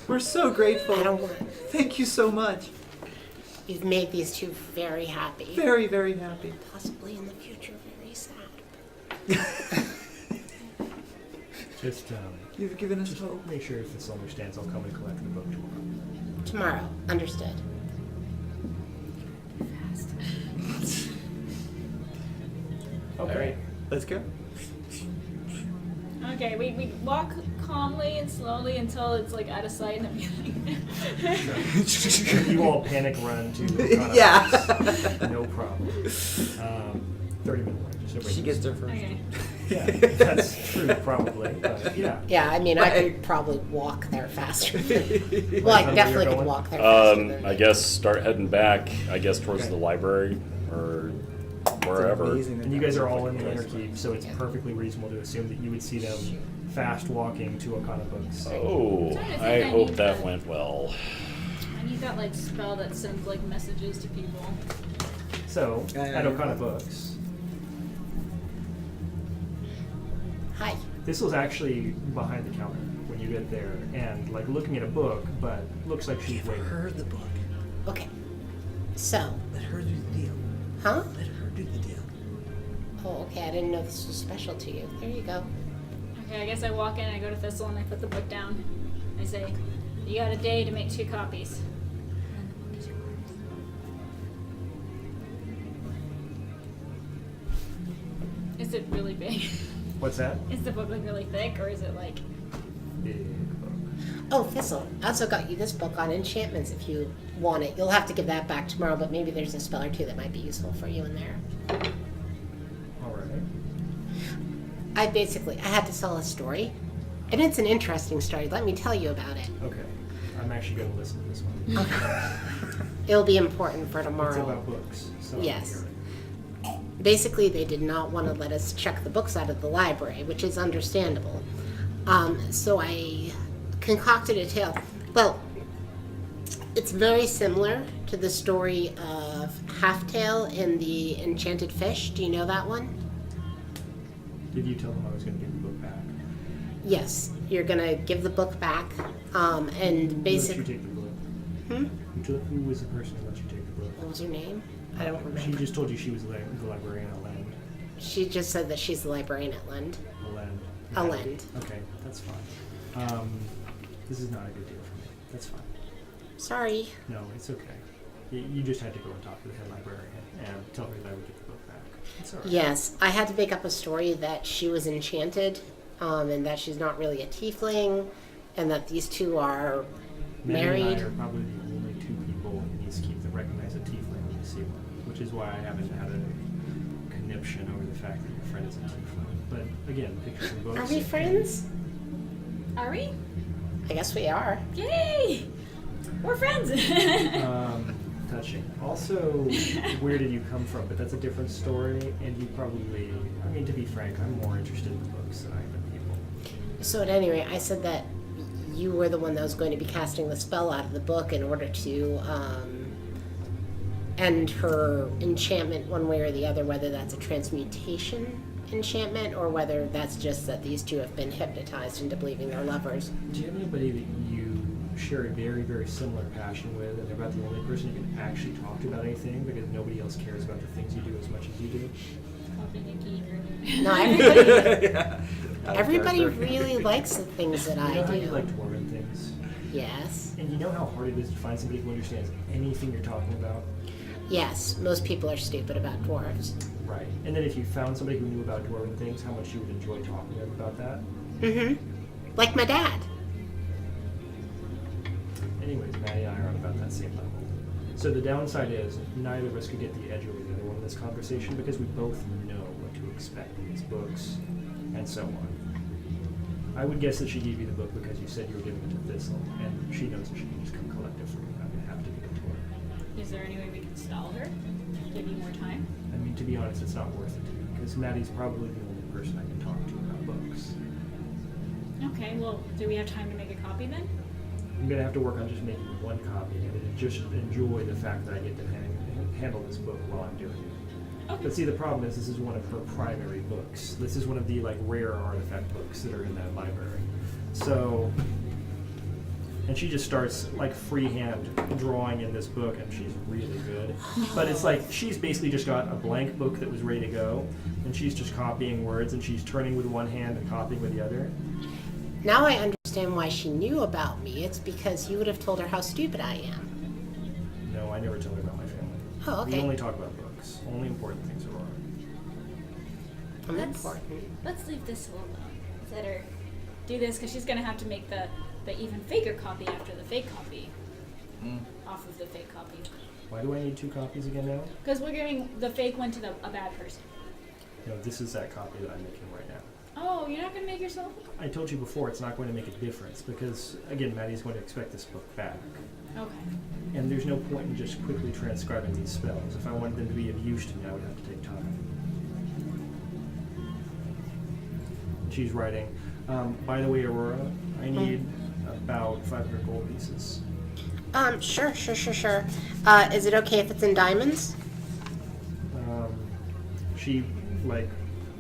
We're so grateful. I don't want. Thank you so much. You've made these two very happy. Very, very happy. Possibly in the future, very sad. Just You've given us hope. make sure if this understands, I'll come and collect the book tomorrow. Tomorrow. Understood. Okay. All right, let's go. Okay, we walk calmly and slowly until it's like out of sight and then we You all panic run to O'Connor's. Yeah. No problem. 30-minute run. Just everybody She gets there like, first. okay. Yeah, that's true, probably. But yeah. Yeah, I mean, I could probably walk there faster. Well, I Where definitely you're could going? walk there faster. Than I guess start heading back, I guess, towards Okay. the library or wherever. And you guys are all in the inner keep, so it's perfectly reasonable to assume that you would see them fast walking to O'Connor Books. Oh, I'm trying to think I I hope need that the- went well. I need that like spell that sends like messages to people. So, at O'Connor Books, Hi. this was actually behind the counter when you get there, and like looking at a book, but looks like she's Give waiting. her the book. Okay. So, Let her do the deal. huh? Let her do the deal. Oh, okay. I didn't know this was special to you. There you go. Okay, I guess I walk in, I go to Thistle, and I put the book down. I say, you got a day to make 2 copies. Is it really big? What's that? Is the book like really thick, or is it like... Big book. Oh, Thistle. I also got you this book on enchantments if you want it. You'll have to give that back tomorrow, but maybe there's a spell or two that might be useful for you in there. All right. I had to sell a story, and it's an interesting story. Let me tell you about it. Okay. I'm actually going to listen to this one. It'll be important for It's tomorrow. about books. So Yes. Basically, they did not want to let us check the books out of the library, which is understandable. So I concocted a tale. Well, it's very similar to the story of Halftail in the Enchanted Fish. Do you know that one? Did you tell them I was going to give the book back? Yes, you're gonna give the book back, and Who let you basically, take the book? hmm? Who was the person who let you take the book? What was her name? I don't She remember. just told you she was the librarian at Lend. She just said that she's the librarian at Lend. Lend. A Lend. Okay, that's fine. This is not a good deal for me. That's fine. Sorry. No, it's okay. You just had to go and talk to the head librarian and tell her that I would get the book back. It's all right. Yes, I had to make up a story that she was enchanted, and that she's not really a tiefling, and that these two are Maddie married. and I are probably the only 2 people in Eastkeep that recognize a tiefling when they see one, which is why I haven't had a conniption over the fact that your friend is a tiefling. But again, pictures and books. Are we friends? Are we? I guess we are. Yay! We're friends! Touching. Also, where did you come from? But that's a different story, and you probably, I mean, to be frank, I'm more interested in the books than I am in people. So at any rate, I said that you were the one that was going to be casting the spell out of the book in order to end her enchantment one way or the other, whether that's a transmutation enchantment or whether that's just that these two have been hypnotized into believing they're lovers. Do you have anybody that you share a very, very similar passion with, and they're about the only person you can actually talk to about anything because nobody else cares about the things you do as much as you do? Probably Nikki or... No, everybody, Yeah. everybody really likes the things that You I know how you do. like dwarven things? Yes. And you know how hard it is to find somebody who understands anything you're talking about? Yes, most people are stupid about dwarves. Right. And then if you found somebody who knew about dwarven things, how much you would enjoy talking to them about that? Mm-hmm. Like my dad. Anyways, Maddie and I are on about that same level. So the downside is neither of us could get the edge over the other one in this conversation because we both know what to expect in these books, and so on. I would guess that she gave you the book because you said you were giving it to Thistle, and she knows that she can just come collect it for you. I would have to give it to her. Is there any way we can stall her? Give you more time? I mean, to be honest, it's not worth it to me because Maddie's probably the only person I can talk to about books. Okay, well, do we have time to make a copy then? I'm gonna have to work on just making one copy and just enjoy the fact that I get to handle this book while I'm doing it. Okay. But see, the problem is this is one of her primary books. This is one of the like rare artifact books that are in that library. So, and she just starts like freehand drawing in this book, and she's really good. But it's like she's basically just got a blank book that was ready to go, and she's just copying words, and she's turning with one hand and copying with the other. Now I understand why she knew about me. It's because you would have told her how stupid I am. No, I never tell her about my family. Oh, We okay. only talk about books. Only important things are on. I'm Let's- important. Let's leave this alone. Let her do this because she's gonna have to make the even faker copy after the fake copy off of the fake copy. Why do I need 2 copies again now? Because we're giving the fake one to a bad person. No, this is that copy that I'm making right now. Oh, you're not gonna make yourself? I told you before it's not going to make a difference because, again, Maddie's going to expect this book back. Okay. And there's no point in just quickly transcribing these spells. If I wanted them to be of use to me, I would have to take time. She's writing, by the way, Aurora, I need about 500 gold pieces. Sure. Is it okay if it's in diamonds? She, like,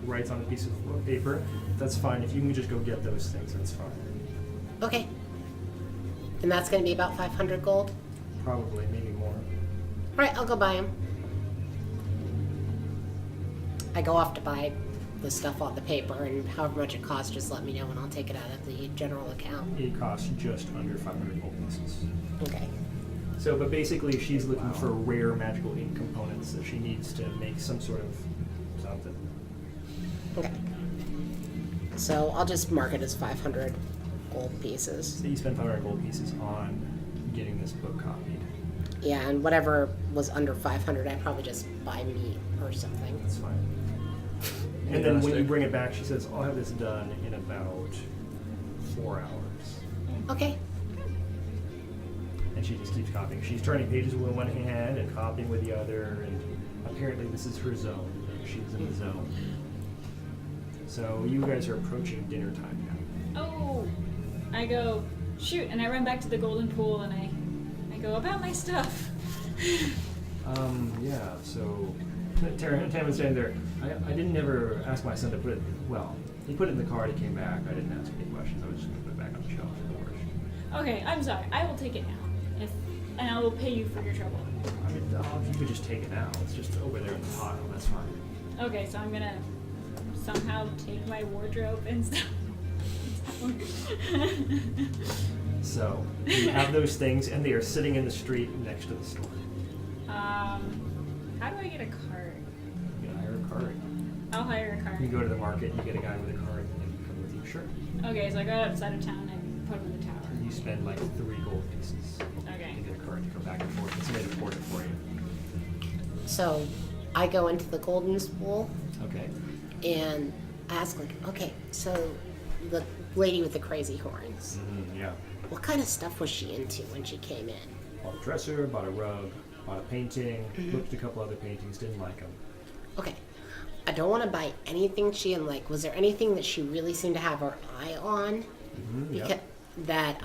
writes on a piece of paper. That's fine. If you can just go get those things, that's fine. Okay. And that's going to be about 500 gold? Probably, maybe more. All right, I'll go buy them. I go off to buy the stuff on the paper, and however much it costs, just let me know, and I'll take it out of the general account. It costs just under 500 gold pieces. Okay. So, but basically, she's looking for rare magical ink components that she needs to make some sort of something. Okay. So I'll just mark it as 500 gold pieces. So you spend 500 gold pieces on getting this book copied. Yeah, and whatever was under 500, I'd probably just buy meat or something. That's fine. And then when you bring it back, she says, I'll have this done in about 4 hours. Okay. And she just keeps copying. She's turning pages with one hand and copying with the other, and apparently this is her zone. She's in the zone. So you guys are approaching dinner time now. Oh, I go, shoot, and I run back to the golden pool and I go about my stuff. Yeah, so Tam was standing there. I didn't ever ask my son to put it, well, he put it in the car, he came back. I didn't ask any questions. I was just going to put it back on the shelf. No worries. Okay, I'm sorry. I will take it now. And I will pay you for your trouble. I mean, if you could just take it now. It's just over there in the pile. That's fine. Okay, so I'm gonna somehow take my wardrobe and stuff. So you have those things, and they are sitting in the street next to the store. How do I get a cart? You can hire a cart. I'll hire a cart. You go to the market, you get a guy with a cart, and he come with you. Sure. Okay, so I go outside of town and put them in the tower. You spend like 3 gold pieces Okay. to get a cart to go back and forth. And somebody to port it for you. So I go into the golden spool Okay. and ask, like, okay, so the lady with the crazy horns, Yeah. what kind of stuff was she into when she came in? Bought a dresser, bought a rug, bought a painting, looked at a couple other paintings, didn't like them. Okay. I don't want to buy anything she didn't like. Was there anything that she really seemed to have her eye on? Yep. Because that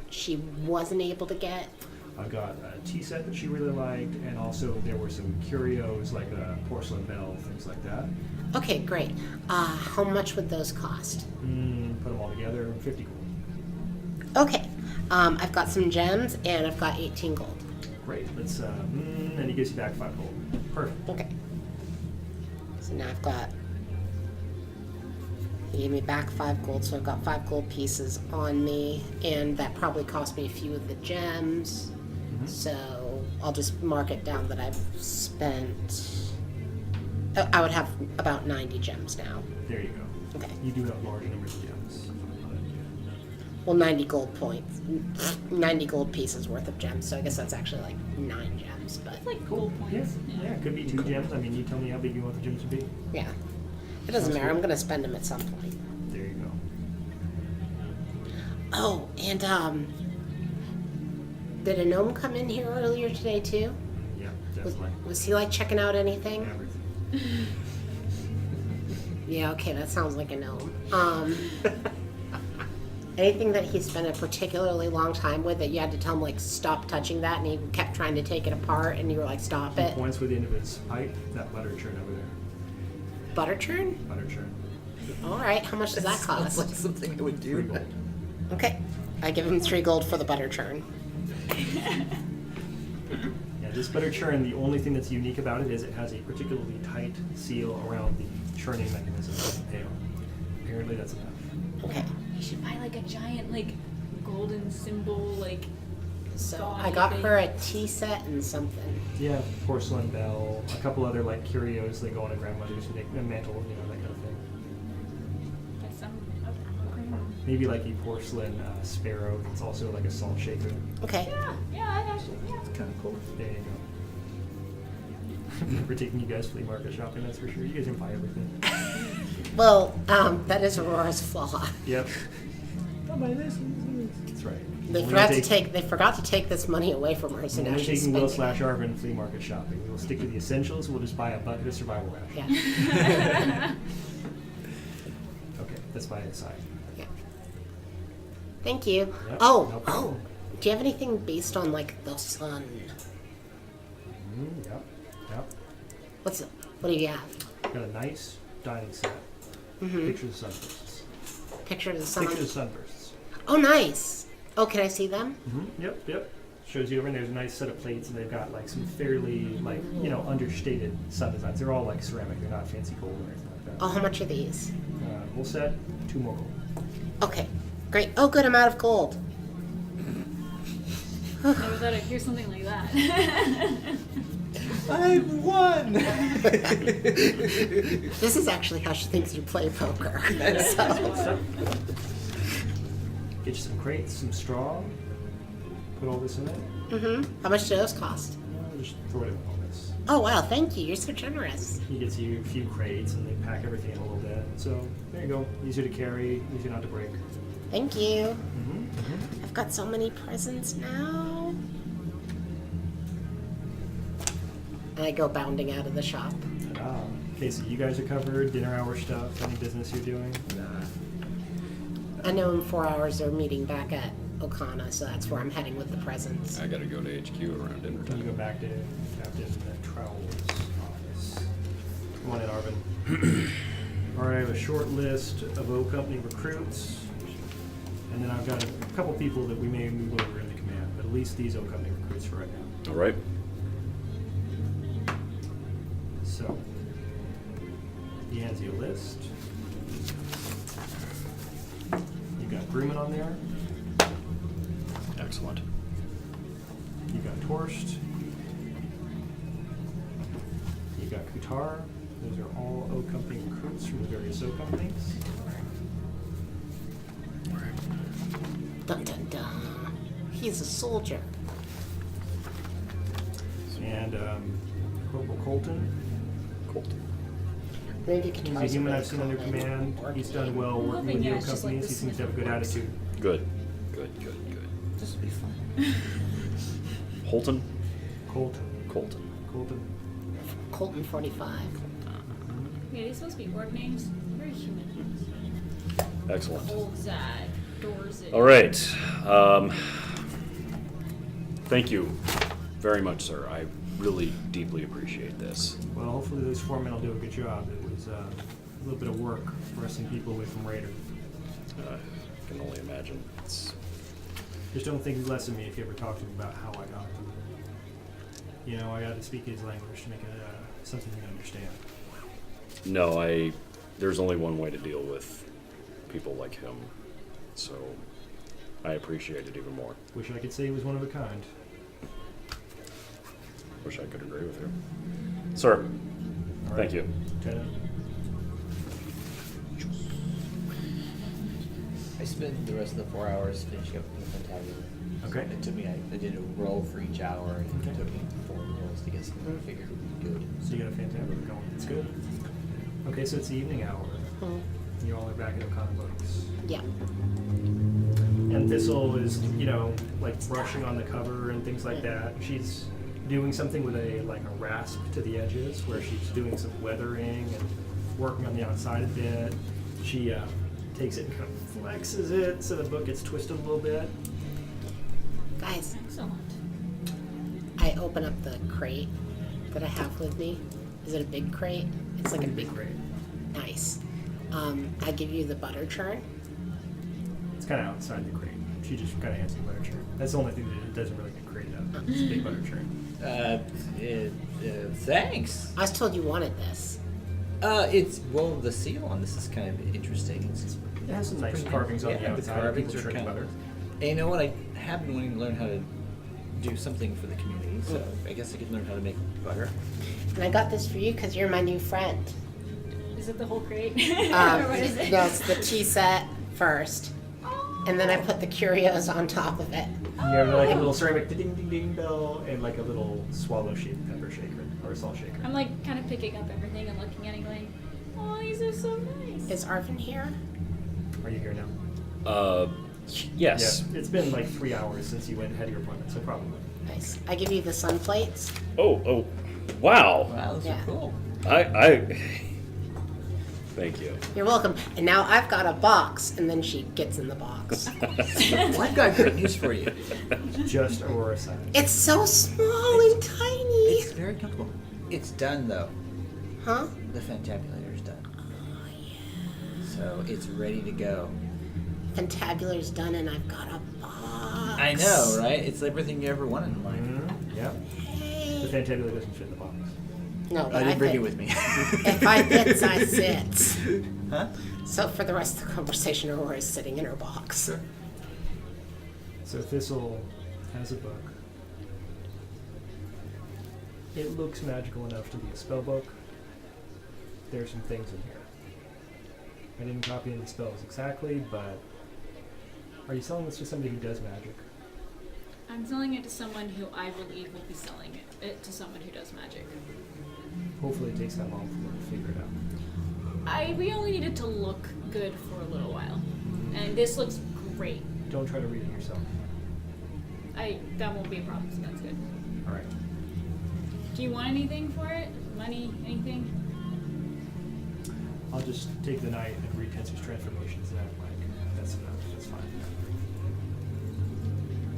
she wasn't able to get? I got a tea set that she really liked, and also there were some curios like a porcelain bell, things like that. Okay, great. How much would those cost? Put them all together, 50 gold. Okay. I've got some gems and I've got 18 gold. Great. Let's, and he gives you back 5 gold. Perfect. Okay. So now I've got. He gave me back 5 gold, so I've got 5 gold pieces on me, and that probably cost me a few of the gems. So I'll just mark it down that I've spent. I would have about 90 gems now. There you go. Okay. You do have large numbers of gems. Well, 90 gold points, 90 gold pieces worth of gems. So I guess that's actually like 9 gems, but It's like gold Yeah, points. yeah, it could be 2 gems. I mean, you tell me how big you want the gems to be. yeah, it doesn't Sounds matter. good. I'm gonna spend them at some point. There you go. Oh, and did a gnome come in here earlier today too? Yeah, Was, definitely. was he like checking out anything? Everything. Yeah, okay, that sounds like a gnome. Anything that he spent a particularly long time with that you had to tell him like stop touching that, and he kept trying to take it apart, and you were like stop He it. points with the end of his pipe, that butter churn over there. Butter churn? Butter churn. All right, how much does that Sounds cost? like something I would 3 do. gold. Okay, I give him 3 gold for the butter churn. Yeah, this butter churn, the only thing that's unique about it is it has a particularly tight seal around the churning mechanism of the pail. Apparently that's enough. Okay, You should buy like a giant like golden symbol like. so gaudy I got thing. her a tea set and something. Yeah, porcelain bell, a couple other like curios that go on a grandmother's mantle, you know, that kind of thing. Get some. Maybe like a porcelain sparrow that's also like a salt shaker. Okay, Yeah, I actually. Yeah. Kind of cool. There you go. We're taking you guys flea market shopping, that's for sure. You guys can buy everything. well, that is Aurora's flaw. Yep. I'll buy this. That's right. They forgot to take this money away from her, so When now we're she's taking Will spending it. / Arvin flea market shopping, we'll stick to the essentials. We'll just buy a bucket of survival rations. Yeah. Okay, that's by his side. Yeah. Thank you. Yep, Oh, no problem. do you have anything based on like the sun? Yep. What do you have? Got a nice dining set. Pictures of sunbursts. Picture of the sun. Pictures of sunbursts. Oh, nice. Oh, can I see them? Yep. shows you over, and there's a nice set of plates, and they've got like some fairly like understated sun designs. They're all like ceramic. They're not fancy gold or anything like that. Oh, how much are these? Whole set, 2 more gold. Okay, great. Oh, good, I'm out of gold. Never thought I'd hear something like that. I won. This is actually how she thinks you play poker. So, Get you some crates, some straw. Put all this in it. how much do those cost? Just throw it in all this. Oh, wow, thank you. You're so generous. He gets you a few crates, and they pack everything in a little bit. So there you go. Easier to carry, easier not to break. Thank you. I've got so many presents now. And I go bounding out of the shop. Ta-da. Okay, so you guys are covered. Dinner hour stuff. Any business you're doing? I know in 4 hours they're meeting back at Okana, so that's where I'm heading with the presents. I gotta go to HQ around dinner Then you go time. back to Captain Trowell's office. Come on in, Arvin. All right, I have a short list of O Company recruits, and then I've got a couple people that we may move over into command, but at least these O Company recruits for right now. All right. So, he hands you a list. You've got Grumman on there. Excellent. You've got Torst. You've got Kutar. Those are all O Company recruits from the various O Companies. Dun dun dun. He's a soldier. And Corporal Colton. Maybe you can He's try a human somebody I've seen under called it command. He's done well working Hoping, with the yeah, O it's just like Companies. the He seems to have a good Smith works. attitude. Good. Good. This will be fun. Holton? Colton. Colton. Colton. Colton 45. Yeah, these supposed to be word names. Very human names. Excellent. Old Zad, Dorzit. All right. Thank you very much, sir. I really deeply appreciate this. Well, hopefully those foremen will do a good job. It was a little bit of work wresting people away from Raider. I can only imagine. It's Just don't think less of me if you ever talk to him about how I got to them. You know, I got to speak his language to make it something you understand. no, there's only one way to deal with people like him. So I appreciate it even more. Wish I could say he was one of a kind. Wish I could agree with you. Sir, All thank you. Lieutenant. I spent the rest of the 4 hours finishing up the Fantabular. Okay. It took me, I did a roll for each hour, and it took me 4 rolls to get something I figured would be good. So you got a fantastic going. It's good. Okay, so it's the evening hour. You all are back at O'Connor Books. Yeah. And Thistle is, you know, like brushing on the cover and things like that. She's doing something with a rasp to the edges, where she's doing some weathering and working on the outside a bit. She takes it and kind of flexes it so the book gets twisted a little bit. Guys, Excellent. I open up the crate that I have with me. Is it a big crate? It's like a big Great. Nice. I give you the butter churn. It's kind of outside the crate. She just kind of hands you a butter churn. That's the only thing that it doesn't really get crated up. It's a big butter churn. Thanks. I was told you wanted this. Well, the seal on this is kind of interesting. It has some nice pretty- carvings on the yeah, outside. carvings People are churn kind of. butter. And you know what? I have been wanting to learn how to do something for the community, so I guess I could learn how to make butter. And I got this for you because you're my new friend. Is it the whole crate? Um, or what is it? No, it's the tea set first. And then I put the curios on top of it. You have like a little ceramic ding ding ding bell and like a little swallow shaped pepper shaker or salt shaker. I'm like kind of picking up everything and looking at it going, oh, these are so nice. Is Arvin here? Are you here now? Yes. Yeah, it's been like 3 hours since you had your appointment, so probably. Nice. I give you the sun plates. Oh, wow. Wow, those Yeah. are cool. Thank you. You're welcome. And now I've got a box, and then she gets in the box. Well, I've got great news for you. Just Aurora size. It's so small and tiny. It's very comfortable. It's done though. Huh? The fantabulator's done. Oh yeah. So it's ready to go. Fantabular's done, and I've got a box. I know, right? It's everything you ever wanted in life. Yep. The Fantabula doesn't fit in the box. No, but I didn't bring fit. it with me. If I fits, I sits. Huh? So for the rest of the conversation, Aurora's sitting in her box. So Thistle has a book. It looks magical enough to be a spell book. There are some things in here. I didn't copy any spells exactly, but are you selling this to somebody who does magic? I'm selling it to someone who I believe will be selling it to someone who does magic. Hopefully it takes that long for her to figure it out. We only need it to look good for a little while. And this looks great. Don't try to read it yourself. That won't be a problem, so that's good. Alright. Do you want anything for it? Money? Anything? I'll just take the night and read Tensor's transformations and act like that's enough. That's fine.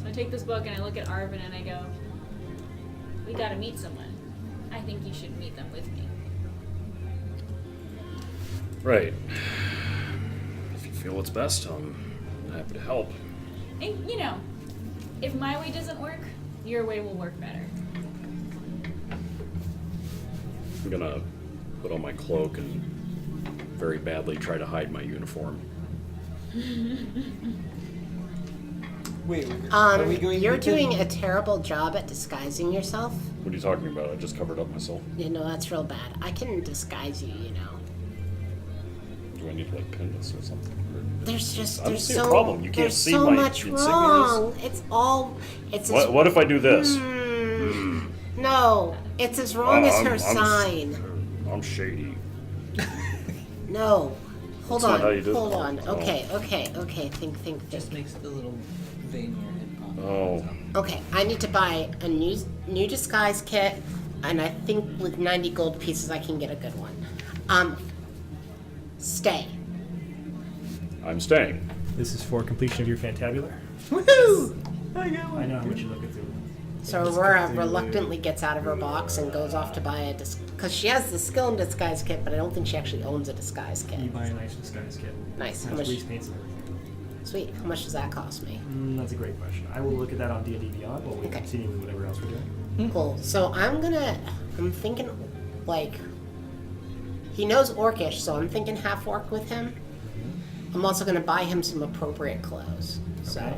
So I take this book and I look at Arvin and I go, we gotta meet someone. I think you should meet them with me. Right. If you feel it's best, I'm happy to help. And, you know, if my way doesn't work, your way will work better. I'm gonna put on my cloak and very badly try to hide my uniform. Wait, are we going You're with the- doing a terrible job at disguising yourself. What are you talking about? I just covered up myself. You know, that's real bad. I can disguise you, you know. Do I need to like pin this or something? Or- There's just, I don't there's see a so, problem. You can't there's see so my much insignias. wrong. It's as, What if I do this? no, it's as wrong as her I'm- sign. I'm shady. No. Hold That's on. not how you do Hold it. on. Oh. Okay. Think. Just makes the little vein in your head pop. Oh, Okay, I need to buy a new disguise kit, and I think with 90 gold pieces I can get a good one. Stay. I'm staying. This is for completion of your Fantabular. Woohoo! I know how much you look at through. So Aurora reluctantly gets out of her box and goes off to buy a because she has the skill in disguise kit, but I don't think she actually owns a disguise kit. You buy a nice disguise kit. Nice. How Has much? grease paints and everything. Sweet. How much does that cost me? That's a great question. I will look at that on D&D Beyond while we Okay. continue with whatever else we're doing. Cool. So I'm thinking, like, he knows Orcish, so I'm thinking half orc with him. I'm also gonna buy him some appropriate clothes. So, Okay.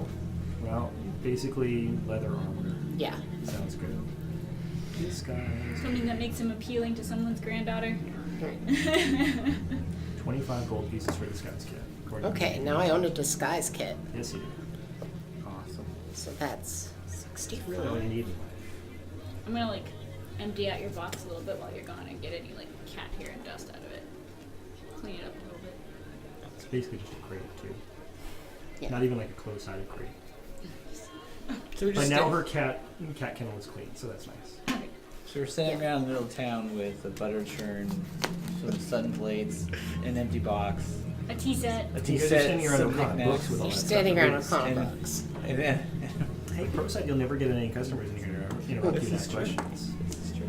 Well, basically leather armor. yeah. Sounds good. Disguise. Something that makes him appealing to someone's granddaughter. 25 gold pieces for disguise kit. according to Okay, me. now I own a disguise kit. Yes, you do. Awesome. So that's 65. Really all you need in life. I'm gonna like empty out your box a little bit while you're gone and get any like cat hair and dust out of it. Clean it up a little bit. It's basically just a crate, too. Yeah. Not even like a closed-sided crate. So we're But just now sta- her cat kennel is clean, so that's nice. So we're standing around the middle of town with a butter churn, some Sutton plates, an empty box, A tea set. a You tea guys are set, standing around some with comic knickknacks, books with all You're that standing stuff. around with comic and- books. and then Hey, pro side, you'll never get any customers in here to interrupt you and This is ask true. questions. This is true.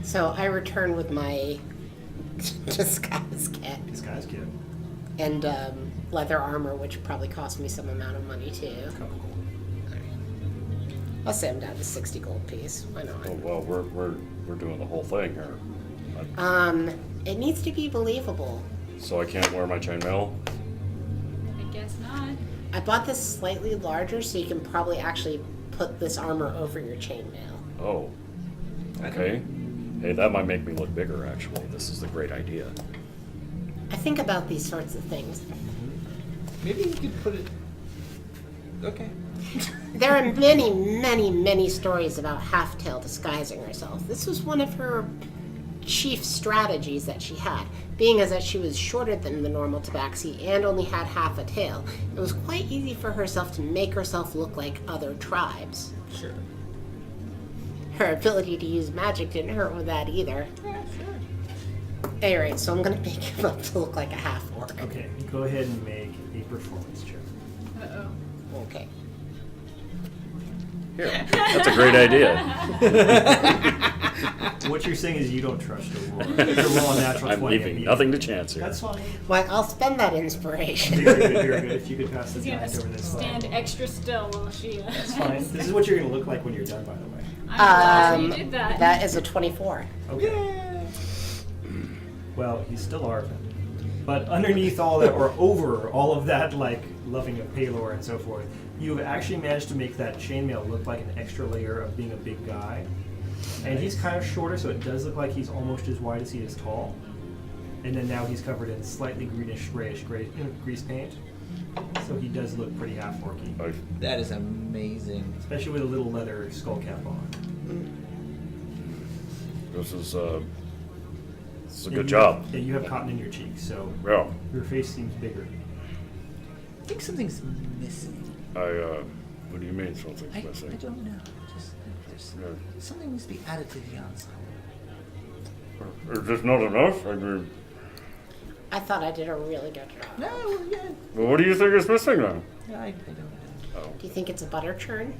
So I return with my disguise kit Disguise kit. and leather armor, which probably cost me some amount of money too. Couple gold. I'll say I'm down to 60 gold piece. Why not? Oh well, we're doing the whole thing here. It needs to be believable. So I can't wear my chainmail. I guess not. I bought this slightly larger, so you can probably actually put this armor over your chainmail. Oh. Okay. Hey, that might make me look bigger. Actually, this is a great idea. I think about these sorts of things. Maybe you could put it. Okay. There are many, many, many stories about Halftail disguising herself. This was one of her chief strategies that she had. Being as that she was shorter than the normal tabaxi and only had half a tail, it was quite easy for herself to make herself look like other tribes. Sure. Her ability to use magic didn't hurt with that either. Yeah, sure. Alright, so I'm gonna make him up to look like a half orc. Okay, go ahead and make a performance check. Uh oh. Okay. Here, that's a great idea. What you're saying is you don't trust her roll. You can roll a natural 20. I'm leaving immediately. nothing to chance here. That's fine. Why, I'll spend that inspiration. Very good, very good. If you could pass the He's gonna giant over this stand slide. extra still while she. That's fine. This is what you're going to look like when you're done, by the way. I'm glad you did that. That is a 24. Okay. Well, he's still Arvin. But underneath all that, or over all of that, like loving of Palor and so forth, you've actually managed to make that chainmail look like an extra layer of being a big guy. And he's kind of shorter, so it does look like he's almost as wide as he is tall. And then now he's covered in slightly greenish, grayish grease paint. So he does look pretty half-orky, That is amazing. especially with a little leather skull cap on. This is a And good you job. Have, yeah, you have cotton in your cheeks, so Yeah. your face seems bigger. I think something's missing. What do you mean something's I missing? don't know. Just something needs to be added to the ensemble. Is this not enough? I mean, I thought I did a really good job. No, well, yeah. well, what do you think is missing then? I don't know. Do you think it's a butter churn?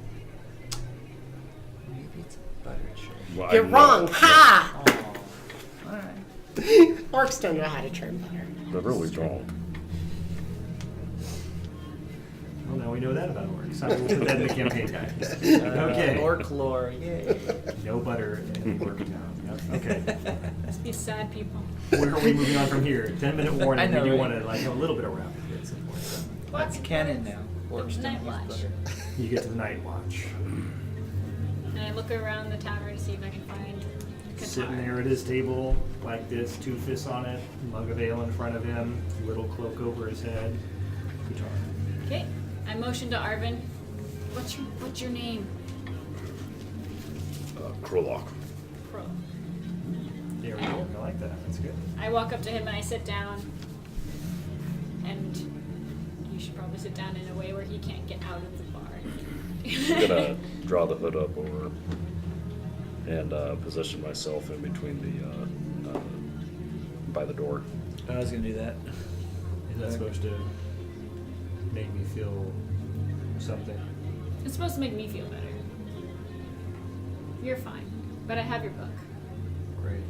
Maybe it's a butter churn. Well, You're I know. wrong. Ha! Oh, all right. Orcs don't know how to churn butter. They really don't. Well, now we know that about orcs. I will put that in the campaign guide. Okay. Orc lore, yay. No butter in Orc Town. Yep. Okay. Must be sad people. Where are we moving on from here? 10-minute warning. I know, we do right? want to like have a little bit of rapid hits. Of course. That's canon now. Orcs Night don't watch. use butter. You get to the night watch. And I look around the tavern to see if I can find Qatar. Sitting there at his table like this, 2 fists on it, mug of ale in front of him, little cloak over his head, guitar. Okay. I motion to Arvin. What's your name? Krulok. Pro. There we go. I like that. That's good. I walk up to him and I sit down. And you should probably sit down in a way where he can't get out of the bar. I'm gonna draw the hood up over and position myself in between the by the door. I was gonna do that. Is that supposed to make me feel something? It's supposed to make me feel better. You're fine. But I have your book. Great.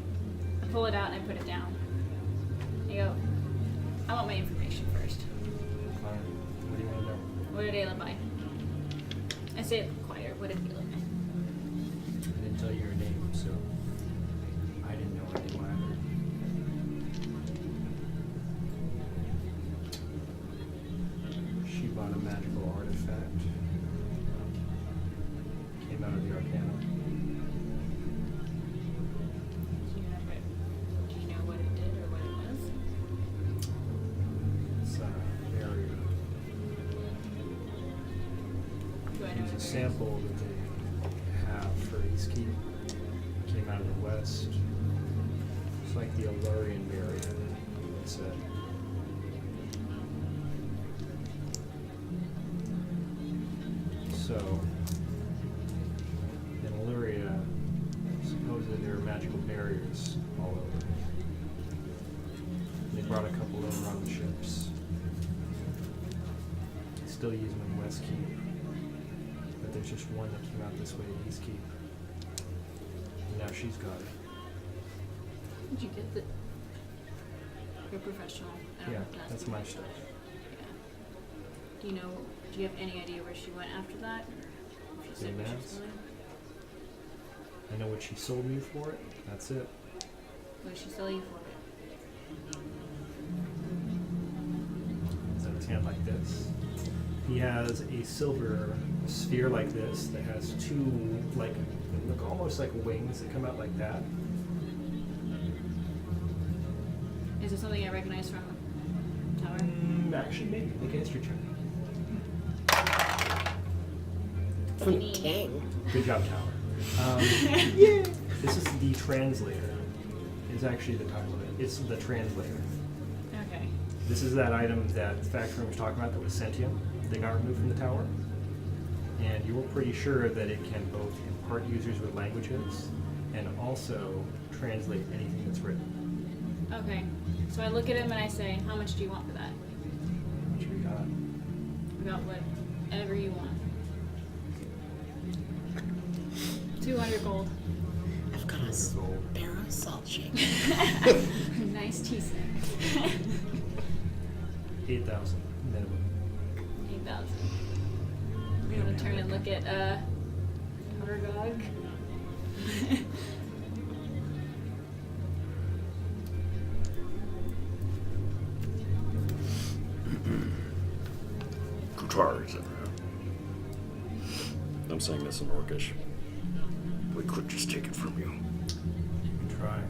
I pull it out and I put it down. I go, I want my information first. Fine. What do you want to know? What did Ayla buy? I say it quieter. What did Ayla buy? I didn't tell you your name, so I didn't know anything either. She bought a magical artifact. Came out of the Arcana. Do you know what it did or what it was? It's a barrier. Do I know It's what a it is? sample that they have for Eastkeep. Came out of the west. It's like the Allurian barrier, it said. So, in Illyria, supposedly there are magical barriers all over. They brought a couple over on the ships. They still use them in Westkeep. But there's just one that came out this way to Eastkeep. And now she's got it. Did you get the? You're professional. I don't Yeah, have to ask that's you my questions. stuff. Yeah. Do you have any idea where she went after that? Or if she said where she was Maps? going? I know what she sold me for it. That's it. What did she sell you for? He's got his hand like this. He has a silver sphere like this that has 2, like, they look almost like wings that come out like that. Is it something I recognize from Tower? Actually, maybe. Make a history check. Dang. Good job, Tower. This is the translator. Is actually the title of it. It's the translator. Okay. This is that item that the factory was talking about that was sentient. They got removed from the tower. And you were pretty sure that it can both impart users with languages and also translate anything that's written. Okay. So I look at him and I say, how much do you want for that? What you got? About whatever you want. 200 gold. I've got a Barrow salt shake. Nice teasing. 8,000 minimum. 8,000. I'm gonna turn and look at Argog. Kutar, is it? I'm saying this in Orcish. We could just take it from you. You can try.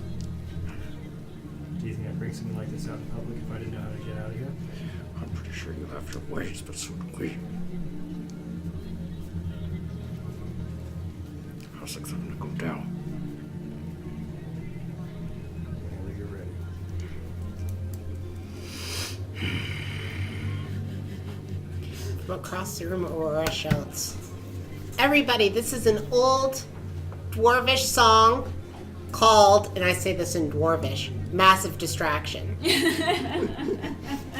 Do you think I'd bring something like this out in public if I didn't know how to get out of here? I'm pretty sure you have your ways, but so do we. How's it going to go down? Whenever you're ready. From across the room, Aurora shouts, "Everybody, this is an old Dwarvish song called," and I say this in Dwarvish, "Massive Distraction."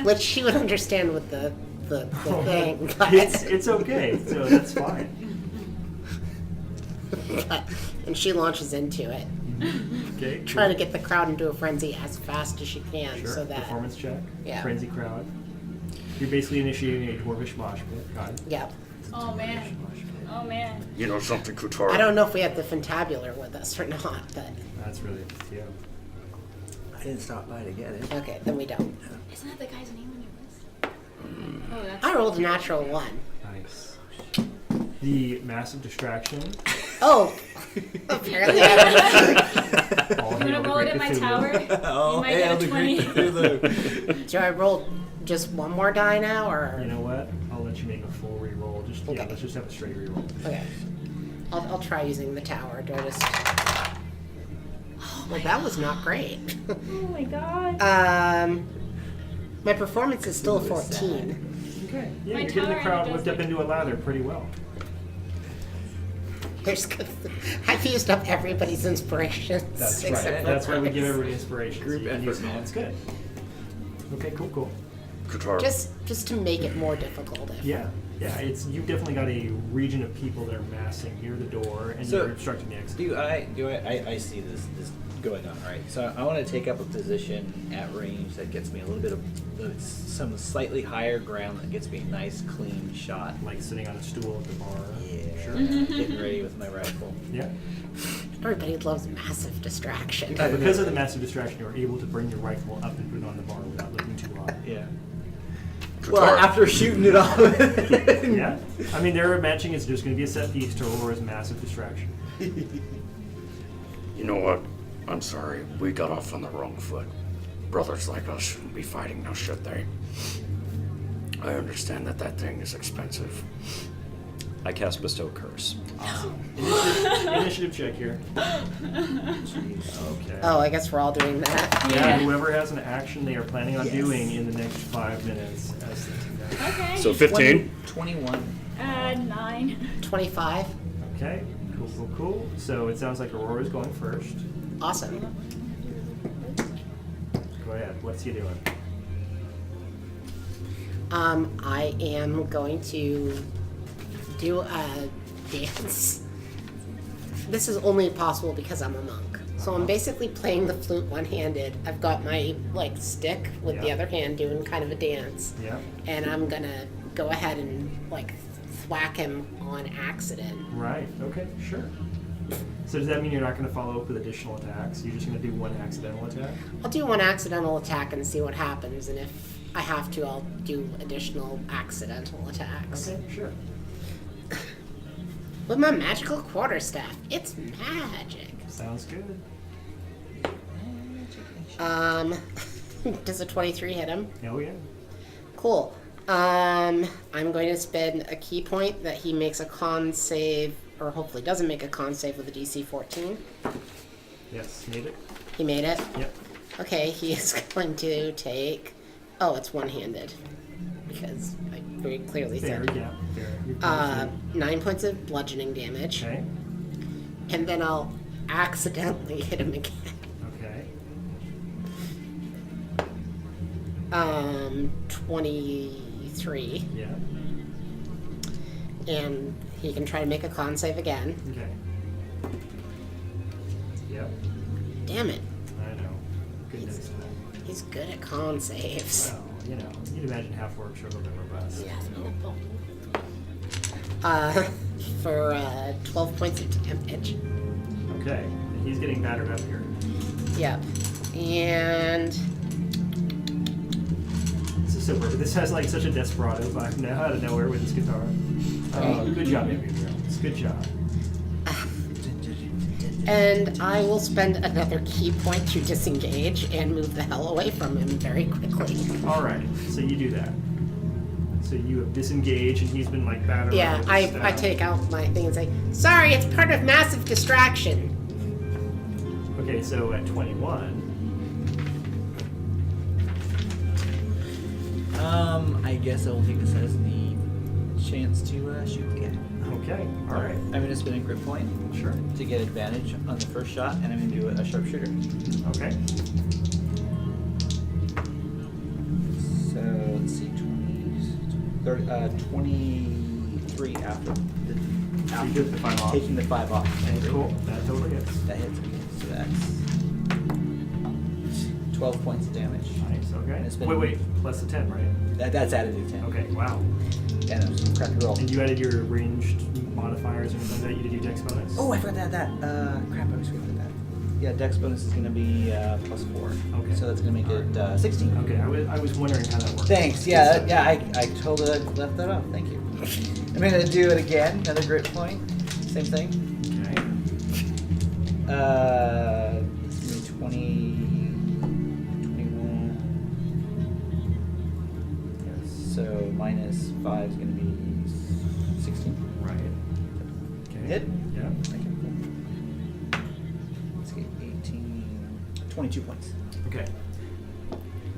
Which she would understand with the thing. But, It's okay, so that's fine. and she launches into it, Okay. trying to get the crowd into a frenzy as fast as she can, Sure. so that Performance check. Yeah. Frenzy crowd. You're basically initiating a dwarvish mosh pit. Got it. yeah. Oh man. Oh man. You know something, Kutar? I don't know if we have the Fantabular with us or not, but That's really yeah. I didn't stop by to get it. okay, then we don't. Isn't that the guy's name on your list? Oh, that's. I rolled a natural 1. Nice. The massive distraction. Oh, apparently I All I'm hail gonna the roll it great in my Cthulhu. tower. Oh, You might get a 20. do I roll just one more die now, or You know what? I'll let you make a full re-roll. Just yeah, Okay. let's just have a straight re-roll. okay? I'll try using the tower. Do I just? Well, that was not great. Oh my god. My performance is still a 14. Okay. Yeah, My you're getting the tower crowd does whipped up like- into a lather pretty well. I've used up everybody's inspirations. That's except right. for That's why we give Bryce. everybody inspiration. Group so you can effort, use them. man. That's good. Okay, cool. Kutar. Just to make it more difficult. Yeah. It's you've definitely got a region of people that are massing near the door, and So, you're obstructing the exit. I see this going on, right? So I want to take up a position at range that gets me a little bit of some slightly higher ground that gets me a nice clean shot. Like sitting on a stool at the bar. Yeah, Sure. getting ready with my rifle. Yeah. Everybody loves massive distraction. Because of the massive distraction, you're able to bring your rifle up and put it on the bar without looking too high. Yeah. Kutar. Well, after shooting it off. Yeah. I mean, they're imagining it's just going to be a set piece to Aurora's massive distraction. You know what? I'm sorry. We got off on the wrong foot. Brothers like us shouldn't be fighting now, should they? I understand that thing is expensive. I cast Bestow Curse. Initiative check here. Okay. Oh, I guess we're all doing that. Yeah, whoever has an action they are planning on Yes. doing in the next 5 minutes as they do that. Okay. So 15? 21. 9. 25. Okay, cool. So it sounds like Aurora's going first. Awesome. Go ahead. What's he doing? I am going to do a dance. This is only possible because I'm a monk. So I'm basically playing the flute one-handed. I've got my stick with the Yeah. other hand doing kind of a dance. Yeah. And I'm gonna go ahead and thwack him on accident. Right. Okay. Sure. So does that mean you're not going to follow up with additional attacks? You're just going to do one accidental attack? I'll do one accidental attack and see what happens, and if I have to, I'll do additional accidental attacks. Okay. Sure. With my magical quarterstaff, it's magic. Sounds good. Does a 23 hit him? Oh yeah. Cool. I'm going to spend a key point that he makes a con save, or hopefully doesn't make a con save with a DC 14. Yes. Made it. He made it. Yep. Okay, he is going to take. Oh, it's one-handed because I very clearly Fair. said. Yeah. Fair. You're close. 9 points of bludgeoning damage, Okay. and then I'll accidentally hit him again. Okay. 23, Yeah. and he can try to make a con save again. Okay. Yep. Damn it. I know. Goodness. He's good at con saves. Well, you know, you'd imagine half orcs are a little bit robust. For 12 points of damage. Okay. And he's getting battered up here. Yep. And This is so weird. This has like such a desperado vibe now out of nowhere with this guitar. Good job, Gabriel. It's good job. and I will spend another key point to disengage and move the hell away from him very quickly. All right. So you do that. So you have disengaged, and he's been like battered. Yeah, around with I his staff. take out my thing and say, sorry, it's part of massive distraction. Okay, so at 21. I guess I will take this as the chance to shoot the guy. Okay. All right. I'm gonna spend a grip point Sure. to get advantage on the first shot, and I'm gonna do a sharpshooter. Okay. So let's see, 23 after So you took the 5 off. taking the 5 off. Cool. That totally hits. That hits me. So that's 12 points of damage. Nice. Okay. And it's been- Wait. Plus the 10, right? That's added to 10. Okay. Wow. And it was a crappy roll. And you added your ranged modifiers or anything like that. You did your dex bonus. Oh, I forgot that. Crap, I was forgetting that. Yeah, dex bonus is gonna be +4. Okay. So that's gonna make it 16. Okay. I was wondering how that works. Thanks. Yeah, I totally left that off. Thank you. I'm gonna do it again. Another grit point. Same thing. Okay. It's gonna be 20, 21. Yes. So -5 is gonna be 16. Right. Okay. Hit? Yeah. Okay, cool. Let's get 18, 22 points. Okay.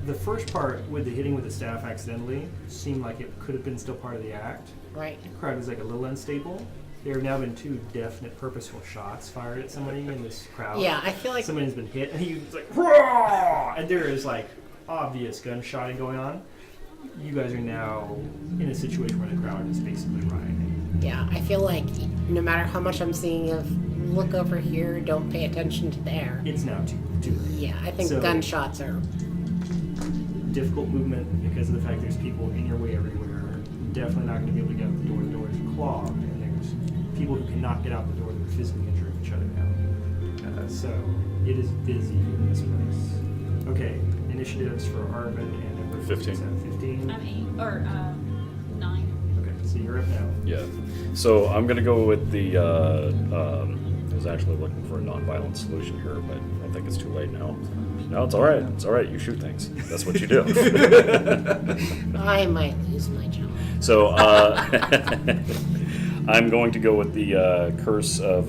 The first part with the hitting with the staff accidentally seemed like it could have been still part of the act. Right. The crowd is like a little unstable. There have now been 2 definite purposeful shots fired at somebody in this crowd. Yeah, I feel like Somebody's been hit, and he's like, "Roar!" And there is like obvious gunshotting going on. You guys are now in a situation where the crowd is basically rioting. Yeah, I feel like no matter how much I'm seeing of look over here, don't pay attention to there. It's now too late. Yeah, I think So- gunshots are. Difficult movement because of the fact there's people in your way everywhere. Definitely not going to be able to get out the door. The door is clogged, and there's people who cannot get out the door that are physically injuring each other now. So it is busy in this place. Okay, initiatives for Arvin and Ember. 15. 15. I'm 8 or 9. Okay, so you're up now. Yeah. So I'm gonna go with the. I was actually looking for a non-violent solution here, but I think it's too late now. No, it's all right. It's all right. You shoot things. That's what you do. I might lose my job. So I'm going to go with the curse of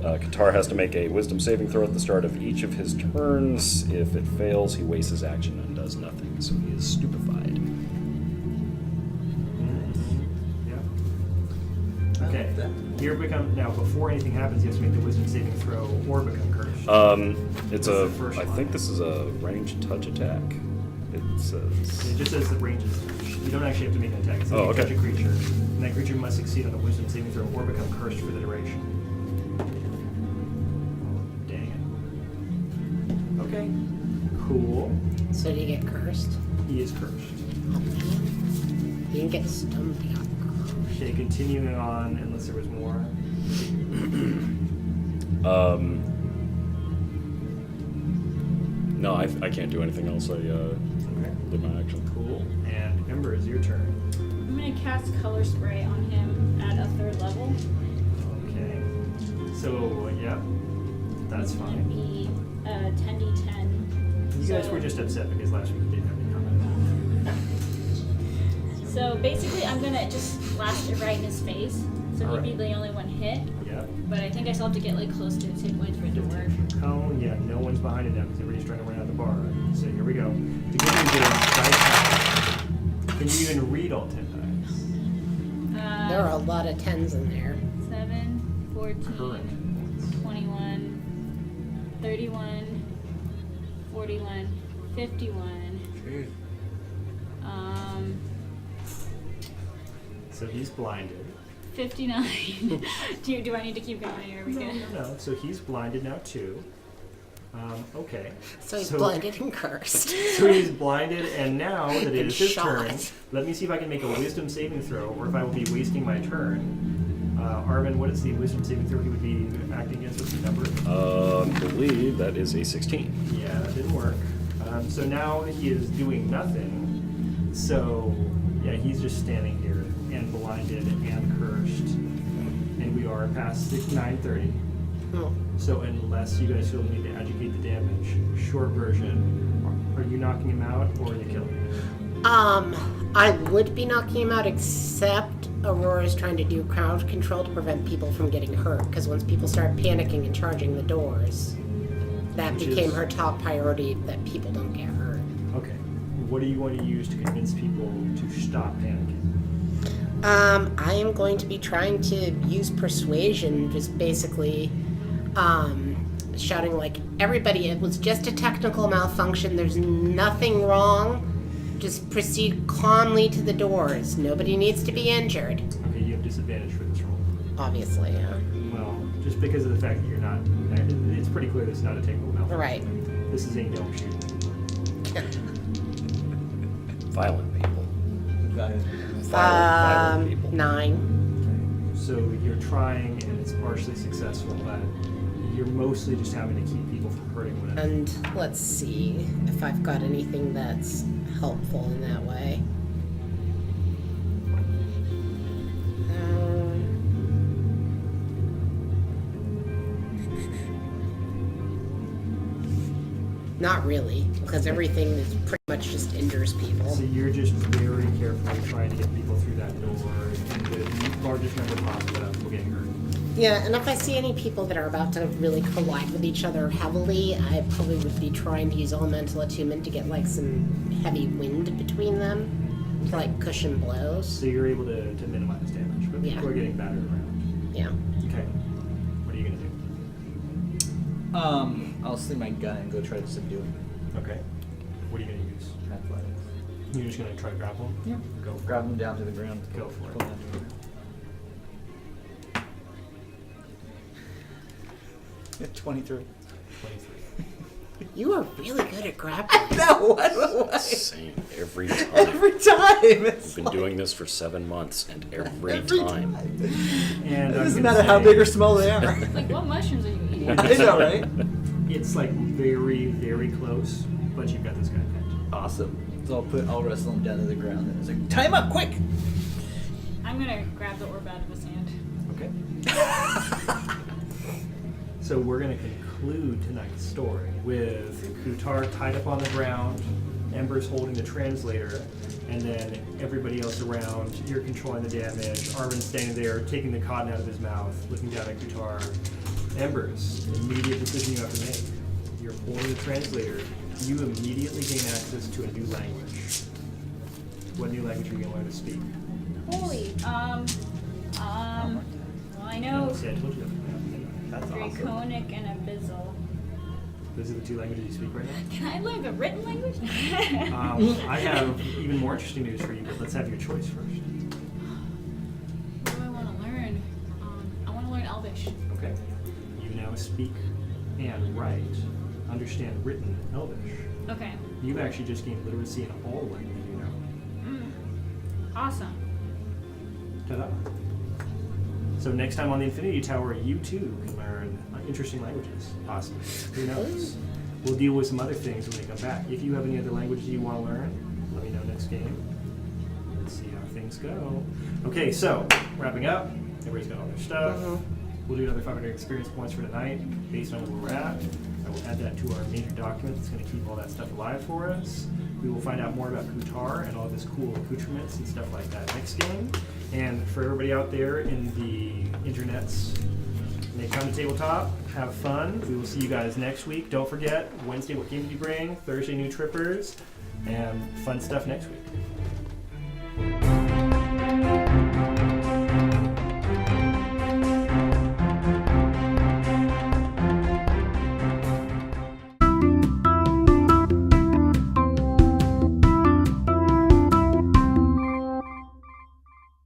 Qatar has to make a wisdom saving throw at the start of each of his turns. If it fails, he wastes his action and does nothing. So he is stupefied. Yeah. Okay. Here become now. Before anything happens, you have to make the wisdom saving throw or become cursed. It's What's a. the first I line? think this is a ranged touch attack. It says. It just says the range is. You don't actually have to make an attack. It's Oh, like you touch okay. a creature, and that creature must succeed on a wisdom saving throw or become cursed for the duration. Dang it. Okay. Cool. So do you get cursed? He is cursed. You can get stumped. Okay, continuing on, unless there was more. No, I can't do anything else. I Okay. did my action. Cool. And Ember, is your turn. I'm gonna cast Color Spray on him at a 3rd level. Okay. So, yeah, that's It's gonna fine. be 10d10. You guys So- were just upset because last week you didn't have any comment. So basically, I'm gonna just blast it right in his face. So he'd be Alright. the only one hit. Yeah. But I think I still have to get like close to his hit points for it to work. Cone, yeah, no one's behind it now because everybody's trying to run out the bar. So here we go. The good news is, dice have- can you even read all 10 dice? There are a lot of 10s in there. 7, 14, Current. 21, 31, 41, 51. So he's blinded. 59. do I need to keep going, or are we good? No, so he's blinded now too. Okay. So he's blinded and cursed. So he's blinded, and now that it And is his shot. turn, let me see if I can make a wisdom saving throw, or if I will be wasting my turn. Arvin, what is the wisdom saving throw he would be acting against? What's the number? I believe that is a 16. Yeah, that didn't work. So now he is doing nothing. So, yeah, he's just standing here and blinded and cursed. And we are past 9:30. Oh. So unless you guys feel the need to educate the damage, short version, are you knocking him out or are you killing him? I would be knocking him out, except Aurora's trying to do crowd control to prevent people from getting hurt. Because once people start panicking and charging the doors, that Which became is- her top priority, that people don't get hurt. Okay. What are you going to use to convince people to stop panicking? I am going to be trying to use persuasion, just basically shouting like, everybody, it was just a technical malfunction, there's nothing wrong, just proceed calmly to the doors, nobody needs to be injured. Okay, you have disadvantage for this roll. Obviously, yeah. Well, just because of the fact that you're not, it's pretty clear this is not a technical malfunction. Right. This is a no shoot. Violent people. Um, Violent people. 9. So you're trying and it's partially successful, but you're mostly just having to keep people from hurting one another. And let's see if I've got anything that's helpful in that way. Not really, because everything is pretty much just injures people. So you're just very carefully trying to get people through that door, and the largest number possible will get hurt. Yeah, and if I see any people that are about to really collide with each other heavily, I probably would be trying to use elemental attunement to get like some heavy wind between them to like cushion blows. So you're able to minimize damage, but people Yeah. are getting battered around. Yeah. Okay. What are you gonna do? I'll sling my gun and go try to subdue him. Okay. What are you gonna use? Athletics. You're just gonna try to grapple him? Yeah. Go. Grab him down to the ground. Go for it. Pull him down to the ground. Yeah, 23. 23. You are really good at grappling. No, what? Same every time. Every time. It's We've been doing this for 7 months, and every every time. And It I'm doesn't gonna matter how say big or small they are. Like, what mushrooms are you eating? I know, right? it's like very, very close, but you've got this guy pinned. Awesome. So I'll wrestle him down to the ground and it's like, time up, quick! I'm gonna grab the orb out of his hand. Okay. So we're going to conclude tonight's story with Kutar tied up on the ground, Ember's holding the translator, and then everybody else around. You're controlling the damage. Arvin's standing there, taking the cotton out of his mouth, looking down at Kutar. Ember's immediate decision you have to make. You're holding the translator. You immediately gain access to a new language. What new language are you going to learn to speak? Holy, well, I know See, I told you that. That's awesome. Draconic and Abyssal. Those are the two languages you speak right now? Can I learn the written language? I have even more interesting news for you, but let's have your choice first. What do I want to learn? I want to learn Elvish. Okay. You now speak and write, understand written Elvish. Okay. You've actually just gained literacy in all languages you know. Awesome. Ta-da. So next time on the Infinity Tower, you too can learn interesting languages. Possibly. Who knows? We'll deal with some other things when we come back. If you have any other languages you want to learn, let me know next game. Let's see how things go. Okay, so wrapping up. Everybody's got all their stuff. We'll do another 500 experience points for tonight based on where we're at. I will add that to our major document that's going to keep all that stuff alive for us. We will find out more about Kutar and all this cool accoutrements and stuff like that next game. And for everybody out there in the internets, when they come to tabletop, have fun. We will see you guys next week. Don't forget, Wednesday, what game did you bring? Thursday, new trippers. And fun stuff next week.